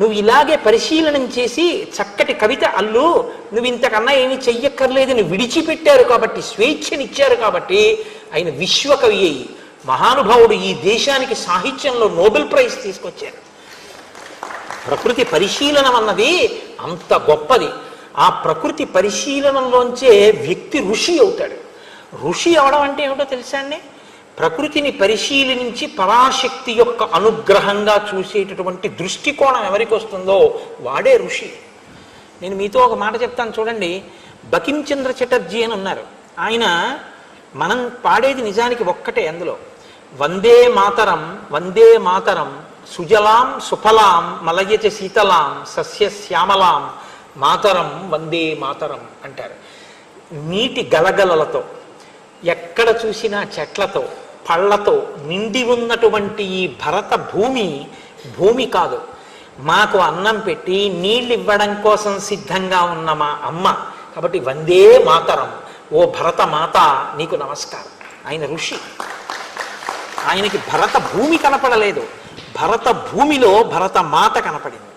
నువ్వు ఇలాగే పరిశీలనం చేసి చక్కటి కవిత అల్లు, నువ్వు ఇంతకన్నా ఏమీ చెయ్యక్కర్లేదని విడిచిపెట్టారు కాబట్టి, స్వేచ్ఛనిచ్చారు కాబట్టి ఆయన విశ్వకవి అయ్యి మహానుభావుడు ఈ దేశానికి సాహిత్యంలో నోబెల్ ప్రైజ్ తీసుకొచ్చారు. ప్రకృతి పరిశీలనం అన్నది అంత గొప్పది. ఆ ప్రకృతి పరిశీలనంలోంచే వ్యక్తి ఋషి అవుతాడు. ఋషి అవడం అంటే ఏమిటో తెలుసా అండి? ప్రకృతిని పరిశీలించి పరాశక్తి యొక్క అనుగ్రహంగా చూసేటటువంటి దృష్టికోణం ఎవరికి వస్తుందో వాడే ఋషి. నేను మీతో ఒక మాట చెప్తాను చూడండి. బకించంద్ర చటర్జీ అని ఉన్నారు. ఆయన, మనం పాడేది నిజానికి ఒక్కటే అందులో, వందే మాతరం వందే మాతరం సుజలాం సుఫలాం మలయచ శీతలాం సస్య శ్యామలాం మాతరం వందే మాతరం అంటారు. నీటి గలగలలతో, ఎక్కడ చూసినా చెట్లతో పళ్ళతో నిండి ఉన్నటువంటి ఈ భరత భూమి భూమి కాదు, మాకు అన్నం పెట్టి నీళ్ళు ఇవ్వడం కోసం సిద్ధంగా ఉన్న మా అమ్మ. కాబట్టి వందే మాతరం, ఓ భరత మాత నీకు నమస్కారం. ఆయన ఋషి. ఆయనకి భరత భూమి కనపడలేదు, భరత భూమిలో భరత మాత కనపడింది.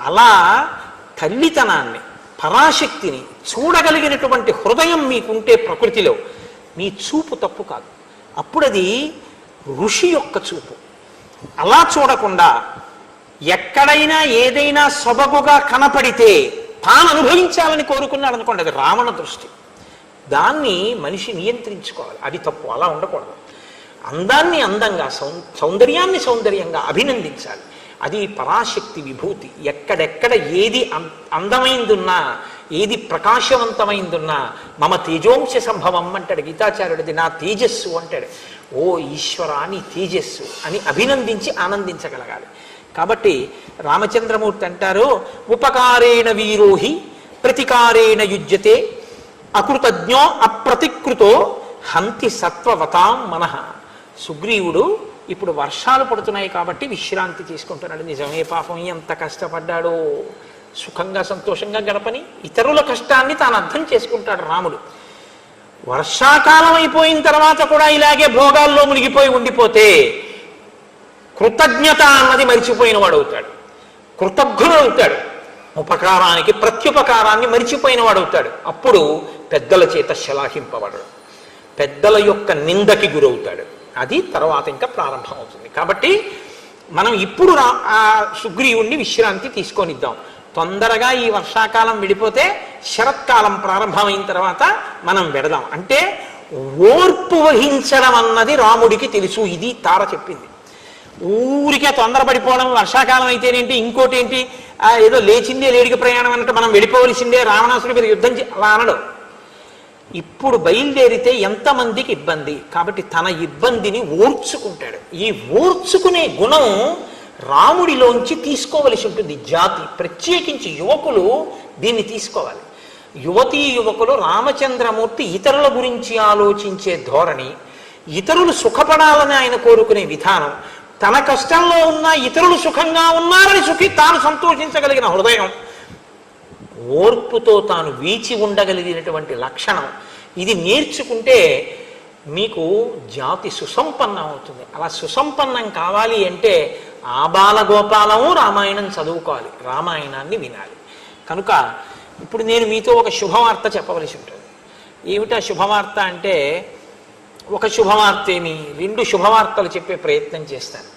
అలా తల్లితనాన్ని, పరాశక్తిని చూడగలిగినటువంటి హృదయం మీకుంటే ప్రకృతిలో, మీ చూపు తప్పు కాదు, అప్పుడది ఋషి యొక్క చూపు. అలా చూడకుండా ఎక్కడైనా ఏదైనా సొబగుగా కనపడితే తాను అనుభవించాలని కోరుకున్నాడు అనుకోండి, అది రావణ దృష్టి. దాన్ని మనిషి నియంత్రించుకోవాలి, అది తప్పు, అలా ఉండకూడదు. అందాన్ని అందంగా, సౌందర్యాన్ని సౌందర్యంగా అభినందించాలి. అది పరాశక్తి విభూతి. ఎక్కడెక్కడ ఏది అందమైందున్నా, ఏది ప్రకాశవంతమైందున్నా మమ తేజోంశ సంభవం అంటాడు గీతాచార్యుడిది, నా తేజస్సు అంటాడు. ఓ ఈశ్వర నీ తేజస్సు అని అభినందించి ఆనందించగలగాలి. కాబట్టి రామచంద్రమూర్తి అంటారు, ఉపకారేణ వీరోహి ప్రతికారేణ యుజ్యతే అకృతజ్ఞో అప్రతికృతో హంతి సత్వవతాం మనః. సుగ్రీవుడు ఇప్పుడు వర్షాలు పడుతున్నాయి కాబట్టి విశ్రాంతి తీసుకుంటున్నాడు. నిజమే, పాపం ఎంత కష్టపడ్డాడో, సుఖంగా సంతోషంగా గడపని ఇతరుల కష్టాన్ని తాను అర్థం చేసుకుంటాడు రాముడు. వర్షాకాలం అయిపోయిన తర్వాత కూడా ఇలాగే భోగాల్లో మునిగిపోయి ఉండిపోతే కృతజ్ఞత అన్నది మరిచిపోయిన వాడు అవుతాడు, కృతజ్ఞుడు అవుతాడు. ఉపకారానికి ప్రత్యుపకారాన్ని మరిచిపోయిన వాడు అవుతాడు. అప్పుడు పెద్దల చేత శలాహింపబడడు, పెద్దల యొక్క నిందకి గురవుతాడు. అది తర్వాత ఇంకా ప్రారంభం అవుతుంది. కాబట్టి మనం ఇప్పుడు ఆ సుగ్రీవుణ్ణి విశ్రాంతి తీసుకొనిద్దాం. తొందరగా ఈ వర్షాకాలం విడిపోతే శరత్కాలం ప్రారంభమైన తర్వాత మనం వెడదాం. అంటే ఓర్పు వహించడం అన్నది రాముడికి తెలుసు. ఇది తార చెప్పింది. ఊరికే తొందరపడిపోవడం, వర్షాకాలం అయితేనేంటి, ఇంకోటి ఏంటి, ఏదో లేచిందే లేడికి ప్రయాణం అన్నట్టు మనం వెళ్ళిపోవలసిందే, రావణాసుడి మీద యుద్ధం అలా అనడు. ఇప్పుడు బయలుదేరితే ఎంతమందికి ఇబ్బంది, కాబట్టి తన ఇబ్బందిని ఓర్చుకుంటాడు. ఈ ఓర్చుకునే గుణం రాముడిలోంచి తీసుకోవలసి ఉంటుంది జాతి. ప్రత్యేకించి యువకులు దీన్ని తీసుకోవాలి. యువతీ యువకులు రామచంద్రమూర్తి ఇతరుల గురించి ఆలోచించే ధోరణి, ఇతరులు సుఖపడాలని ఆయన కోరుకునే విధానం, తన కష్టంలో ఉన్న ఇతరులు సుఖంగా ఉన్నారని తాను సంతోషించగలిగిన హృదయం, ఓర్పుతో తాను వీచి ఉండగలిగినటువంటి లక్షణం, ఇది నేర్చుకుంటే మీకు జాతి సుసంపన్నం అవుతుంది. అలా సుసంపన్నం కావాలి అంటే ఆబాలగోపాలము రామాయణం చదువుకోవాలి, రామాయణాన్ని వినాలి. కనుక ఇప్పుడు నేను మీతో ఒక శుభవార్త చెప్పవలసి ఉంటుంది. ఏమిటా శుభవార్త అంటే, ఒక శుభవార్త ఏమి, 2 శుభవార్తలు చెప్పే ప్రయత్నం చేస్తాను.